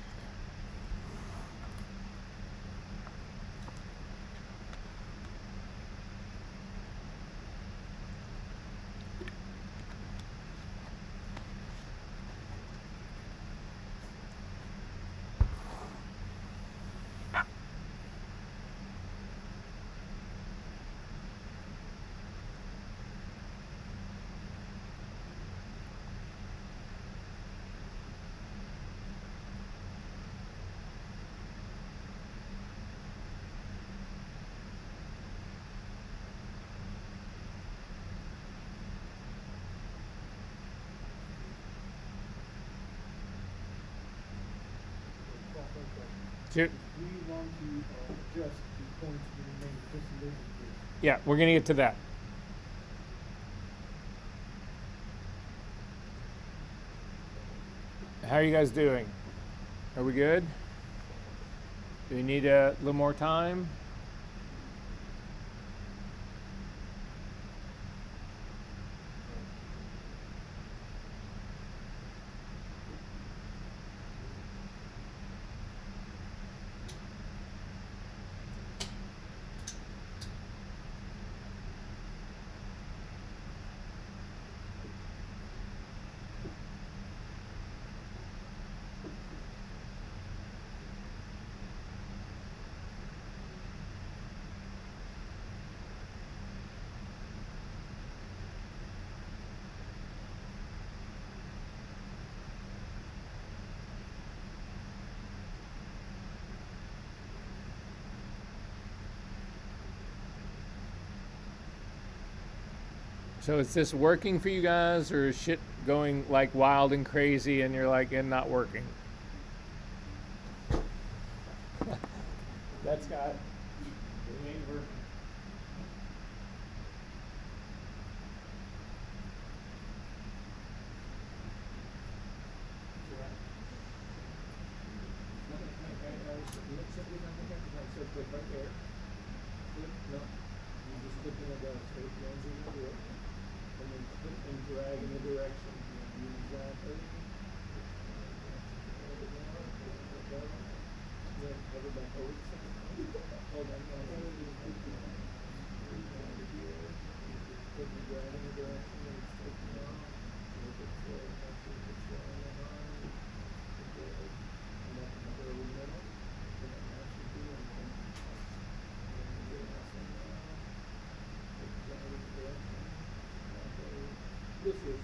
We want to adjust the points to remain just. Yeah, we're going to get to that. How are you guys doing? Are we good? Do we need a little more time? So is this working for you guys, or is shit going like wild and crazy and you're like, and not working? That's got it. Ain't working. Click right there. Click, no. You just click in the straight lenses in the direction. And then click and drag in the direction. Use that. Then cover back over the side. Hold on. Click and drag in the direction and it's taking off. Look at the actually it's on the line. And that's another middle. And then that should be in the this is nothing to go all the way up there. This is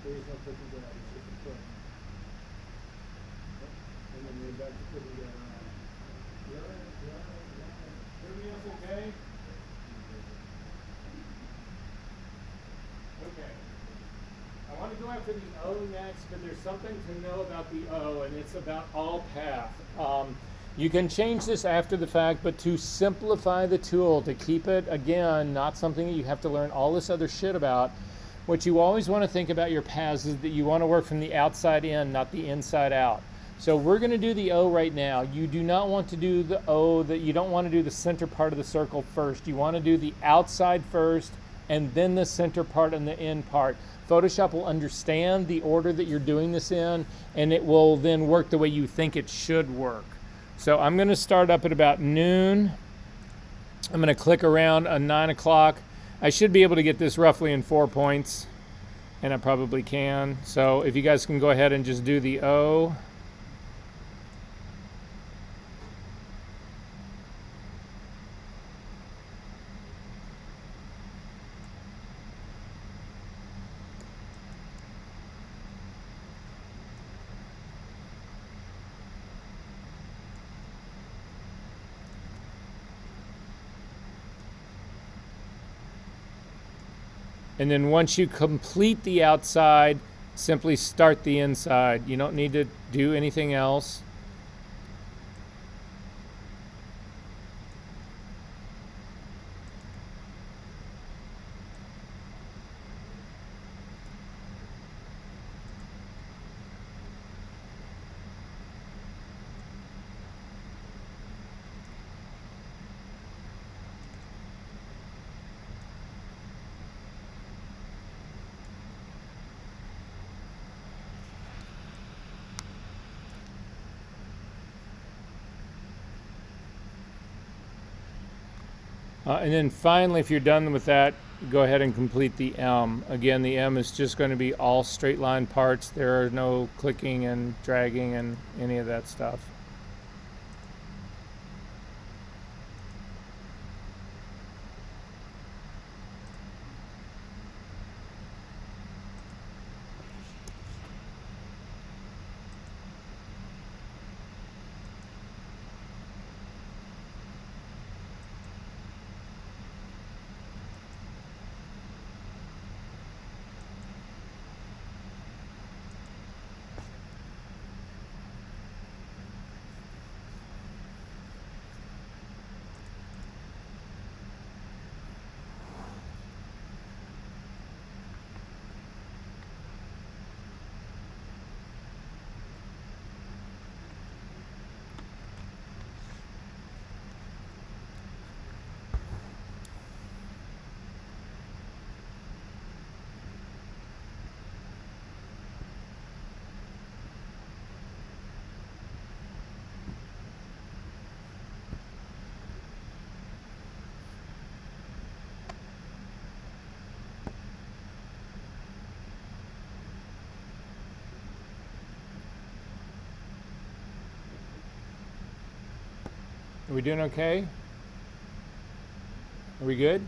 there's no clicking down, it's just a foot. And then you're back to clicking down. Everything else okay? Okay. I want to go after the O next, but there's something to know about the O, and it's about all path. You can change this after the fact, but to simplify the tool, to keep it, again, not something that you have to learn all this other shit about, what you always want to think about your paths is that you want to work from the outside in, not the inside out. So we're going to do the O right now. You do not want to do the O, that you don't want to do the center part of the circle first. You want to do the outside first and then the center part and the end part. Photoshop will understand the order that you're doing this in, and it will then work the way you think it should work. So I'm going to start up at about noon. I'm going to click around at 9 o'clock. I should be able to get this roughly in 4 points, and I probably can. So if you guys can go ahead and just do the O. And then once you complete the outside, simply start the inside. You don't need to do anything else. And then finally, if you're done with that, go ahead and complete the M. Again, the M is just going to be all straight line parts. There are no clicking and dragging and any of that stuff. Are we doing okay? Are we good?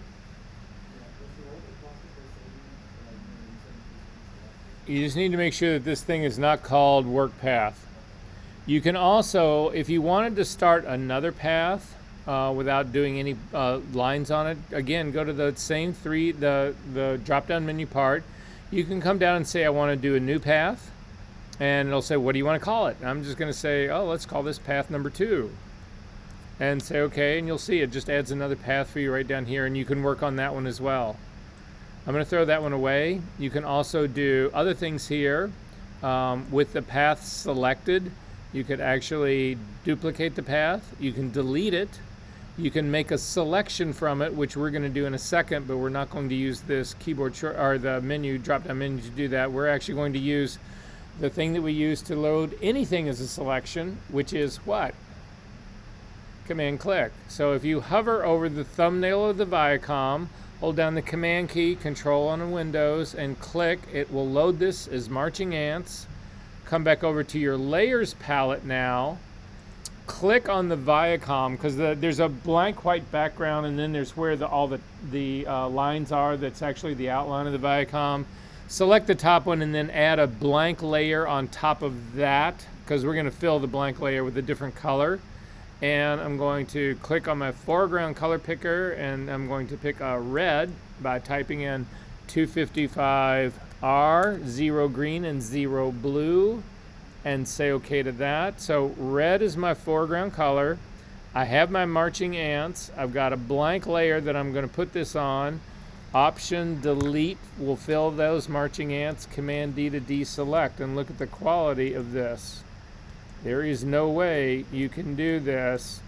You just need to make sure that this thing is not called work path. You can also, if you wanted to start another path without doing any lines on it, again, go to the same three, the drop-down menu part. You can come down and say, I want to do a new path. And it'll say, what do you want to call it? And I'm just going to say, oh, let's call this path number 2. And say, okay, and you'll see it just adds another path for you right down here, and you can work on that one as well. I'm going to throw that one away. You can also do other things here. With the path selected, you could actually duplicate the path. You can delete it. You can make a selection from it, which we're going to do in a second, but we're not going to use this keyboard or the menu, drop-down menu to do that. We're actually going to use the thing that we use to load anything as a selection, which is what? Command click. So if you hover over the thumbnail of the Viacom, hold down the command key, control on Windows, and click, it will load this as marching ants. Come back over to your layers palette now. Click on the Viacom, because there's a blank white background, and then there's where all the lines are. That's actually the outline of the Viacom. Select the top one and then add a blank layer on top of that, because we're going to fill the blank layer with a different color. And I'm going to click on my foreground color picker, and I'm going to pick a red by typing in 255R, 0 green and 0 blue, and say OK to that. So red is my foreground color. I have my marching ants. I've got a blank layer that I'm going to put this on. Option delete will fill those marching ants. Command D to deselect, and look at the quality of this. There is no way you can do this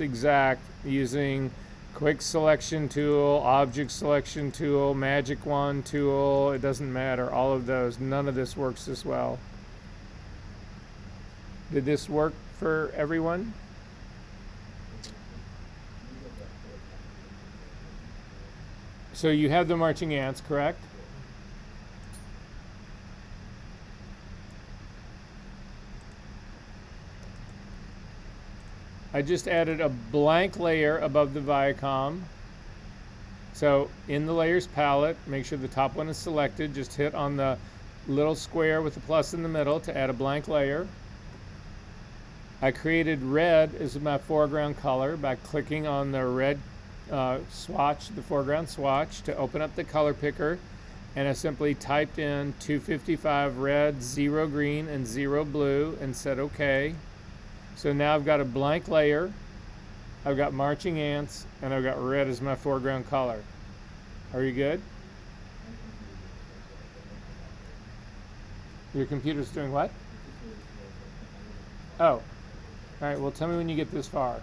exact using quick selection tool, object selection tool, magic wand tool. It doesn't matter. All of those. None of this works as well. Did this work for everyone? So you have the marching ants, correct? I just added a blank layer above the Viacom. So in the layers palette, make sure the top one is selected. Just hit on the little square with the plus in the middle to add a blank layer. I created red as my foreground color by clicking on the red swatch, the foreground swatch, to open up the color picker. And I simply typed in 255 red, 0 green, and 0 blue, and said OK. So now I've got a blank layer, I've got marching ants, and I've got red as my foreground color. Are you good? Your computer's doing what? Oh. All right, well, tell me when you get this far.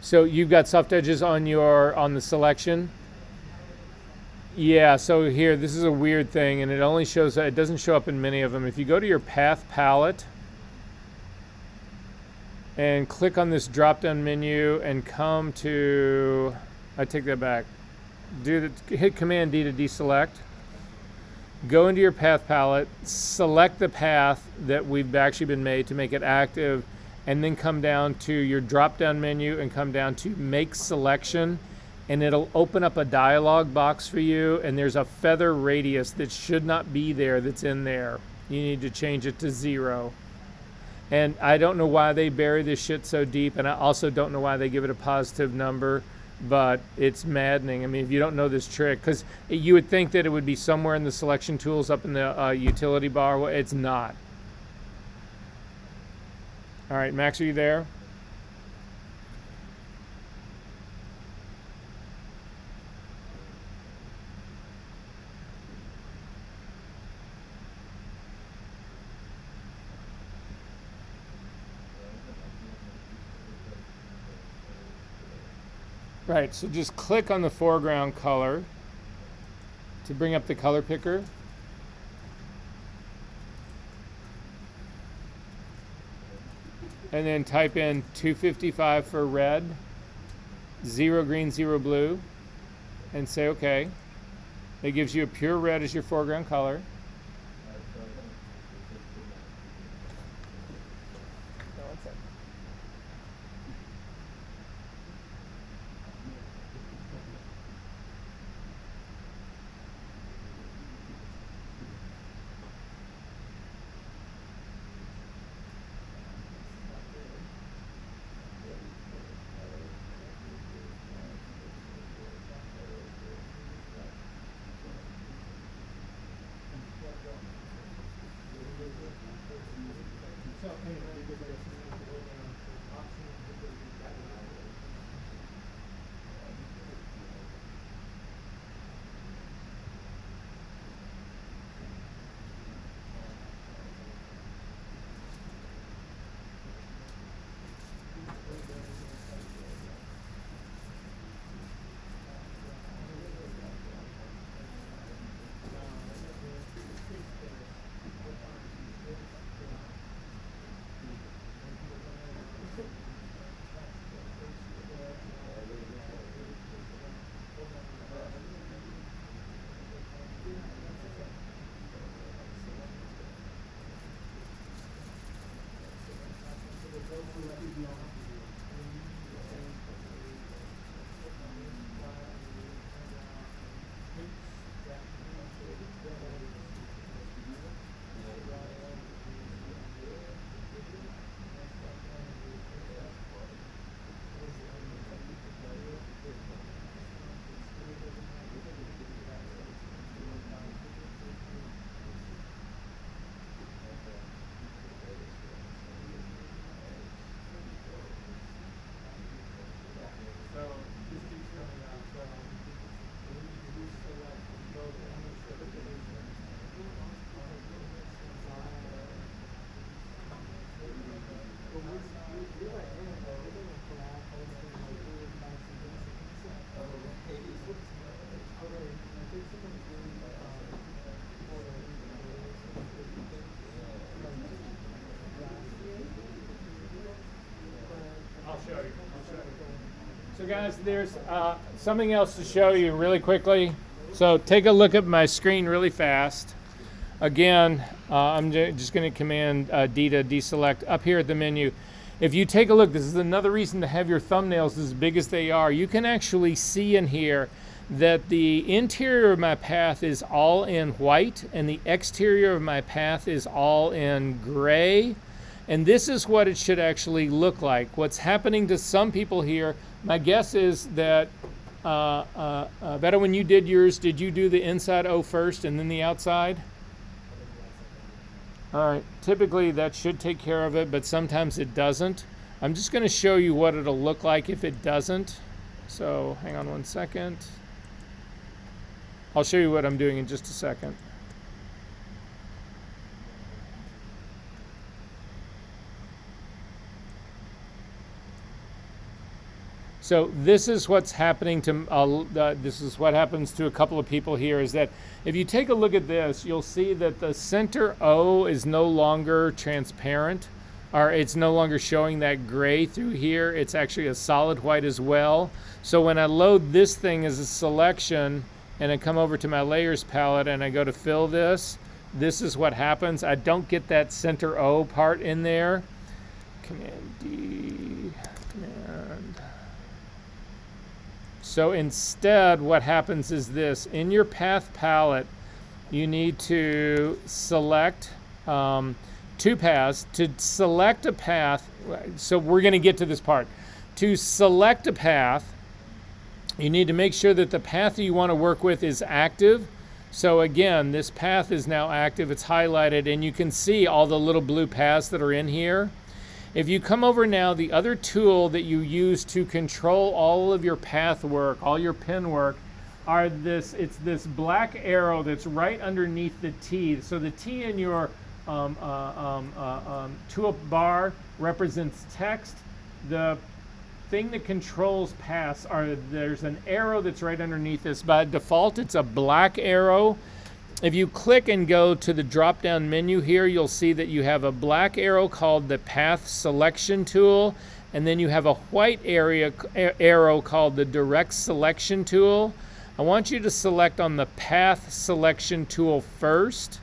So you've got soft edges on the selection? Yeah, so here, this is a weird thing, and it only shows, it doesn't show up in many of them. If you go to your path palette and click on this drop-down menu and come to, I take that back, hit Command D to deselect. Go into your path palette, select the path that we've actually been made to make it active, and then come down to your drop-down menu and come down to Make Selection, and it'll open up a dialog box for you, and there's a feather radius that should not be there that's in there. You need to change it to 0. And I don't know why they bury this shit so deep, and I also don't know why they give it a positive number, but it's maddening. I mean, if you don't know this trick, because you would think that it would be somewhere in the selection tools up in the utility bar. Well, it's not. All right, Max, are you there? Right, so just click on the foreground color to bring up the color picker. And then type in 255 for red, 0 green, 0 blue, and say OK. It gives you a pure red as your foreground color. show you. So guys, there's something else to show you really quickly. So take a look at my screen really fast. Again, I'm just going to command D to deselect up here at the menu. If you take a look, this is another reason to have your thumbnails as big as they are. You can actually see in here that the interior of my path is all in white and the exterior of my path is all in gray. And this is what it should actually look like. What's happening to some people here, my guess is that, Beto, when you did yours, did you do the inside O first and then the outside? All right, typically that should take care of it, but sometimes it doesn't. I'm just going to show you what it'll look like if it doesn't. So hang on one second. I'll show you what I'm doing in just a second. So this is what's happening to, this is what happens to a couple of people here, is that if you take a look at this, you'll see that the center O is no longer transparent, or it's no longer showing that gray through here. It's actually a solid white as well. So when I load this thing as a selection and I come over to my layers palette and I go to fill this, this is what happens. I don't get that center O part in there. Command D, Command. So instead, what happens is this. In your path palette, you need to select two paths. To select a path, so we're going to get to this part. To select a path, you need to make sure that the path that you want to work with is active. So again, this path is now active. It's highlighted, and you can see all the little blue paths that are in here. If you come over now, the other tool that you use to control all of your path work, all your pin work, are it's this black arrow that's right underneath the T. So the T in your toolbar represents text. The thing that controls paths there's an arrow that's right underneath this. By default, it's a black arrow. If you click and go to the drop-down menu here, you'll see that you have a black arrow called the Path Selection tool, and then you have a white arrow called the Direct Selection tool. I want you to select on the Path Selection tool first,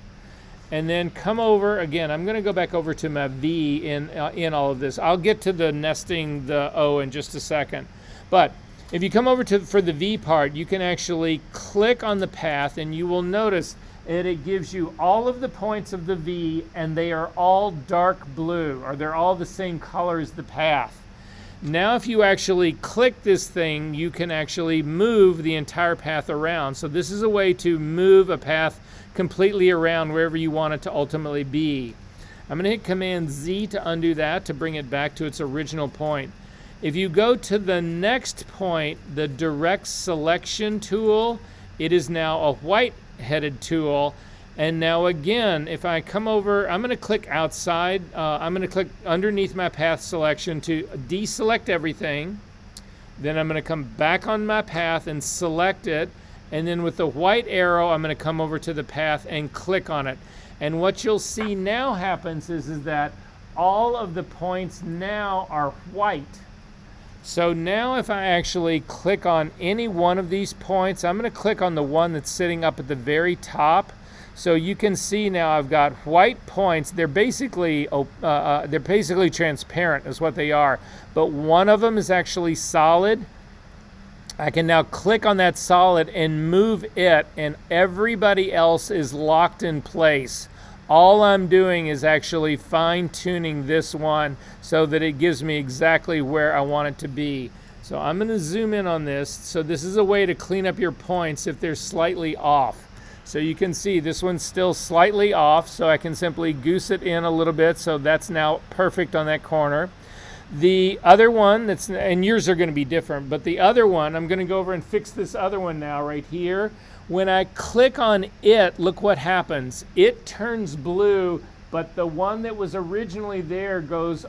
and then come over. Again, I'm going to go back over to my V in all of this. I'll get to the nesting the O in just a second. But if you come over for the V part, you can actually click on the path, and you will notice that it gives you all of the points of the V, and they are all dark blue, or they're all the same color as the path. Now if you actually click this thing, you can actually move the entire path around. So this is a way to move a path completely around wherever you want it to ultimately be. I'm going to hit Command Z to undo that, to bring it back to its original point. If you go to the next point, the Direct Selection tool, it is now a white-headed tool. And now again, if I come over, I'm going to click outside. I'm going to click underneath my path selection to deselect everything. Then I'm going to come back on my path and select it. And then with the white arrow, I'm going to come over to the path and click on it. And what you'll see now happens is that all of the points now are white. So now if I actually click on any one of these points, I'm going to click on the one that's sitting up at the very top. So you can see now I've got white points. They're basically transparent is what they are. But one of them is actually solid. I can now click on that solid and move it, and everybody else is locked in place. All I'm doing is actually fine-tuning this one so that it gives me exactly where I want it to be. So I'm going to zoom in on this. So this is a way to clean up your points if they're slightly off. So you can see this one's still slightly off, so I can simply goose it in a little bit. So that's now perfect on that corner. The other one, and yours are going to be different, but the other one, I'm going to go over and fix this other one now right here. When I click on it, look what happens. It turns blue, but the one that was originally there goes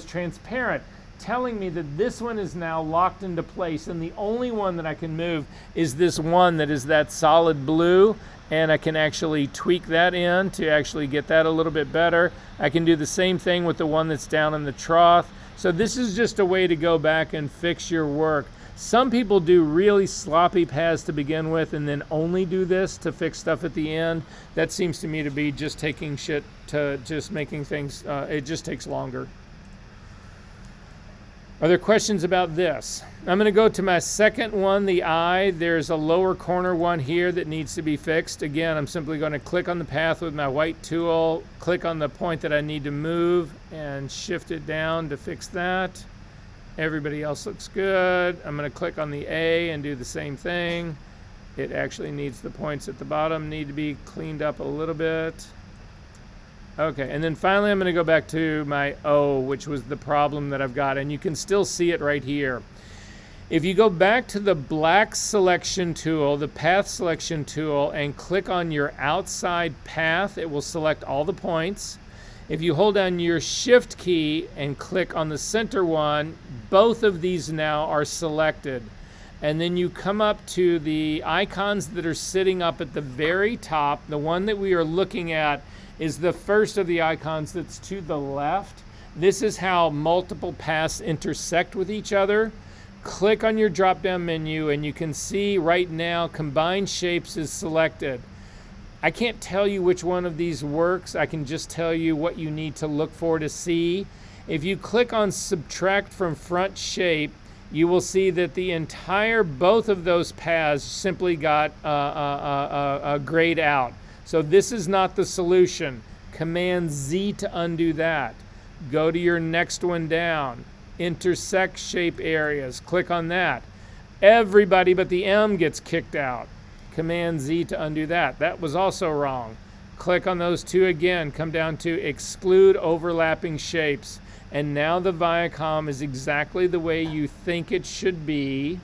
transparent, telling me that this one is now locked into place, and the only one that I can move is this one that is that solid blue, and I can actually tweak that in to actually get that a little bit better. I can do the same thing with the one that's down in the trough. So this is just a way to go back and fix your work. Some people do really sloppy paths to begin with and then only do this to fix stuff at the end. That seems to me to be just taking shit to just making things, it just takes longer. Are there questions about this? I'm going to go to my second one, the eye. There's a lower corner one here that needs to be fixed. Again, I'm simply going to click on the path with my white tool, click on the point that I need to move, and shift it down to fix that. Everybody else looks good. I'm going to click on the A and do the same thing. It actually needs the points at the bottom need to be cleaned up a little bit. Okay, and then finally I'm going to go back to my O, which was the problem that I've got, and you can still see it right here. If you go back to the black selection tool, the path selection tool, and click on your outside path, it will select all the points. If you hold down your shift key and click on the center one, both of these now are selected. And then you come up to the icons that are sitting up at the very top. The one that we are looking at is the first of the icons that's to the left. This is how multiple paths intersect with each other. Click on your drop-down menu and you can see right now Combine Shapes is selected. I can't tell you which one of these works. I can just tell you what you need to look for to see. If you click on Subtract from Front Shape, you will see that the entire, both of those paths simply got grayed out. So this is not the solution. Command Z to undo that. Go to your next one down. Intersect shape areas. Click on that. Everybody but the M gets kicked out. Command Z to undo that. That was also wrong. Click on those two again. Come down to Exclude Overlapping Shapes. And now the Viacom is exactly the way you think it should be.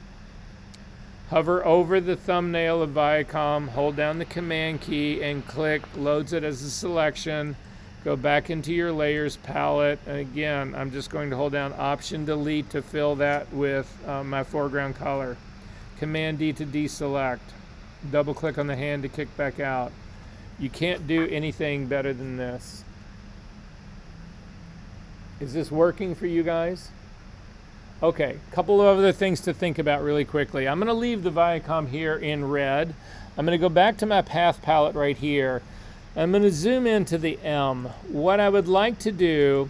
Hover over the thumbnail of Viacom, hold down the Command key, and click, loads it as a selection. Go back into your Layers palette. And again, I'm just going to hold down Option Delete to fill that with my foreground color. Command D to deselect. Double click on the hand to kick back out. You can't do anything better than this. Is this working for you guys? Okay, a couple of other things to think about really quickly. I'm going to leave the Viacom here in red. I'm going to go back to my path palette right here. I'm going to zoom into the M. What I would like to do,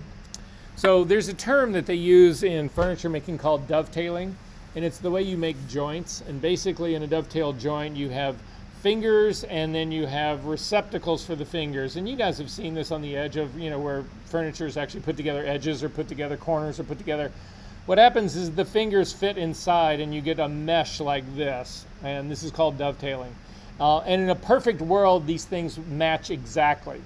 so there's a term that they use in furniture making called dovetailing, and it's the way you make joints. And basically in a dovetail joint you have fingers and then you have receptacles for the fingers. And you guys have seen this on the edge of, where furniture is actually put together, edges or put together, corners are put together. What happens is the fingers fit inside and you get a mesh like this, and this is called dovetailing. And in a perfect world, these things match exactly.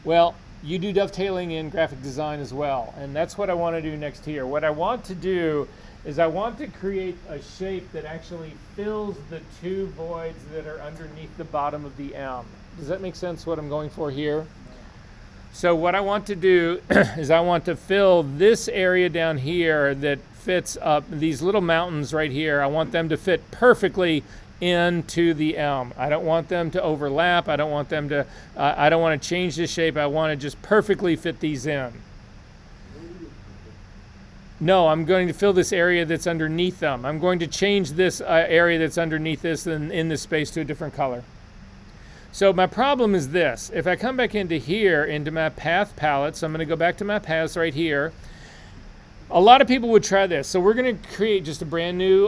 Well, you do dovetailing in graphic design as well, and that's what I want to do next here. What I want to do is I want to create a shape that actually fills the two voids that are underneath the bottom of the M. Does that make sense what I'm going for here? So what I want to do is I want to fill this area down here that fits up these little mountains right here. I want them to fit perfectly into the M. I don't want them to overlap. I don't want them to, I don't want to change the shape. I want to just perfectly fit these in. No, I'm going to fill this area that's underneath them. I'm going to change this area that's underneath this in this space to a different color. So my problem is this. If I come back into here, into my path palette, so I'm going to go back to my paths right here. A lot of people would try this. So we're going to create just a brand new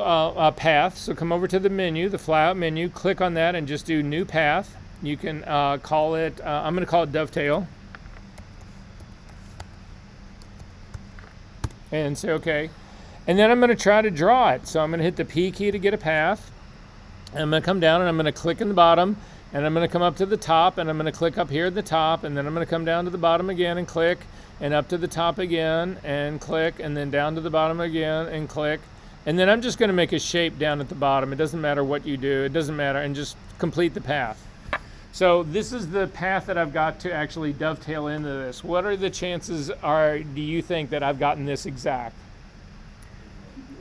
path. So come over to the menu, the flyout menu, click on that and just do New Path. You can call it, I'm going to call it Dovetail. And say OK. And then I'm going to try to draw it. So I'm going to hit the P key to get a path. And I'm going to come down and I'm going to click in the bottom. And I'm going to come up to the top and I'm going to click up here at the top, and then I'm going to come down to the bottom again and click, and up to the top again and click, and then down to the bottom again and click. And then I'm just going to make a shape down at the bottom. It doesn't matter what you do. It doesn't matter. And just complete the path. So this is the path that I've got to actually dovetail into this. What are the chances do you think that I've gotten this exact?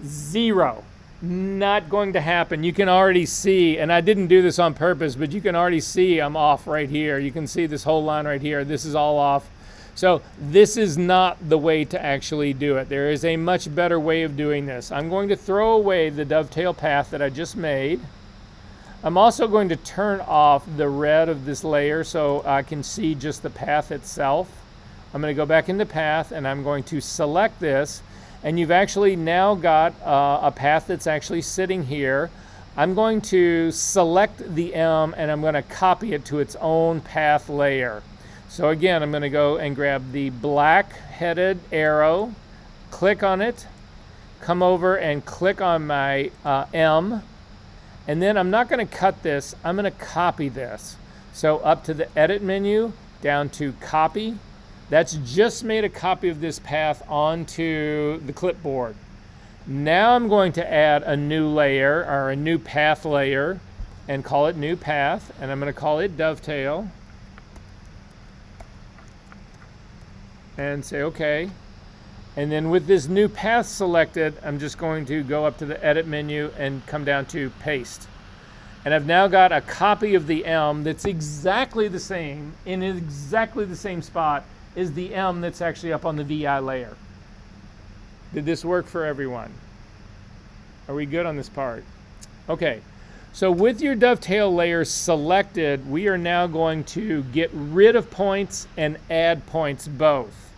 0. Not going to happen. You can already see, and I didn't do this on purpose, but you can already see I'm off right here. You can see this whole line right here. This is all off. So this is not the way to actually do it. There is a much better way of doing this. I'm going to throw away the dovetail path that I just made. I'm also going to turn off the red of this layer so I can see just the path itself. I'm going to go back into path and I'm going to select this, and you've actually now got a path that's actually sitting here. I'm going to select the M and I'm going to copy it to its own path layer. So again, I'm going to go and grab the black headed arrow, click on it, come over and click on my M, and then I'm not going to cut this, I'm going to copy this. So up to the edit menu, down to copy. That's just made a copy of this path onto the clipboard. Now I'm going to add a new layer, or a new path layer, and call it new path, and I'm going to call it dovetail. And say OK. And then with this new path selected, I'm just going to go up to the edit menu and come down to paste. And I've now got a copy of the M that's exactly the same, in exactly the same spot as the M that's actually up on the VI layer. Did this work for everyone? Are we good on this part? Okay, so with your dovetail layer selected, we are now going to get rid of points and add points both.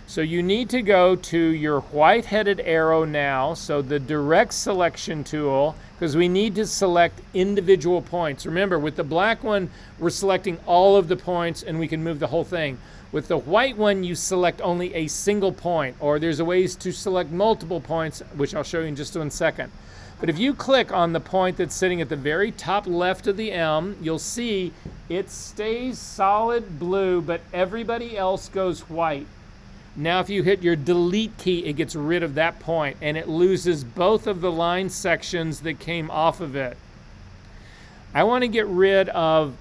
So you need to go to your white-headed arrow now, so the direct selection tool, because we need to select individual points. Remember, with the black one, we're selecting all of the points and we can move the whole thing. With the white one, you select only a single point, or there's a ways to select multiple points, which I'll show you in just 1 second. But if you click on the point that's sitting at the very top left of the M, you'll see it stays solid blue, but everybody else goes white. Now if you hit your delete key, it gets rid of that point, and it loses both of the line sections that came off of it. I want to get rid of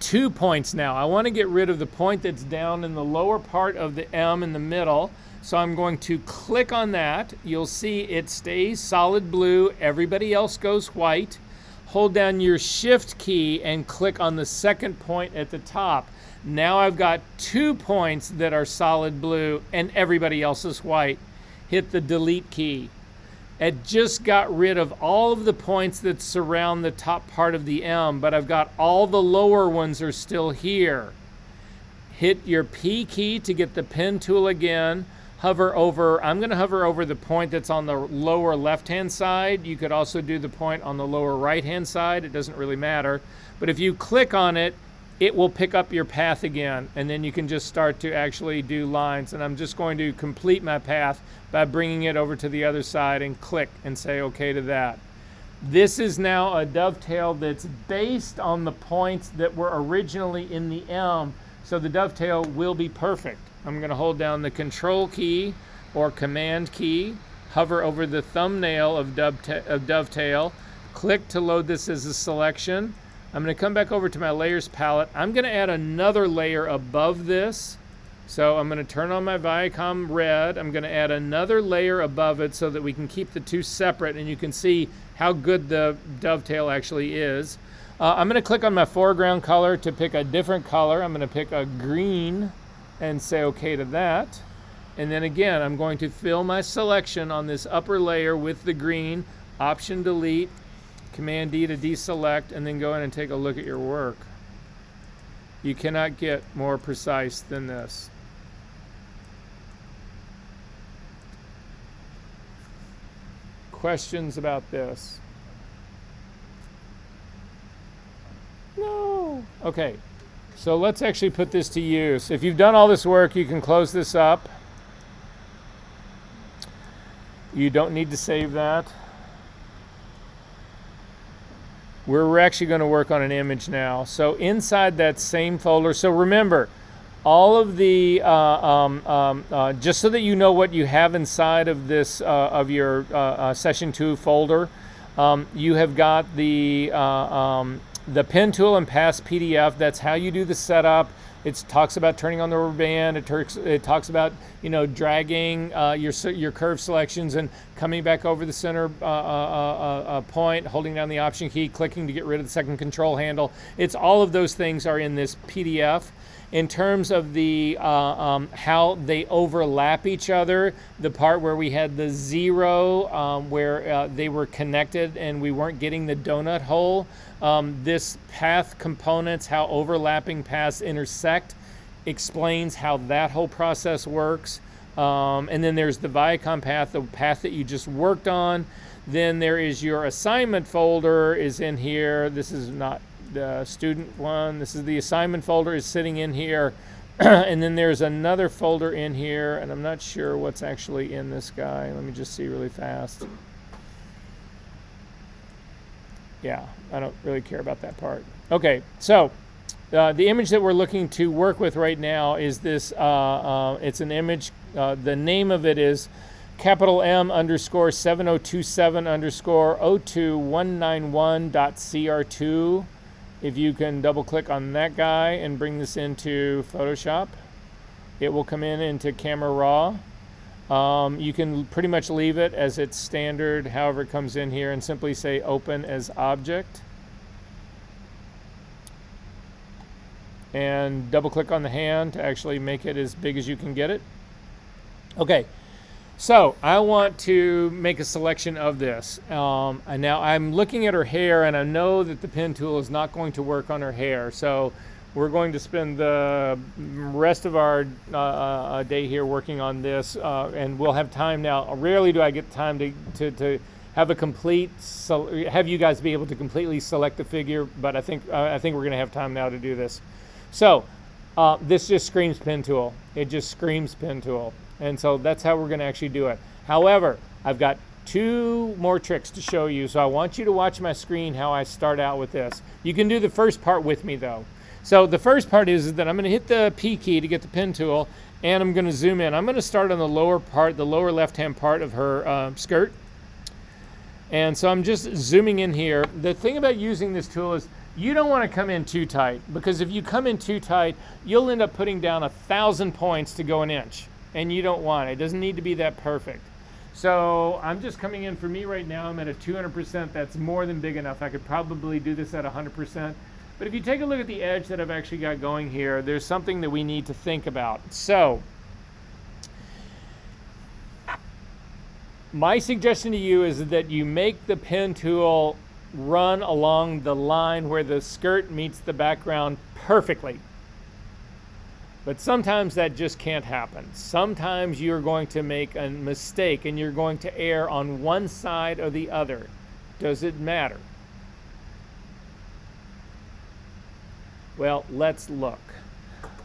2 points now. I want to get rid of the point that's down in the lower part of the M in the middle. So I'm going to click on that. You'll see it stays solid blue. Everybody else goes white. Hold down your shift key and click on the second point at the top. Now I've got 2 points that are solid blue and everybody else is white. Hit the delete key. It just got rid of all of the points that surround the top part of the M, but I've got all the lower ones are still here. Hit your P key to get the pen tool again. Hover over, I'm going to hover over the point that's on the lower left-hand side. You could also do the point on the lower right-hand side. It doesn't really matter. But if you click on it, it will pick up your path again, and then you can just start to actually do lines. And I'm just going to complete my path by bringing it over to the other side and click and say OK to that. This is now a dovetail that's based on the points that were originally in the M, so the dovetail will be perfect. I'm going to hold down the Control key or Command key, hover over the thumbnail of dovetail, click to load this as a selection. I'm going to come back over to my layers palette. I'm going to add another layer above this. So I'm going to turn on my Viacom red. I'm going to add another layer above it so that we can keep the two separate and you can see how good the dovetail actually is. I'm going to click on my foreground color to pick a different color. I'm going to pick a green and say OK to that. And then again, I'm going to fill my selection on this upper layer with the green, Option Delete, Command D to deselect, and then go in and take a look at your work. You cannot get more precise than this. Questions about this? No. Okay, so let's actually put this to use. If you've done all this work, you can close this up. You don't need to save that. We're actually going to work on an image now. So inside that same folder, so remember, all of the, just so that you know what you have inside of this, of your Session 2 folder, you have got the pen tool and pass PDF. That's how you do the setup. It talks about turning on the rubber band. It talks about, you know, dragging your curve selections and coming back over the center point, holding down the Option key, clicking to get rid of the second control handle. It's all of those things are in this PDF. in terms of the how they overlap each other. The part where we had the zero, where they were connected and we weren't getting the donut hole. This path components, how overlapping paths intersect, explains how that whole process works. And then there's the Viacom path, the path that you just worked on. Then there is your assignment folder is in here. This is not the student one. This is the assignment folder is sitting in here. And then there's another folder in here, and I'm not sure what's actually in this guy. Let me just see really fast. Yeah, I don't really care about that part. Okay, so the image that we're looking to work with right now is this. It's an image. The name of it is capital M underscore 7027 underscore 02191.cr2. If you can double click on that guy and bring this into Photoshop, it will come into Camera Raw. You can pretty much leave it as it's standard, however it comes in here, and simply say open as object. And double click on the hand to actually make it as big as you can get it. Okay, so I want to make a selection of this. And now I'm looking at her hair, and I know that the pen tool is not going to work on her hair. So we're going to spend the rest of our day here working on this, and we'll have time now. Rarely do I get time to have a complete, have you guys be able to completely select the figure, but I think we're going to have time now to do this. So this just screams pen tool. It just screams pen tool. And so that's how we're going to actually do it. However, I've got two more tricks to show you. So I want you to watch my screen how I start out with this. You can do the first part with me though. So the first part is that I'm going to hit the P key to get the pen tool, and I'm going to zoom in. I'm going to start on the lower part, the lower left-hand part of her skirt. And so I'm just zooming in here. The thing about using this tool is you don't want to come in too tight, because if you come in too tight, you'll end up putting down 1,000 points to go an inch. And you don't want it. It doesn't need to be that perfect. So I'm just coming in, for me right now, I'm at a 200%. That's more than big enough. I could probably do this at 100%. But if you take a look at the edge that I've actually got going here, there's something that we need to think about. So my suggestion to you is that you make the pen tool run along the line where the skirt meets the background perfectly. But sometimes that just can't happen. Sometimes you're going to make a mistake and you're going to err on one side or the other. Does it matter? Well, let's look.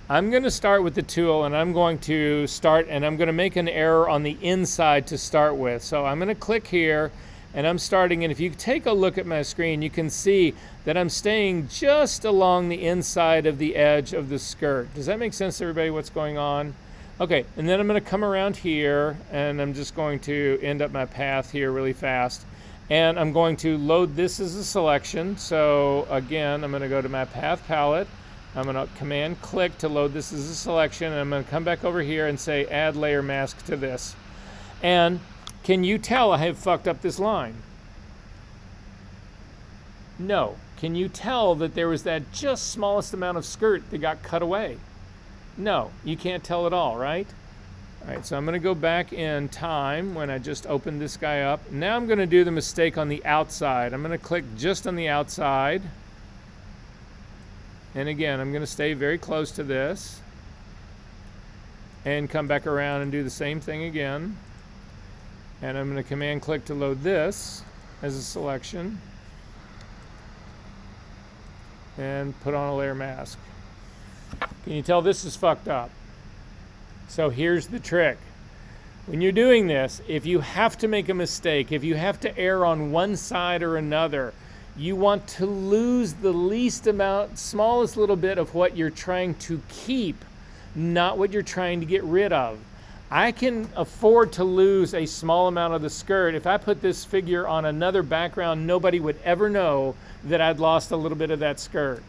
I'm going to start with the tool, and I'm going to start, and I'm going to make an error on the inside to start with. So I'm going to click here, and I'm starting, and if you take a look at my screen, you can see that I'm staying just along the inside of the edge of the skirt. Does that make sense to everybody what's going on? Okay, and then I'm going to come around here, and I'm just going to end up my path here really fast. And I'm going to load this as a selection. So again, I'm going to go to my path palette. I'm going to command click to load this as a selection, and I'm going to come back over here and say add layer mask to this. And can you tell I have fucked up this line? No. Can you tell that there was that just smallest amount of skirt that got cut away? No, you can't tell at all, right? All right, so I'm going to go back in time when I just opened this guy up. Now I'm going to do the mistake on the outside. I'm going to click just on the outside. And again, I'm going to stay very close to this. And come back around and do the same thing again. And I'm going to command click to load this as a selection. And put on a layer mask. Can you tell this is fucked up? So here's the trick. When you're doing this, if you have to make a mistake, if you have to err on one side or another, you want to lose the least amount, smallest little bit of what you're trying to keep, not what you're trying to get rid of. I can afford to lose a small amount of the skirt. If I put this figure on another background, nobody would ever know that I'd lost a little bit of that skirt.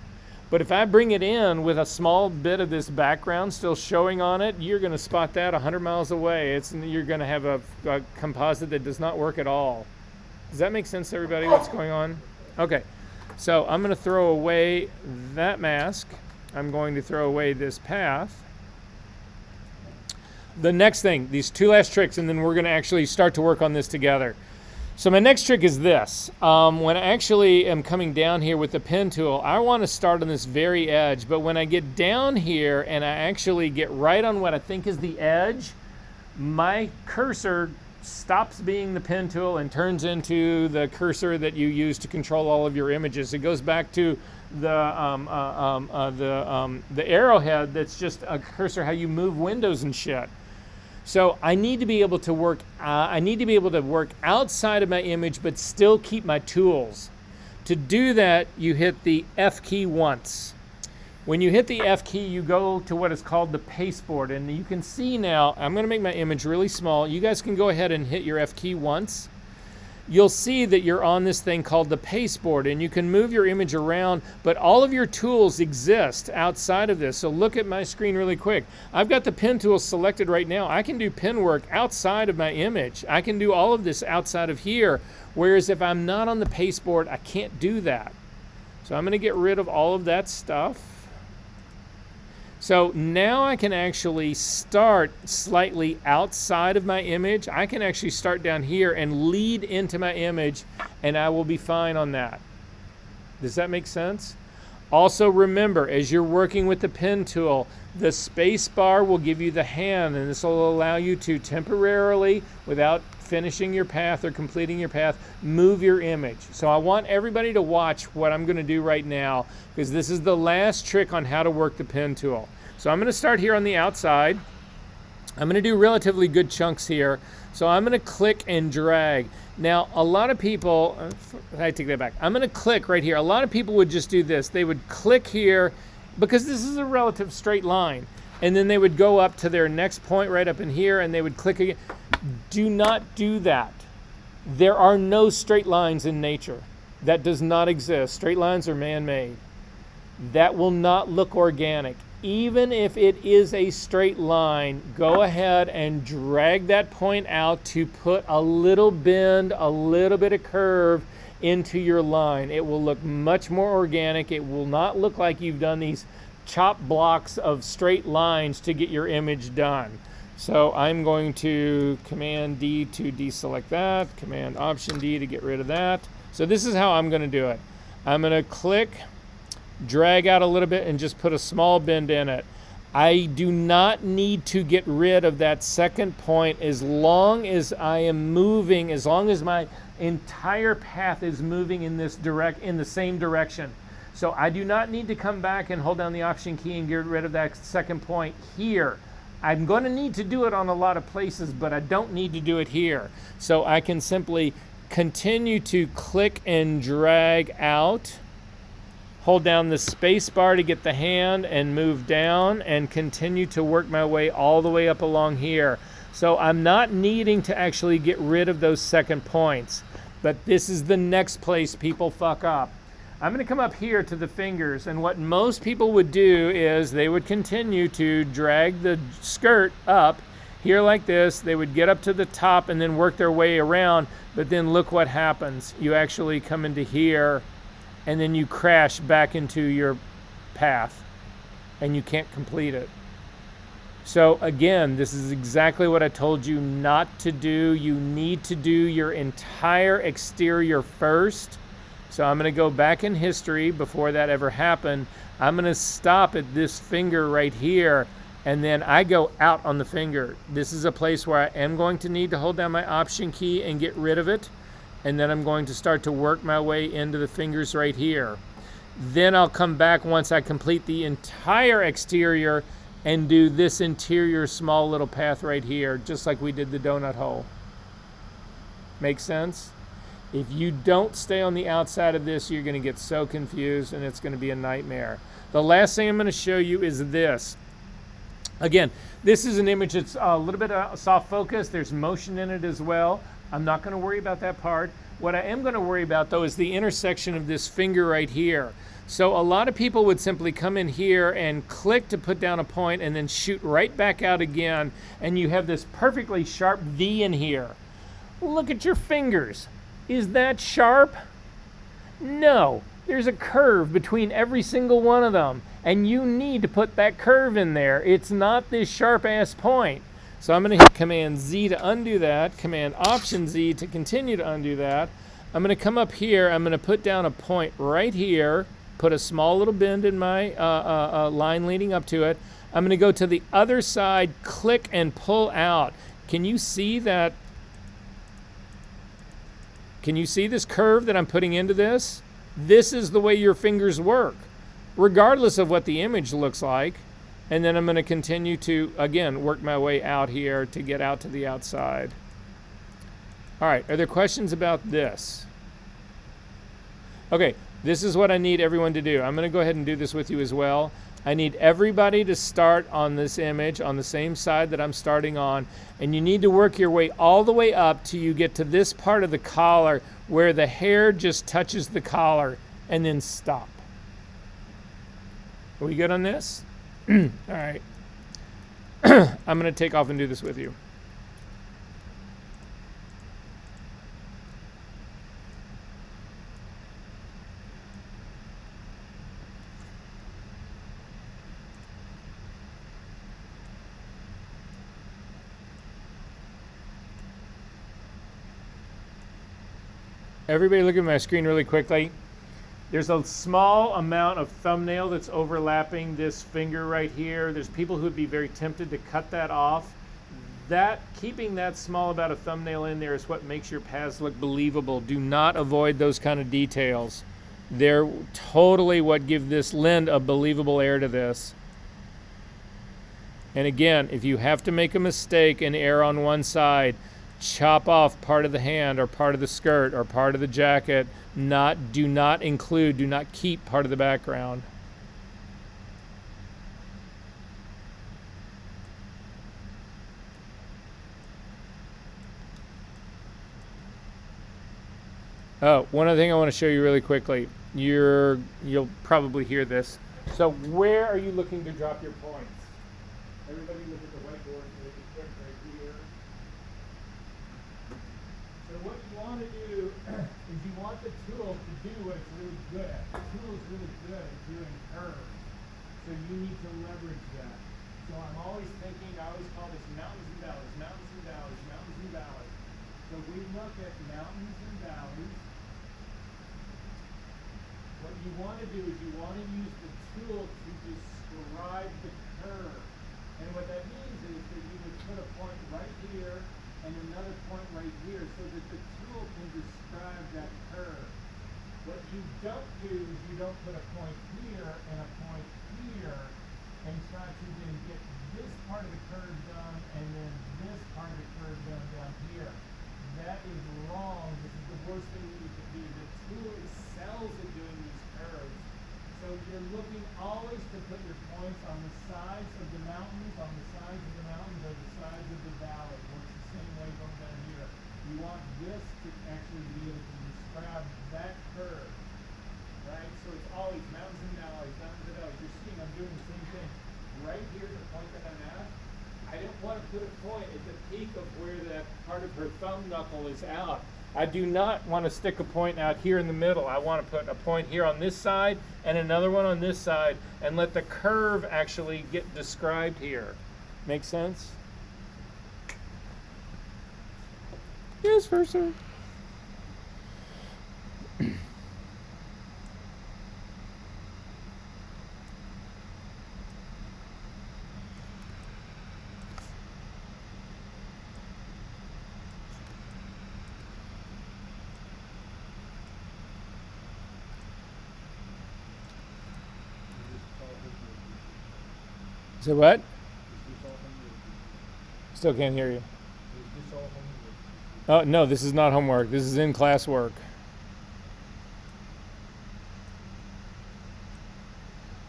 But if I bring it in with a small bit of this background still showing on it, you're going to spot that 100 miles away. You're going to have a composite that does not work at all. Does that make sense to everybody what's going on? Okay, so I'm going to throw away that mask, I'm going to throw away this path. The next thing, these two last tricks, and then we're going to actually start to work on this together. So my next trick is this. When I actually am coming down here with the pen tool, I want to start on this very edge, but when I get down here and I actually get right on what I think is the edge, my cursor stops being the pen tool and turns into the cursor that you use to control all of your images. It goes back to the arrowhead that's just a cursor, how you move windows and shit. So I need to be able to work. Outside of my image, but still keep my tools. To do that, you hit the F key once. When you hit the F key, you go to what is called the pasteboard, and you can see now. I'm going to make my image really small. You guys can go ahead and hit your F key once. You'll see that you're on this thing called the pasteboard, and you can move your image around, but all of your tools exist outside of this. So look at my screen really quick. I've got the pen tool selected right now. I can do pen work outside of my image. I can do all of this outside of here, whereas if I'm not on the pasteboard, I can't do that. So I'm going to get rid of all of that stuff. So now I can actually start slightly outside of my image. I can actually start down here and lead into my image, and I will be fine on that. Does that make sense? Also remember, as you're working with the pen tool, the space bar will give you the hand, and this will allow you to temporarily, without finishing your path or completing your path, move your image. So I want everybody to watch what I'm going to do right now, because this is the last trick on how to work the pen tool. So I'm going to start here on the outside. I'm going to do relatively good chunks here. So I'm going to click and drag. Now, a lot of people, I take that back. I'm going to click right here. A lot of people would just do this. They would click here because this is a relative straight line. And then they would go up to their next point right up in here, and they would click again. Do not do that. There are no straight lines in nature. That does not exist. Straight lines are man-made. That will not look organic. Even if it is a straight line, go ahead and drag that point out to put a little bend, a little bit of curve into your line. It will look much more organic. It will not look like you've done these chop blocks of straight lines to get your image done. So I'm going to Command D to deselect that, Command Option D to get rid of that. So this is how I'm going to do it. I'm going to click, drag out a little bit, and just put a small bend in it. I do not need to get rid of that second point as long as I am moving, as long as my entire path is moving in the same direction. So I do not need to come back and hold down the Option key and get rid of that second point here. I'm going to need to do it on a lot of places, but I don't need to do it here. So I can simply continue to click and drag out, hold down the space bar to get the hand and move down, and continue to work my way all the way up along here. So I'm not needing to actually get rid of those second points, but this is the next place people fuck up. I'm going to come up here to the fingers, and what most people would do is they would continue to drag the skirt up here like this. They would get up to the top and then work their way around, but then look what happens. You actually come into here, and then you crash back into your path, and you can't complete it. So again, this is exactly what I told you not to do. You need to do your entire exterior first. So I'm going to go back in history before that ever happened. I'm going to stop at this finger right here, and then I go out on the finger. This is a place where I am going to need to hold down my Option key and get rid of it. And then I'm going to start to work my way into the fingers right here. Then I'll come back once I complete the entire exterior and do this interior small little path right here, just like we did the donut hole. Make sense? If you don't stay on the outside of this, you're going to get so confused, and it's going to be a nightmare. The last thing I'm going to show you is this. Again, this is an image that's a little bit soft focus. There's motion in it as well. I'm not going to worry about that part. What I am going to worry about, though, is the intersection of this finger right here. So a lot of people would simply come in here and click to put down a point and then shoot right back out again, and you have this perfectly sharp V in here. Look at your fingers. Is that sharp? No. there's a curve between every single one of them, and you need to put that curve in there. It's not this sharp ass point. So I'm going to hit Command Z to undo that, Command Option Z to continue to undo that. I'm going to come up here, I'm going to put down a point right here, put a small little bend in my line leading up to it. I'm going to go to the other side, click and pull out. Can you see that? Can you see this curve that I'm putting into this? This is the way your fingers work, regardless of what the image looks like. And then I'm going to continue to, again, work my way out here to get out to the outside. All right, are there questions about this? Okay, this is what I need everyone to do. I'm going to go ahead and do this with you as well. I need everybody to start on this image on the same side that I'm starting on, and you need to work your way all the way up till you get to this part of the collar where the hair just touches the collar, and then stop. Are we good on this? All right. I'm going to take off and do this with you. Everybody look at my screen really quickly. There's a small amount of thumbnail that's overlapping this finger right here. There's people who would be very tempted to cut that off. Keeping that small amount of thumbnail in there is what makes your paths look believable. Do not avoid those kind of details. They're totally what lend a believable air to this. And again, if you have to make a mistake and err on one side, chop off part of the hand or part of the skirt or part of the jacket. Do not keep part of the background. Oh, one other thing I want to show you really quickly. You'll probably hear this. So where are you looking to drop your points? Everybody look at the whiteboard so they can click right here. So what you want to do is you want the tool to do what it's really good at. The tool is really good at doing curves. So you need to leverage that. So I'm always thinking, I always call this mountains and valleys, mountains and valleys, mountains and valleys. So we look at mountains and valleys. What you want to do is you want to use the tool to describe the curve. And what that means is that you would put a point right here and another point right here so that the tool can describe that curve. What you don't do is you don't put a point here and a point here and try to then get this part of the curve done and then this part of the curve done down here. That is wrong. This is the worst thing that you can do. The tool excels at doing these curves. So you're looking always to put your points on the sides of the mountains, or the sides of the valley. Works the same way going down here. You want this to actually be able to describe that curve, right? So it's always mountains and valleys, mountains and valleys. You're seeing I'm doing the same thing. Right here, the point that I'm at, I don't want to put a point at the peak of where that part of her thumb knuckle is out. I do not want to stick a point out here in the middle. I want to put a point here on this side and another one on this side and let the curve actually get described here. Make sense? Yes, sir. So what? Still can't hear you. Oh, no, this is not homework. This is in-class work.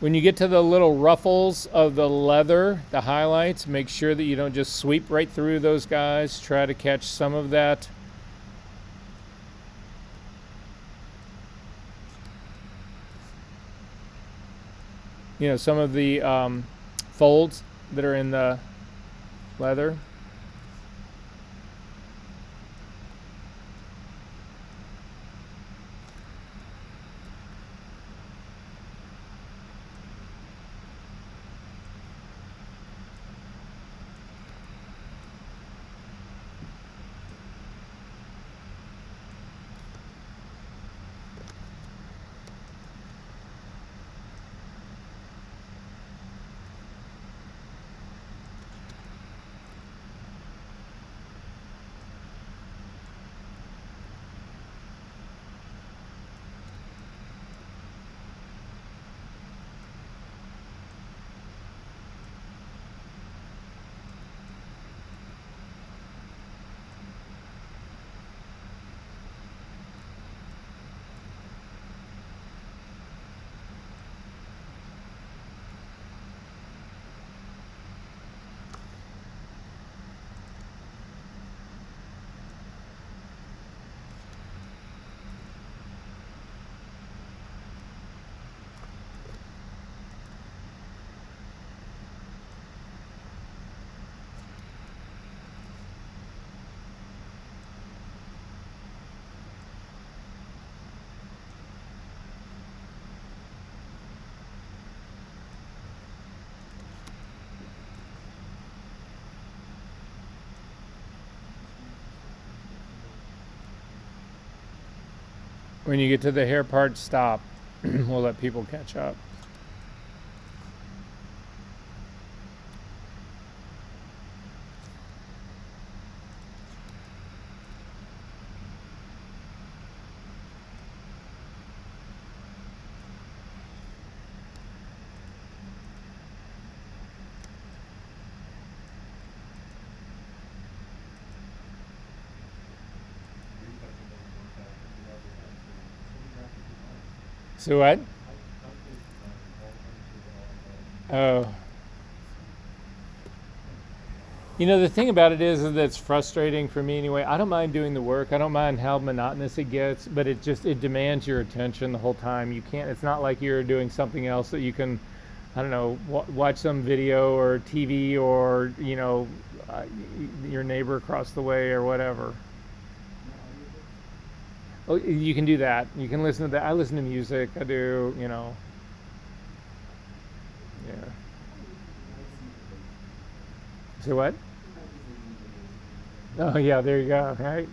When you get to the little ruffles of the leather, the highlights, make sure that you don't just sweep right through those guys. Try to catch some of that. You know, some of the folds that are in the leather. When you get to the hair part, stop. We'll let people catch up. So what? Oh. You know, the thing about it is that it's frustrating for me anyway. I don't mind doing the work. I don't mind how monotonous it gets, but it demands your attention the whole time. You can't, it's not like you're doing something else that you can, I don't know, watch some video or TV or, you know, your neighbor across the way or whatever. Oh, you can do that. You can listen to that. I listen to music. I do, you know. Yeah. So what? Oh yeah, there you go. Right.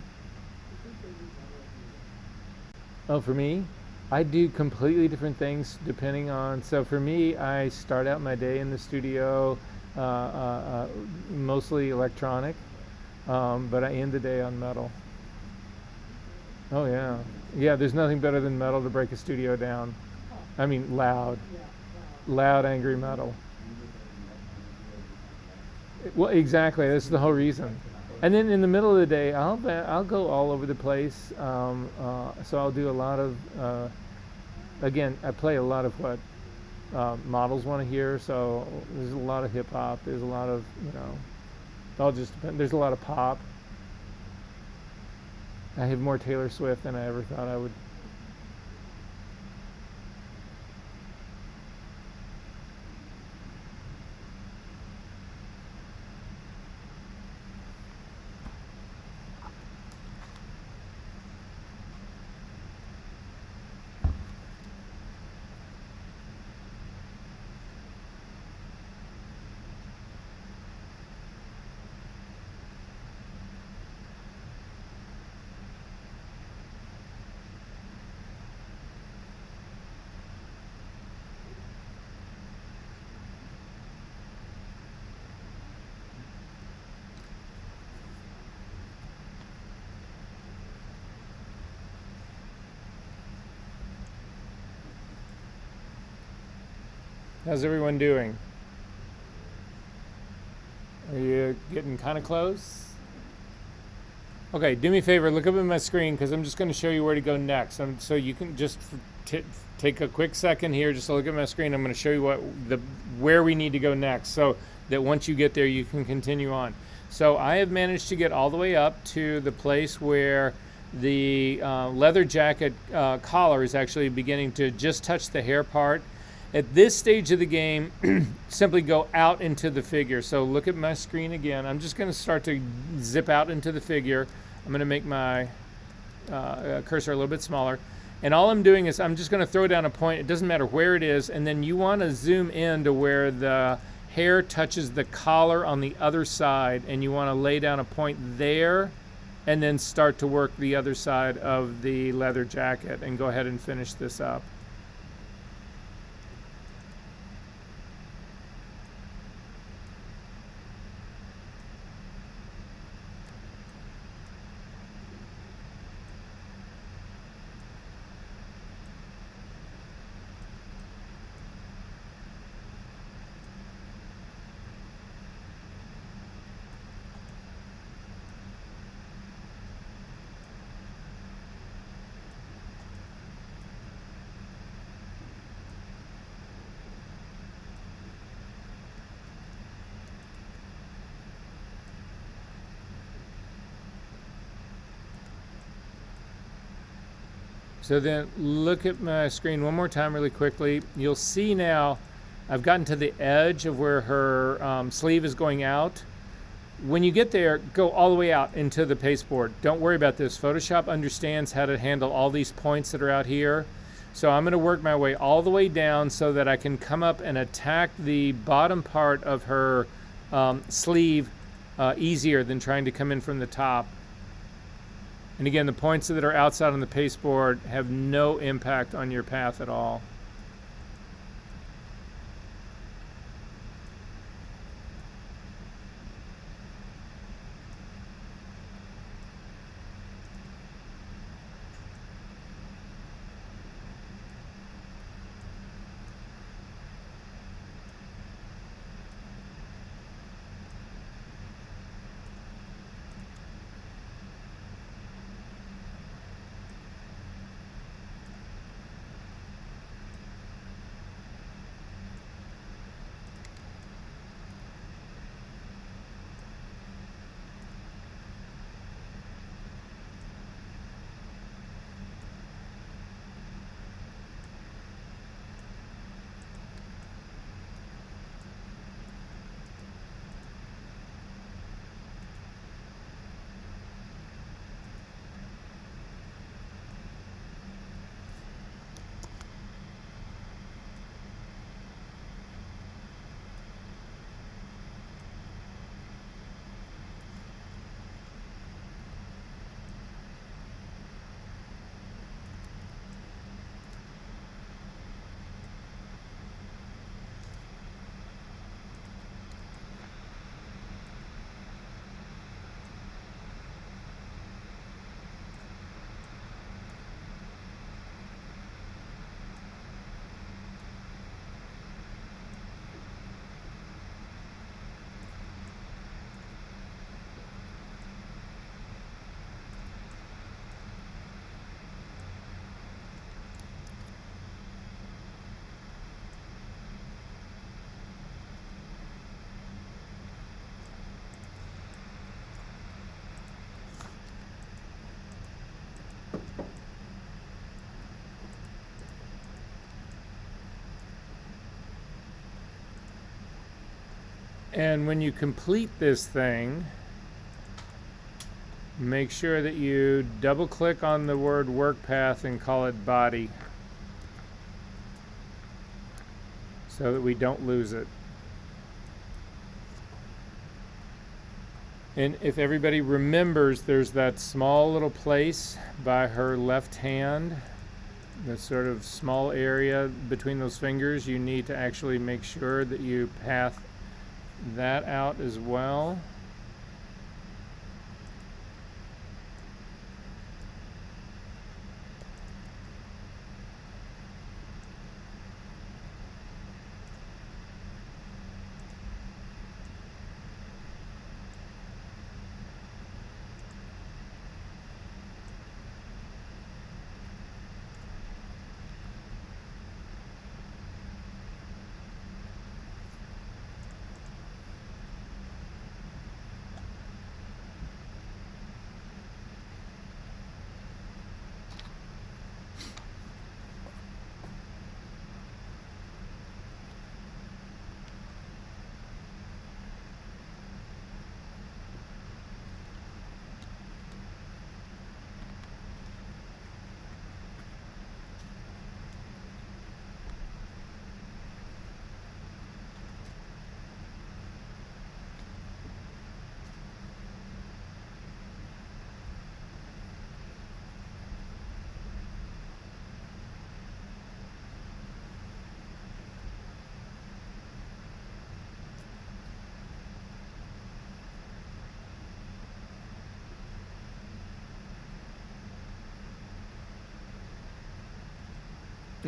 Oh, for me, I do completely different things depending on. So for me, I start out my day in the studio, mostly electronic, but I end the day on metal. Oh yeah, yeah. There's nothing better than metal to break a studio down. I mean, loud, angry metal. Well, exactly. That's the whole reason. And then in the middle of the day, I'll go all over the place. So I'll do a lot of. Again, I play a lot of what models want to hear. So there's a lot of hip hop. There's a lot of, you know. It all just depends. There's a lot of pop. I have more Taylor Swift than I ever thought I would. How's everyone doing? Are you getting kind of close? Okay, do me a favor, look up at my screen because I'm just going to show you where to go next. So you can just take a quick second here just to look at my screen. I'm going to show you where we need to go next so that once you get there you can continue on. So I have managed to get all the way up to the place where the leather jacket collar is actually beginning to just touch the hair part. At this stage of the game, simply go out into the figure. So look at my screen again. I'm just going to start to zip out into the figure. I'm going to make my cursor a little bit smaller. And all I'm doing is I'm just going to throw down a point. It doesn't matter where it is. And then you want to zoom in to where the hair touches the collar on the other side. And you want to lay down a point there and then start to work the other side of the leather jacket and go ahead and finish this up. So then look at my screen one more time really quickly. You'll see now I've gotten to the edge of where her sleeve is going out. When you get there, go all the way out into the pasteboard. Don't worry about this. Photoshop understands how to handle all these points that are out here. So I'm going to work my way all the way down so that I can come up and attack the bottom part of her sleeve easier than trying to come in from the top. And again, the points that are outside on the pasteboard have no impact on your path at all. And when you complete this thing, make sure that you double click on the word work path and call it body so that we don't lose it. And if everybody remembers, there's that small little place by her left hand, that sort of small area between those fingers. You need to actually make sure that you path that out as well.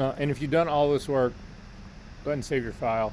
And if you've done all this work, go ahead and save your file.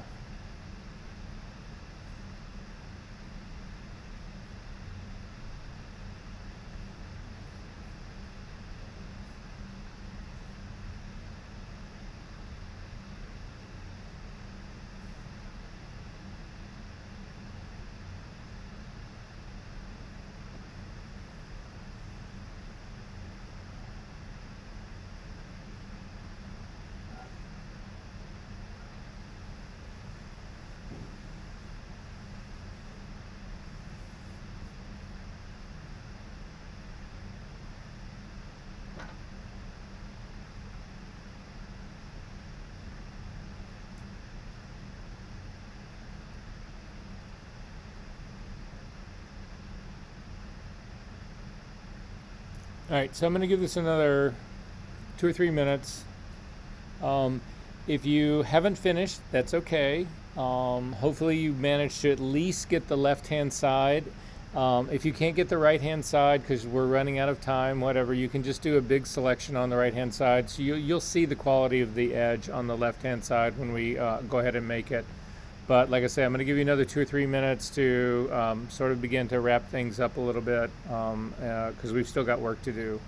All right, so I'm going to give this another 2 or 3 minutes. If you haven't finished, that's okay. Hopefully you managed to at least get the left-hand side. If you can't get the right-hand side because we're running out of time, whatever, you can just do a big selection on the right-hand side. So you'll see the quality of the edge on the left-hand side when we go ahead and make it. But like I say, I'm going to give you another 2 or 3 minutes to sort of begin to wrap things up a little bit because we've still got work to do.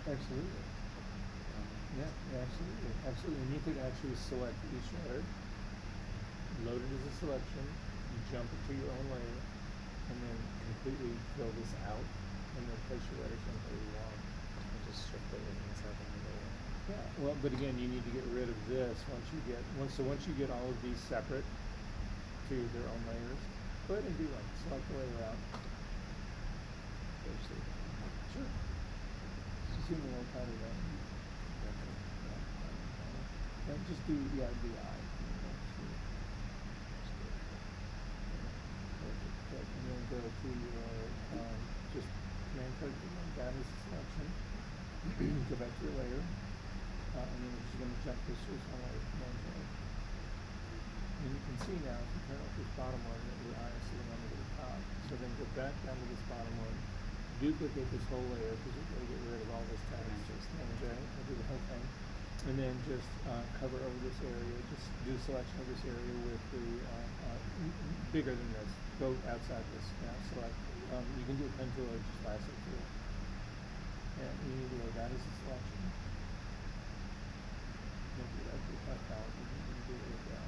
Absolutely. Yeah, absolutely. Absolutely. And you could actually select each letter, load it as a selection, jump it to your own layer, and then completely fill this out, and then place your letters in where you want. And just shift the inside of the layer. Yeah. Well, but again, you need to get rid of this once you get all of these separate to their own layers. Go ahead and do one. Select the layer out. Sure. Zoom in a little tighter though. And just do the eye. And then go to your just command click down as a selection. Go back to your layer. And then we're just going to jump this horizontal layer command click. And you can see now if you turn off this bottom one that your eye is sitting on the top. So then go back down to this bottom one. Duplicate this whole layer because we're going to get rid of all this text. Okay, I'll do the whole thing. And then just cover over this area. Just do a selection of this area with the bigger than this. Go outside this. Now select. You can do a pen tool or just lasso tool. And you need to load that as a selection. You can do that to cut out. You can do it with that.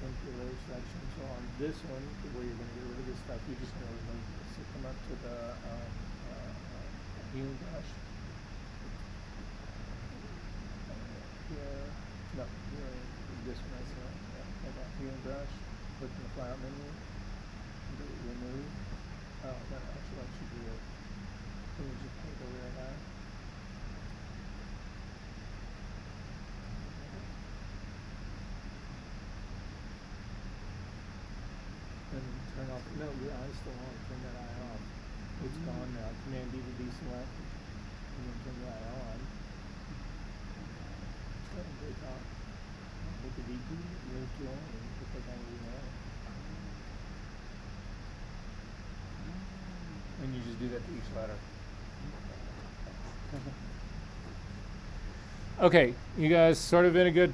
Into your layer selection. So on this one, where you're going to get rid of this stuff, you're just going to remove this. So come up to the healing brush. This one right here. Yeah, like that healing brush. Click in the flyout menu. Do remove. Oh, that actually lets you do it. Let me just take over right now. And turn off. No, your eye's still on. Turn that eye off. It's gone now. Command D to deselect. And then turn the eye on. And very top. Hit the D key, move to on, and put that down where you want. And you just do that to each letter. Okay, you guys sort of in a good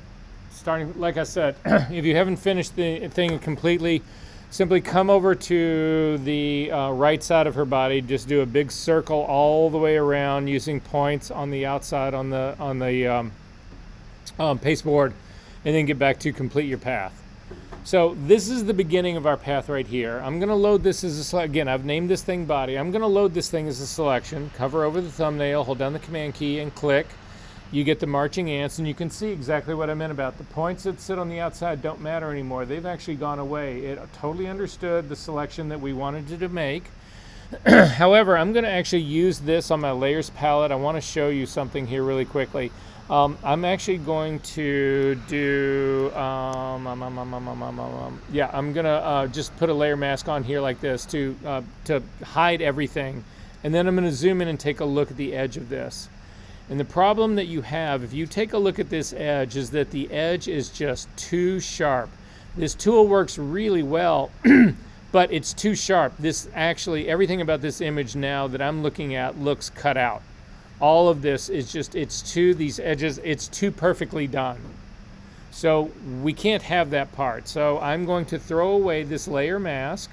starting. Like I said, if you haven't finished the thing completely, simply come over to the right side of her body. Just do a big circle all the way around using points on the outside on the pasteboard, and then get back to complete your path. So this is the beginning of our path right here. I'm going to load this as a again, I've named this thing body. I'm going to load this thing as a selection, cover over the thumbnail, hold down the command key and click. You get the marching ants, and you can see exactly what I meant about the points that sit on the outside don't matter anymore. They've actually gone away. It totally understood the selection that we wanted it to make. However, I'm going to actually use this on my layers palette. I want to show you something here really quickly. I'm actually going to do, I'm going to just put a layer mask on here like this to hide everything. And then I'm going to zoom in and take a look at the edge of this. And the problem that you have, if you take a look at this edge, is that the edge is just too sharp. This tool works really well, but it's too sharp. This actually, everything about this image now that I'm looking at looks cut out. All of this is just, these edges, it's too perfectly done. So we can't have that part. So I'm going to throw away this layer mask.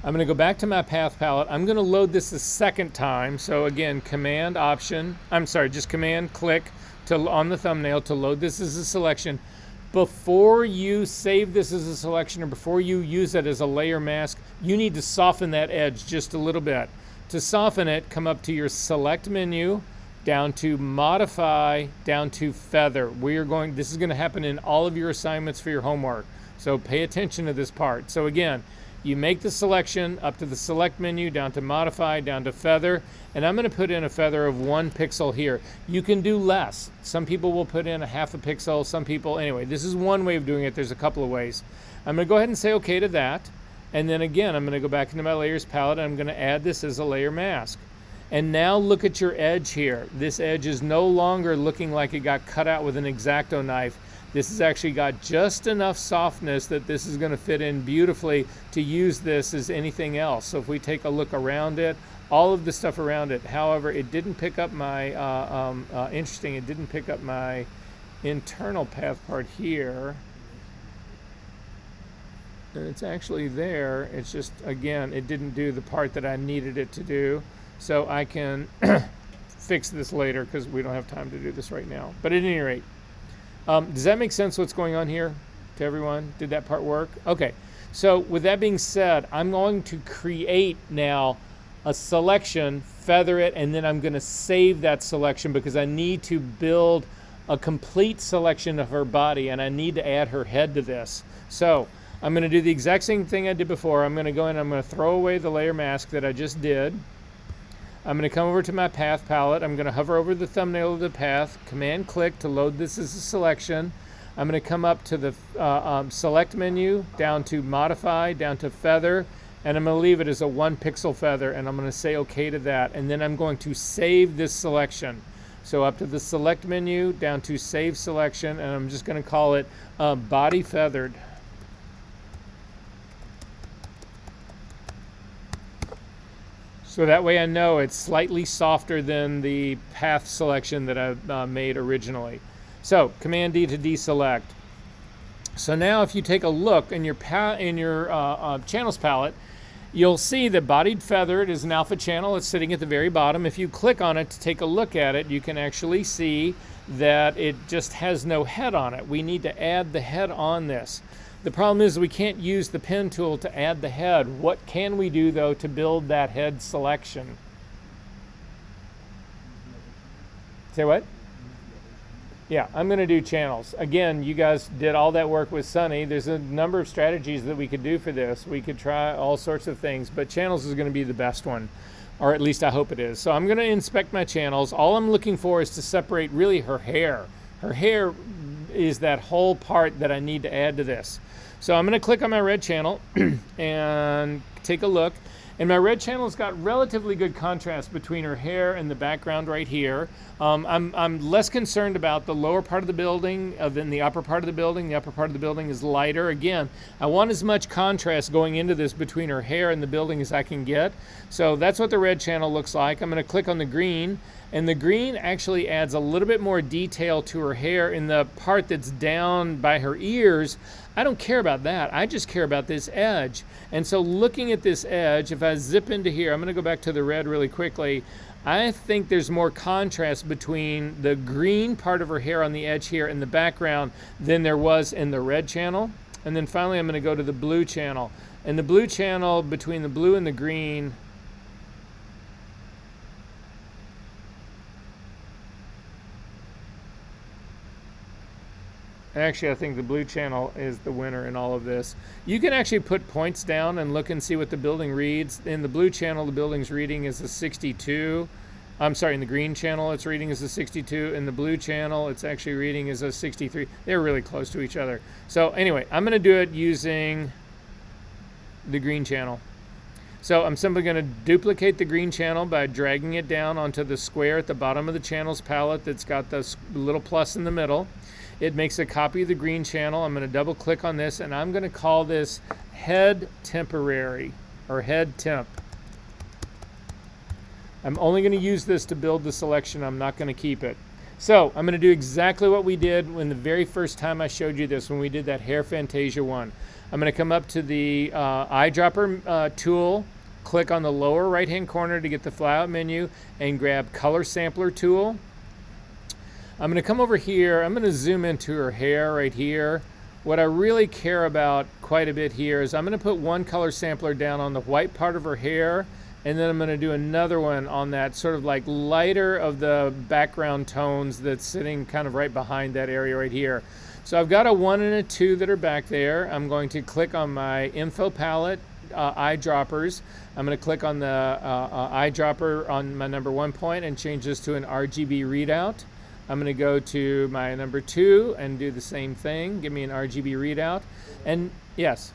I'm going to go back to my path palette. I'm going to load this a second time. So again, command click on the thumbnail to load this as a selection. Before you save this as a selection or before you use it as a layer mask, you need to soften that edge just a little bit. To soften it, come up to your select menu, down to modify, down to feather. This is going to happen in all of your assignments for your homework. So pay attention to this part. So again, you make the selection up to the select menu, down to modify, down to feather, and I'm going to put in a feather of 1 pixel here. You can do less. Some people will put in a 0.5 pixel, some people, anyway, this is one way of doing it. There's a couple of ways. I'm going to go ahead and say okay to that. And then again, I'm going to go back into my layers palette and I'm going to add this as a layer mask. And now look at your edge here. This edge is no longer looking like it got cut out with an X-Acto knife. This has actually got just enough softness that this is going to fit in beautifully to use this as anything else. So if we take a look around it, all of the stuff around it. However, it didn't pick up my, it didn't pick up my internal path part here. And it's actually there. It's just, again, it didn't do the part that I needed it to do. So I can fix this later because we don't have time to do this right now. But at any rate, does that make sense what's going on here to everyone? Did that part work? Okay. So with that being said, I'm going to create now a selection, feather it, and then I'm going to save that selection because I need to build a complete selection of her body and I need to add her head to this. So I'm going to do the exact same thing I did before. I'm going to go in and I'm going to throw away the layer mask that I just did. I'm going to come over to my path palette. I'm going to hover over the thumbnail of the path, command click to load this as a selection. I'm going to come up to the select menu, down to modify, down to feather, and I'm going to leave it as a 1 pixel feather, and I'm going to say okay to that. And then I'm going to save this selection. So up to the select menu, down to save selection, and I'm just going to call it body feathered. So that way I know it's slightly softer than the path selection that I made originally. So Command D to deselect. So now if you take a look in your channels palette, you'll see that bodied feathered is an alpha channel. It's sitting at the very bottom. If you click on it to take a look at it, you can actually see that it just has no head on it. We need to add the head on this. The problem is we can't use the pen tool to add the head. What can we do though to build that head selection? Say what? Yeah, I'm going to do channels. Again, you guys did all that work with Sunny. There's a number of strategies that we could do for this. We could try all sorts of things, but channels is going to be the best one, or at least I hope it is. So I'm going to inspect my channels. All I'm looking for is to separate really her hair. Her hair is that whole part that I need to add to this. So I'm going to click on my red channel and take a look. And my red channel's got relatively good contrast between her hair and the background right here. I'm less concerned about the lower part of the building than the upper part of the building. The upper part of the building is lighter. Again, I want as much contrast going into this between her hair and the building as I can get. So that's what the red channel looks like. I'm going to click on the green. And the green actually adds a little bit more detail to her hair. In the part that's down by her ears, I don't care about that. I just care about this edge. And so looking at this edge, if I zip into here, I'm going to go back to the red really quickly. I think there's more contrast between the green part of her hair on the edge here in the background than there was in the red channel. And then finally, I'm going to go to the blue channel. And the blue channel, between the blue and the green, actually, I think the blue channel is the winner in all of this. You can actually put points down and look and see what the building reads. In the blue channel, the building's reading is a 62. I'm sorry, in the green channel, it's reading as a 62. In the blue channel, it's actually reading as a 63. They're really close to each other. So anyway, I'm going to do it using the green channel. So I'm simply going to duplicate the green channel by dragging it down onto the square at the bottom of the channels palette that's got the little plus in the middle. It makes a copy of the green channel. I'm going to double click on this, and I'm going to call this head temporary, or head temp. I'm only going to use this to build the selection. I'm not going to keep it. So I'm going to do exactly what we did when the very first time I showed you this, when we did that Hair Fantasia one. I'm going to come up to the eyedropper tool, click on the lower right-hand corner to get the flyout menu, and grab Color Sampler tool. I'm going to come over here. I'm going to zoom into her hair right here. What I really care about quite a bit here is I'm going to put one color sampler down on the white part of her hair, and then I'm going to do another one on that sort of like lighter of the background tones that's sitting kind of right behind that area right here. So I've got a 1 and a 2 that are back there. I'm going to click on my info palette, eyedroppers. I'm going to click on the eyedropper on my number 1 point and change this to an RGB readout. I'm going to go to my number 2 and do the same thing. Give me an RGB readout. And yes.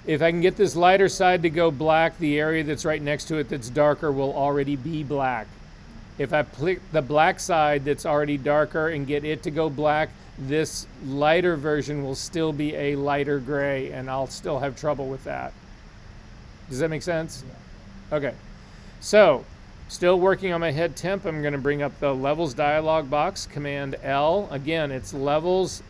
If I can get this lighter side to go black, the area that's right next to it that's darker will already be black. If I click the black side that's already darker and get it to go black, this lighter version will still be a lighter gray, and I'll still have trouble with that. Does that make sense? Yeah. Okay. So, still working on my head temp. I'm going to bring up the levels dialog box, Command L. Again, it's levels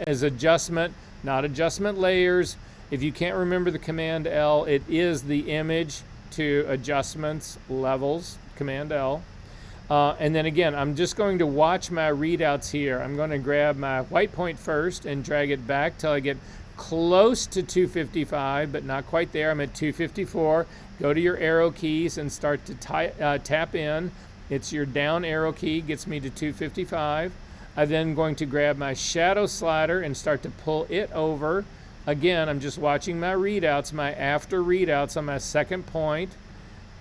as adjustment, not adjustment layers. If you can't remember the Command L, it is the image to adjustments, levels, Command L. And then again, I'm just going to watch my readouts here. I'm going to grab my white point first and drag it back till I get close to 255, but not quite there. I'm at 254. Go to your arrow keys and start to tap in. It's your down arrow key, gets me to 255. I'm then going to grab my shadow slider and start to pull it over. Again, I'm just watching my readouts, my after readouts on my second point.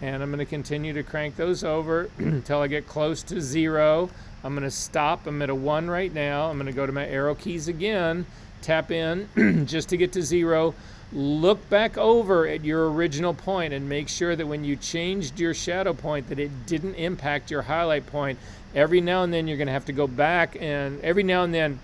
And I'm going to continue to crank those over until I get close to 0. I'm going to stop. I'm at a 1 right now. I'm going to go to my arrow keys again, tap in just to get to 0. Look back over at your original point and make sure that when you changed your shadow point that it didn't impact your highlight point. Every now and then you're going to have to go back, and every now and then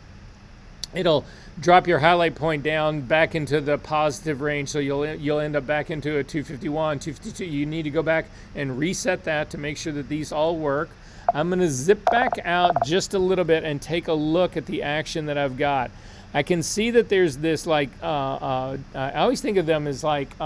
it'll drop your highlight point down back into the positive range, so you'll end up back into a 251, 252. You need to go back and reset that to make sure that these all work. I'm going to zip back out just a little bit and take a look at the action that I've got. I can see that there's this like, I always think of them as like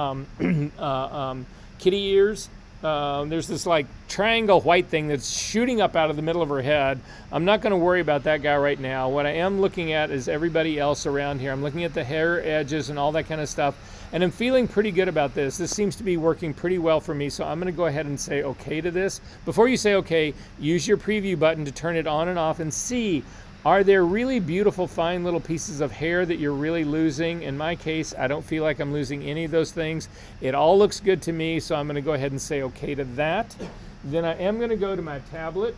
kitty ears. There's this like triangle white thing that's shooting up out of the middle of her head. I'm not going to worry about that guy right now. What I am looking at is everybody else around here. I'm looking at the hair edges and all that kind of stuff, and I'm feeling pretty good about this. This seems to be working pretty well for me, so I'm going to go ahead and say okay to this. Before you say okay, use your preview button to turn it on and off and see, are there really beautiful, fine little pieces of hair that you're really losing? In my case, I don't feel like I'm losing any of those things. It all looks good to me, so I'm going to go ahead and say okay to that. Then I am going to go to my tablet.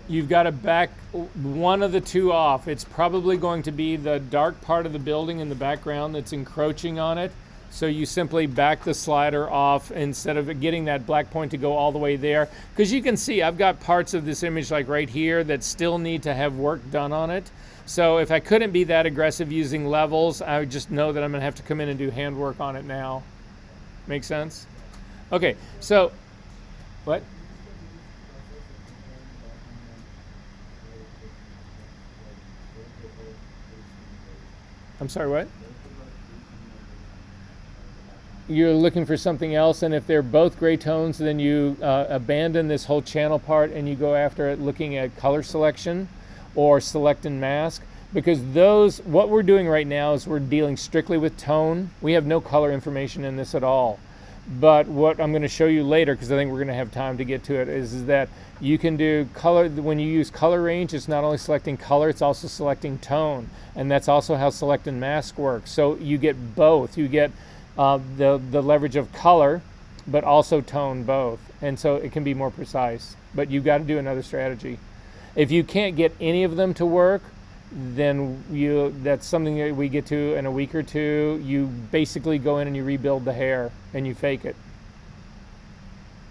You've got to back one of the two off. It's probably going to be the dark part of the building in the background that's encroaching on it. So you simply back the slider off instead of getting that black point to go all the way there. Because you can see I've got parts of this image like right here that still need to have work done on it. So if I couldn't be that aggressive using levels, I would just know that I'm going to have to come in and do handwork on it now. Make sense? Okay, so what? I'm sorry, what? You're looking for something else, and if they're both gray tones, then you abandon this whole channel part and you go after it looking at color selection or select and mask, because what we're doing right now is we're dealing strictly with tone. We have no color information in this at all. But what I'm going to show you later, because I think we're going to have time to get to it, is that you can do color. When you use color range, it's not only selecting color, it's also selecting tone. And that's also how select and mask works. So you get both. You get the leverage of color, but also tone both. And so it can be more precise. But you've got to do another strategy. If you can't get any of them to work, then that's something that we get to in a week or two. You basically go in and you rebuild the hair and you fake it.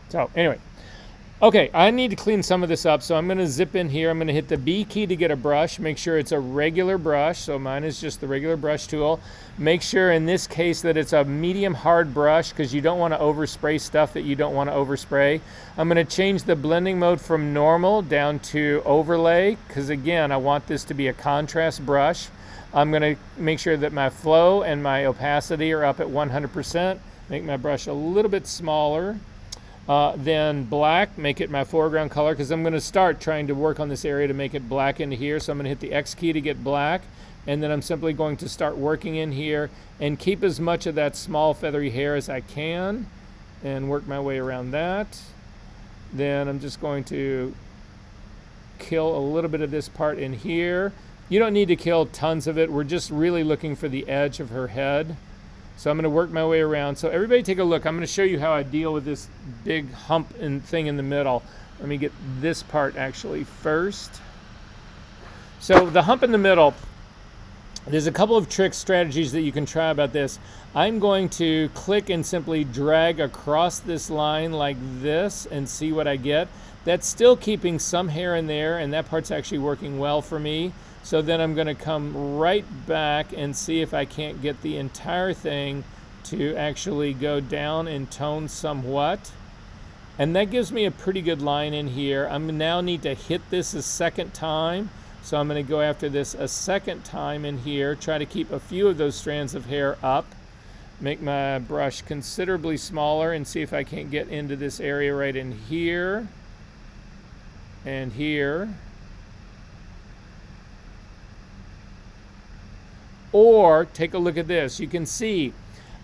So anyway, okay, I need to clean some of this up, so I'm going to zip in here. I'm going to hit the B key to get a brush. Make sure it's a regular brush, so mine is just the regular brush tool. Make sure in this case that it's a medium hard brush, because you don't want to overspray stuff that you don't want to overspray. I'm going to change the blending mode from normal down to overlay, because again, I want this to be a contrast brush. I'm going to make sure that my flow and my opacity are up at 100%. Make my brush a little bit smaller. Then black, make it my foreground color, because I'm going to start trying to work on this area to make it black into here. So I'm going to hit the X key to get black, and then I'm simply going to start working in here and keep as much of that small feathery hair as I can and work my way around that. Then I'm just going to kill a little bit of this part in here. You don't need to kill tons of it. We're just really looking for the edge of her head. So I'm going to work my way around. So everybody take a look. I'm going to show you how I deal with this big hump and thing in the middle. Let me get this part actually first. So the hump in the middle, there's a couple of strategies that you can try about this. I'm going to click and simply drag across this line like this and see what I get. That's still keeping some hair in there, and that part's actually working well for me. So then I'm going to come right back and see if I can't get the entire thing to actually go down in tone somewhat. And that gives me a pretty good line in here. I'm now need to hit this a second time. So I'm going to go after this a second time in here, try to keep a few of those strands of hair up. Make my brush considerably smaller and see if I can't get into this area right in here and here. Or take a look at this. You can see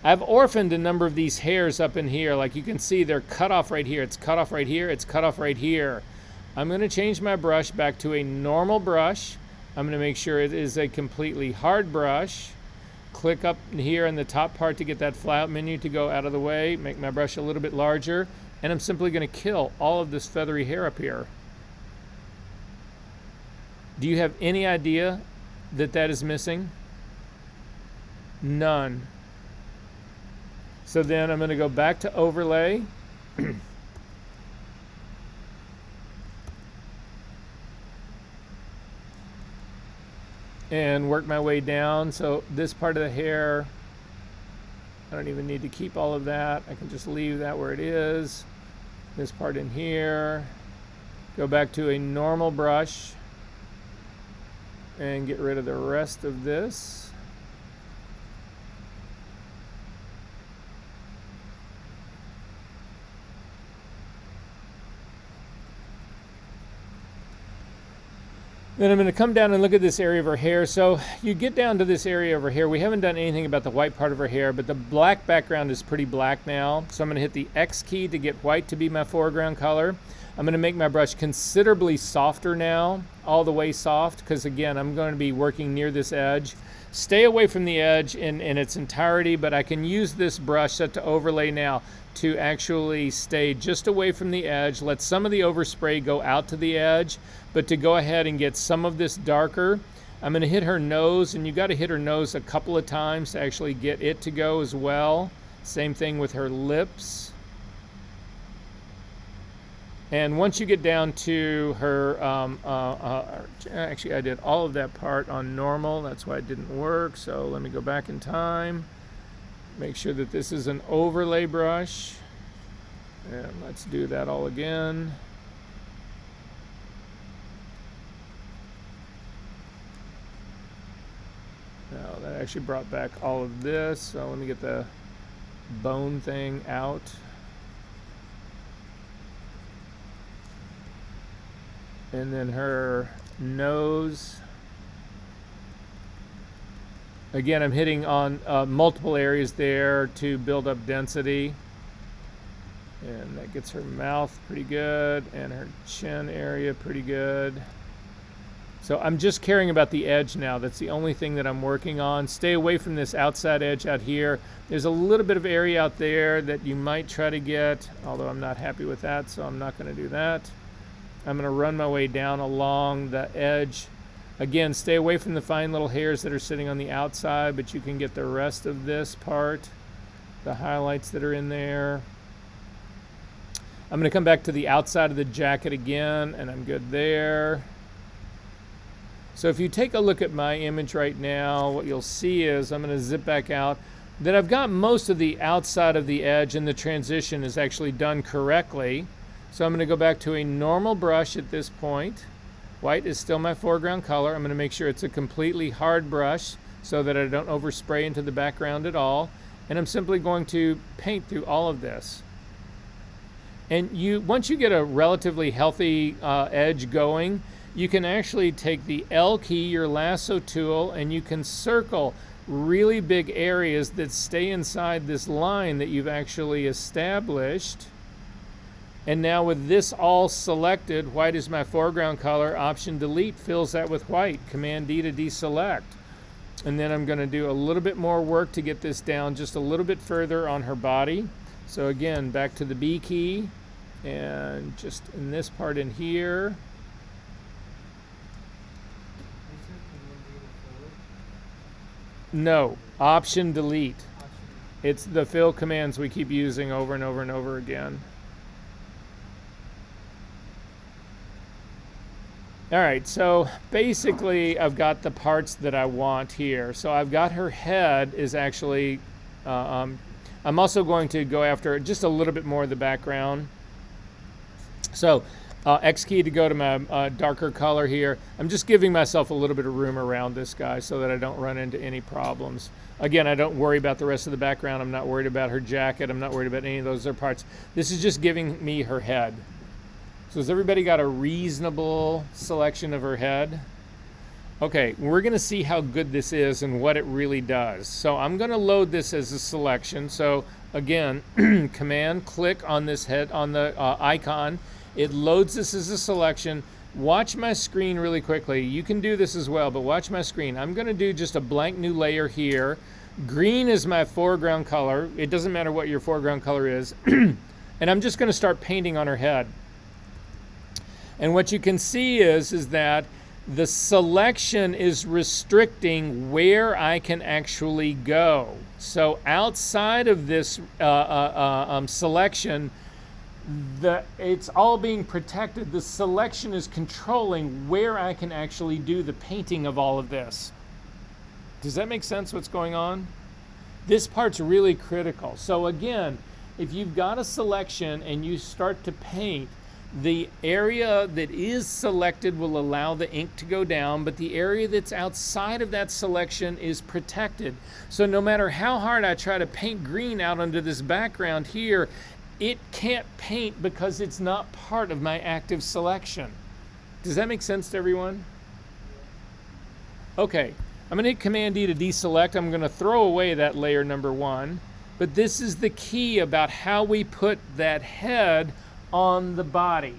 I've orphaned a number of these hairs up in here. Like you can see they're cut off right here. It's cut off right here. It's cut off right here. I'm going to change my brush back to a normal brush. I'm going to make sure it is a completely hard brush. Click up here in the top part to get that flyout menu to go out of the way. Make my brush a little bit larger. And I'm simply going to kill all of this feathery hair up here. Do you have any idea that that is missing? None. So then I'm going to go back to overlay. And work my way down. So this part of the hair, I don't even need to keep all of that. I can just leave that where it is. This part in here. Go back to a normal brush and get rid of the rest of this. Then I'm going to come down and look at this area of her hair. So you get down to this area of her hair. We haven't done anything about the white part of her hair, but the black background is pretty black now. So I'm going to hit the X key to get white to be my foreground color. I'm going to make my brush considerably softer now, all the way soft, because again, I'm going to be working near this edge. Stay away from the edge in its entirety, but I can use this brush set to overlay now to actually stay just away from the edge. Let some of the overspray go out to the edge, but to go ahead and get some of this darker, I'm going to hit her nose, and you got to hit her nose a couple of times to actually get it to go as well. Same thing with her lips. And once you get down to her, actually I did all of that part on normal. That's why it didn't work. So let me go back in time. Make sure that this is an overlay brush. And let's do that all again. Now I actually brought back all of this. So let me get the bone thing out. And then her nose. Again, I'm hitting on multiple areas there to build up density. And that gets her mouth pretty good and her chin area pretty good. So I'm just caring about the edge now. That's the only thing that I'm working on. Stay away from this outside edge out here. There's a little bit of area out there that you might try to get, although I'm not happy with that, so I'm not going to do that. I'm going to run my way down along the edge. Again, stay away from the fine little hairs that are sitting on the outside, but you can get the rest of this part, the highlights that are in there. I'm going to come back to the outside of the jacket again, and I'm good there. So if you take a look at my image right now, what you'll see is I'm going to zip back out, that I've got most of the outside of the edge and the transition is actually done correctly. So I'm going to go back to a normal brush at this point. White is still my foreground color. I'm going to make sure it's a completely hard brush so that I don't overspray into the background at all. And I'm simply going to paint through all of this. And once you get a relatively healthy edge going, you can actually take the L key, your lasso tool, and you can circle really big areas that stay inside this line that you've actually established. And now with this all selected, white is my foreground color, Option Delete fills that with white, Command D to deselect. And then I'm going to do a little bit more work to get this down just a little bit further on her body. So again, back to the B key, and just in this part in here. No, Option Delete. It's the fill commands we keep using over and over and over again. All right, so basically I've got the parts that I want here. So I've got her head is actually, I'm also going to go after just a little bit more of the background. So X key to go to my darker color here. I'm just giving myself a little bit of room around this guy so that I don't run into any problems. Again, I don't worry about the rest of the background. I'm not worried about her jacket. I'm not worried about any of those other parts. This is just giving me her head. So has everybody got a reasonable selection of her head? Okay, we're going to see how good this is and what it really does. So I'm going to load this as a selection. So again, Command click on this head, on the icon. It loads this as a selection. Watch my screen really quickly. You can do this as well, but watch my screen. I'm going to do just a blank new layer here. Green is my foreground color. It doesn't matter what your foreground color is. And I'm just going to start painting on her head. And what you can see is that the selection is restricting where I can actually go. So outside of this selection, it's all being protected. The selection is controlling where I can actually do the painting of all of this. Does that make sense what's going on? This part's really critical. So again, if you've got a selection and you start to paint, the area that is selected will allow the ink to go down, but the area that's outside of that selection is protected. So no matter how hard I try to paint green out under this background here, it can't paint because it's not part of my active selection. Does that make sense to everyone? Okay, I'm going to hit Command D to deselect. I'm going to throw away that layer number 1, but this is the key about how we put that head on the body.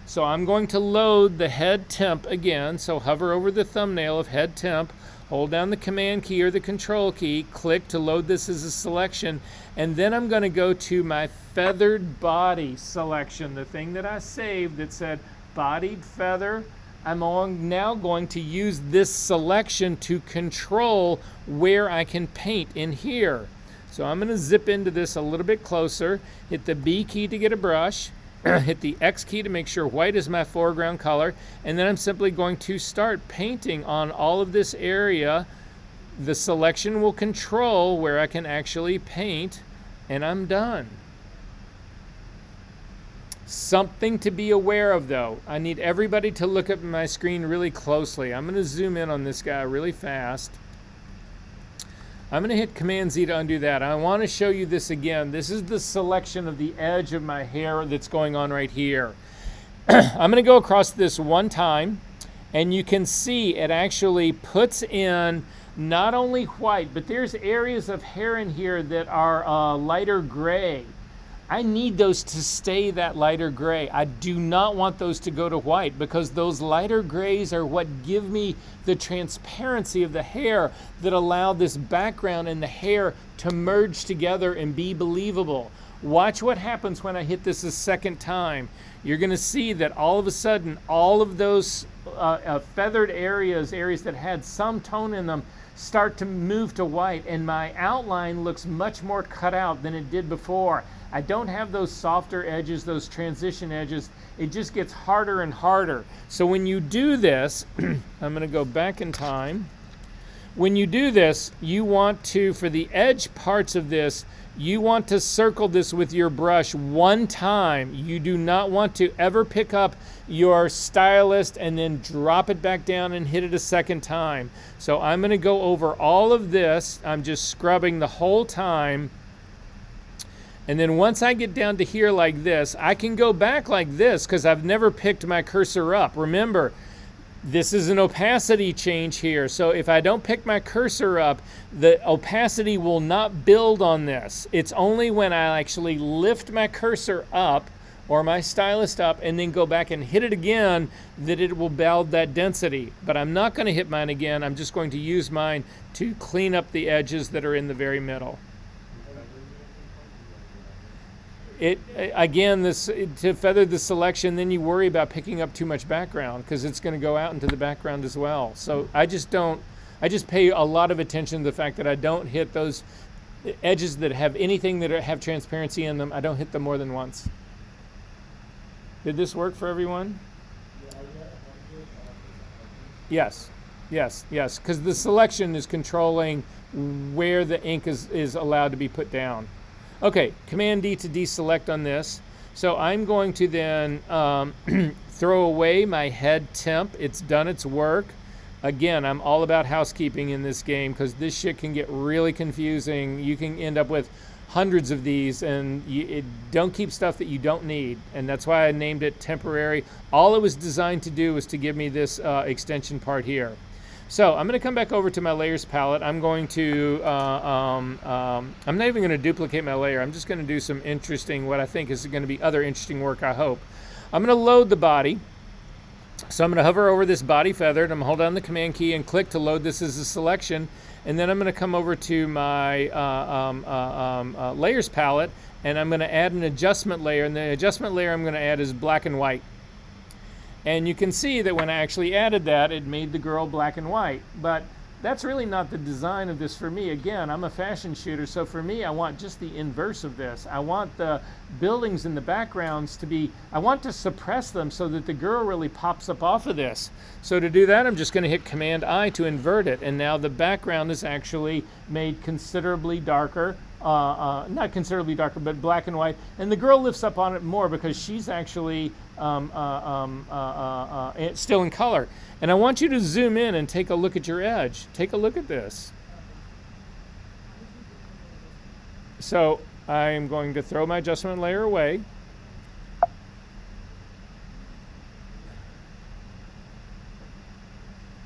So I'm going to load the head temp again. So hover over the thumbnail of head temp, hold down the Command key or the Control key, click to load this as a selection, and then I'm going to go to my feathered body selection, the thing that I saved that said bodied feather. I'm now going to use this selection to control where I can paint in here. So I'm going to zip into this a little bit closer, hit the B key to get a brush, hit the X key to make sure white is my foreground color, and then I'm simply going to start painting on all of this area. The selection will control where I can actually paint, and I'm done. Something to be aware of though, I need everybody to look at my screen really closely. I'm going to zoom in on this guy really fast. I'm going to hit Command Z to undo that. I want to show you this again. This is the selection of the edge of my hair that's going on right here. I'm going to go across this one time, and you can see it actually puts in not only white, but there's areas of hair in here that are lighter gray. I need those to stay that lighter gray. I do not want those to go to white, because those lighter grays are what give me the transparency of the hair that allow this background and the hair to merge together and be believable. Watch what happens when I hit this a second time. You're going to see that all of a sudden, all of those feathered areas that had some tone in them, start to move to white, and my outline looks much more cut out than it did before. I don't have those softer edges, those transition edges. It just gets harder and harder. So when you do this, I'm going to go back in time. When you do this, you want to, for the edge parts of this, you want to circle this with your brush one time. You do not want to ever pick up your stylist and then drop it back down and hit it a second time. So I'm going to go over all of this. I'm just scrubbing the whole time. And then once I get down to here like this, I can go back like this because I've never picked my cursor up. Remember, this is an opacity change here. So if I don't pick my cursor up, the opacity will not build on this. It's only when I actually lift my cursor up or my stylist up and then go back and hit it again that it will build that density. But I'm not going to hit mine again. I'm just going to use mine to clean up the edges that are in the very middle. Again, to feather the selection, then you worry about picking up too much background because it's going to go out into the background as well. So I just pay a lot of attention to the fact that I don't hit those edges that have anything that have transparency in them. I don't hit them more than once. Did this work for everyone? Yes, because the selection is controlling where the ink is allowed to be put down. Okay, Command D to deselect on this. So I'm going to then throw away my head temp. It's done its work. Again, I'm all about housekeeping in this game because this shit can get really confusing. You can end up with hundreds of these, and don't keep stuff that you don't need. And that's why I named it temporary. All it was designed to do was to give me this extension part here. So I'm going to come back over to my layers palette. I'm going to, I'm not even going to duplicate my layer. I'm just going to do some interesting, what I think is going to be other interesting work, I hope. I'm going to load the body. So I'm going to hover over this body feathered. I'm going to hold down the Command key and click to load this as a selection. And then I'm going to come over to my layers palette, and I'm going to add an adjustment layer. And the adjustment layer I'm going to add is black and white. And you can see that when I actually added that, it made the girl black and white. But that's really not the design of this for me. Again, I'm a fashion shooter, so for me, I want just the inverse of this. I want the buildings and the backgrounds to be, I want to suppress them so that the girl really pops up off of this. So to do that, I'm just going to hit Command I to invert it. And now the background is actually made considerably darker. Not considerably darker, but black and white. And the girl lifts up on it more because she's actually still in color. And I want you to zoom in and take a look at your edge. Take a look at this. So I'm going to throw my adjustment layer away.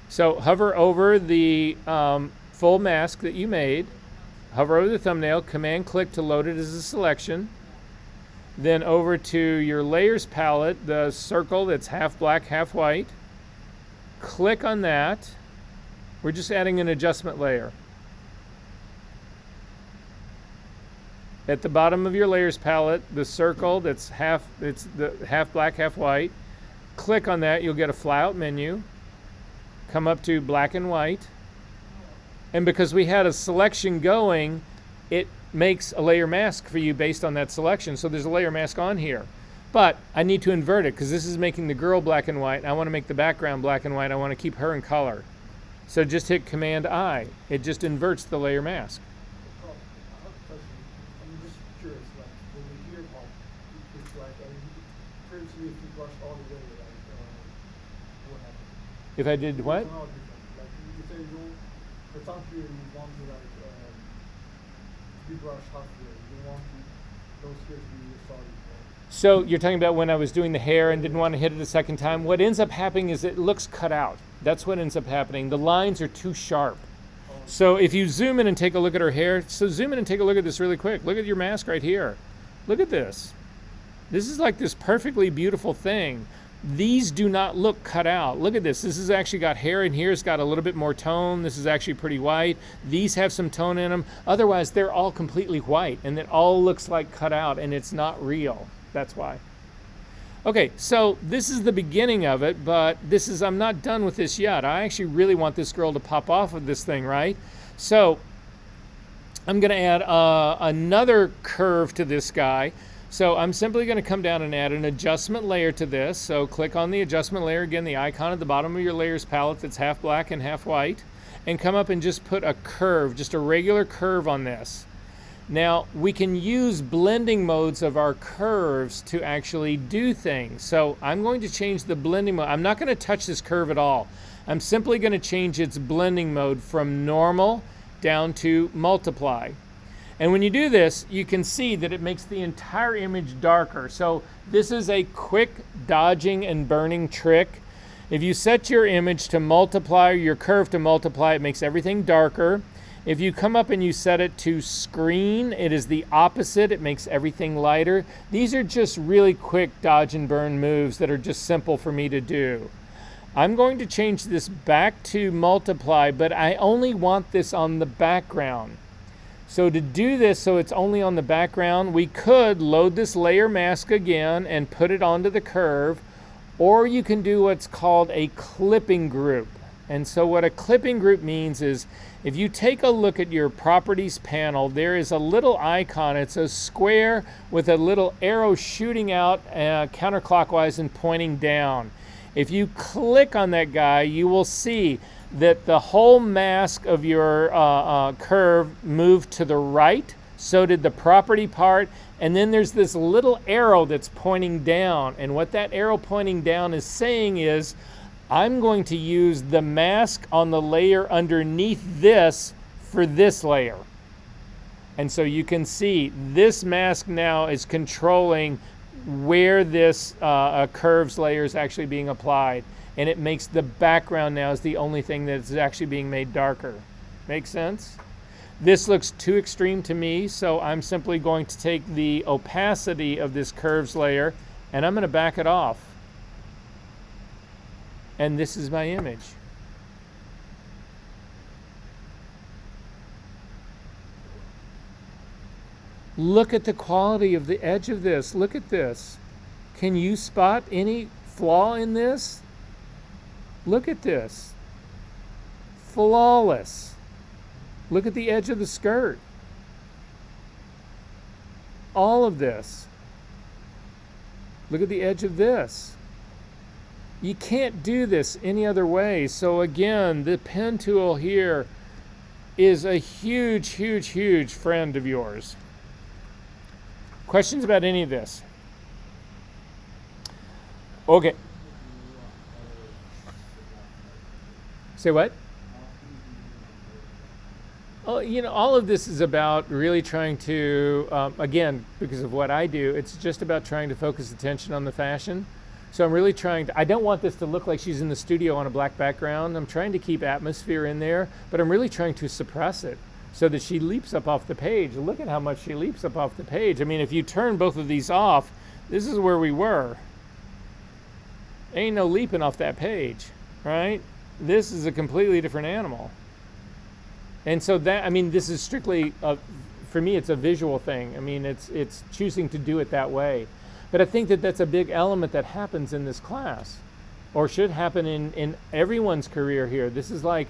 So hover over the full mask that you made. Hover over the thumbnail, Command click to load it as a selection. Then over to your layers palette, the circle that's half black, half white. Click on that. We're just adding an adjustment layer. At the bottom of your layers palette, the circle that's half black, half white. Click on that, you'll get a flyout menu. Come up to black and white. And because we had a selection going, it makes a layer mask for you based on that selection. So there's a layer mask on here. But I need to invert it because this is making the girl black and white. I want to make the background black and white. I want to keep her in color. So just hit Command I. It just inverts the layer mask. I have a question. I'm just curious, like, when we hear pop, it's like, previously if you brushed all the way, like, what happened? If I did what? It's all different. Like, you say you don't, for some period you want to, like, you brush halfway. You don't want those hairs to be solid. So you're talking about when I was doing the hair and didn't want to hit it a second time. What ends up happening is it looks cut out. That's what ends up happening. The lines are too sharp. So if you zoom in and take a look at her hair, so zoom in and take a look at this really quick. Look at your mask right here. Look at this. This is like this perfectly beautiful thing. These do not look cut out. Look at this. This has actually got hair in here. It's got a little bit more tone. This is actually pretty white. These have some tone in them. Otherwise, they're all completely white, and it all looks like cut out, and it's not real. That's why. Okay, so this is the beginning of it, but I'm not done with this yet. I actually really want this girl to pop off of this thing, right? So I'm going to add another curve to this guy. So I'm simply going to come down and add an adjustment layer to this. So click on the adjustment layer, again, the icon at the bottom of your layers palette that's half black and half white, and come up and just put a curve, just a regular curve on this. Now, we can use blending modes of our curves to actually do things. So I'm going to change the blending mode. I'm not going to touch this curve at all. I'm simply going to change its blending mode from normal down to multiply. And when you do this, you can see that it makes the entire image darker. So this is a quick dodging and burning trick. If you set your image to multiply, your curve to multiply, it makes everything darker. If you come up and you set it to screen, it is the opposite. It makes everything lighter. These are just really quick dodge and burn moves that are just simple for me to do. I'm going to change this back to multiply, but I only want this on the background. So to do this so it's only on the background, we could load this layer mask again and put it onto the curve, or you can do what's called a clipping group. And so what a clipping group means is if you take a look at your properties panel, there is a little icon. It's a square with a little arrow shooting out counterclockwise and pointing down. If you click on that guy, you will see that the whole mask of your curve moved to the right. So did the property part. And then there's this little arrow that's pointing down. And what that arrow pointing down is saying is, I'm going to use the mask on the layer underneath this for this layer. And so you can see this mask now is controlling where this curves layer is actually being applied. And it makes the background now is the only thing that's actually being made darker. Make sense? This looks too extreme to me, so I'm simply going to take the opacity of this curves layer and I'm going to back it off. And this is my image. Look at the quality of the edge of this. Look at this. Can you spot any flaw in this? Look at this. Flawless. Look at the edge of the skirt. All of this. Look at the edge of this. You can't do this any other way. So again, the pen tool here is a huge, huge, huge friend of yours. Questions about any of this? Okay. Say what? Oh, you know, all of this is about really trying to, again, because of what I do, it's just about trying to focus attention on the fashion. So I'm really trying to, I don't want this to look like she's in the studio on a black background. I'm trying to keep atmosphere in there, but I'm really trying to suppress it so that she leaps up off the page. Look at how much she leaps up off the page. I mean, if you turn both of these off, this is where we were. Ain't no leaping off that page, right? This is a completely different animal. And so that, I mean, this is strictly, for me, it's a visual thing. I mean, it's choosing to do it that way. But I think that that's a big element that happens in this class, or should happen in everyone's career here. This is like,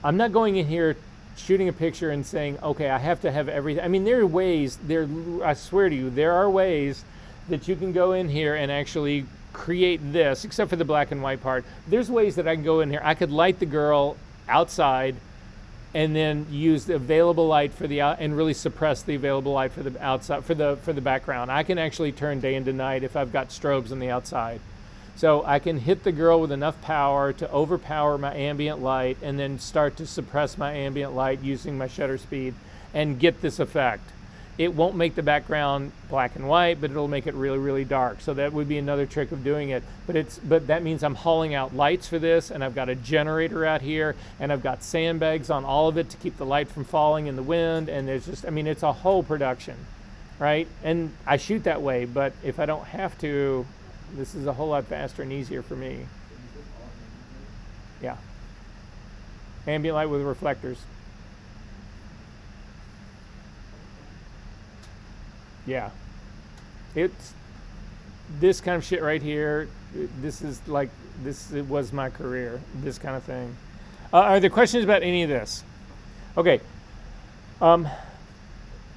I'm not going in here shooting a picture and saying, okay, I have to have everything. I mean, there are ways, I swear to you, there are ways that you can go in here and actually create this, except for the black and white part. There's ways that I can go in here. I could light the girl outside and then use the available light for the and really suppress the available light for the outside, for the background. I can actually turn day into night if I've got strobes on the outside. So I can hit the girl with enough power to overpower my ambient light and then start to suppress my ambient light using my shutter speed. and get this effect. It won't make the background black and white, but it'll make it really, really dark. So that would be another trick of doing it. But that means I'm hauling out lights for this, and I've got a generator out here, and I've got sandbags on all of it to keep the light from falling in the wind. And there's just, I mean, it's a whole production, right? And I shoot that way, but if I don't have to, this is a whole lot faster and easier for me. Yeah. Ambient light with reflectors. Yeah. It's this kind of shit right here. This is like, it was my career, this kind of thing. Are there questions about any of this? Okay.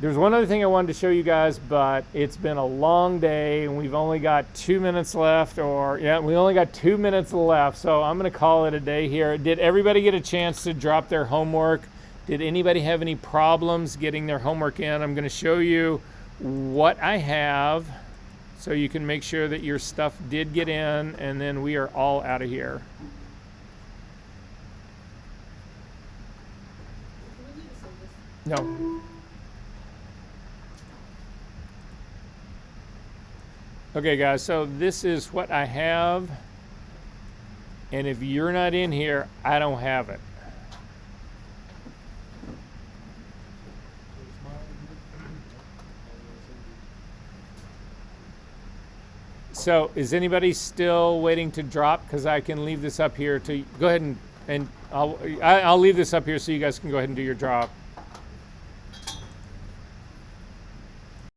There's one other thing I wanted to show you guys, but it's been a long day and we've only got 2 minutes left, we only got 2 minutes left. So I'm going to call it a day here. Did everybody get a chance to drop their homework? Did anybody have any problems getting their homework in? I'm going to show you what I have so you can make sure that your stuff did get in, and then we are all out of here. Do we need to say this? No. Okay guys, so this is what I have, and if you're not in here, I don't have it. So is anybody still waiting to drop? Because I can leave this up here to go ahead and I'll leave this up here so you guys can go ahead and do your drop.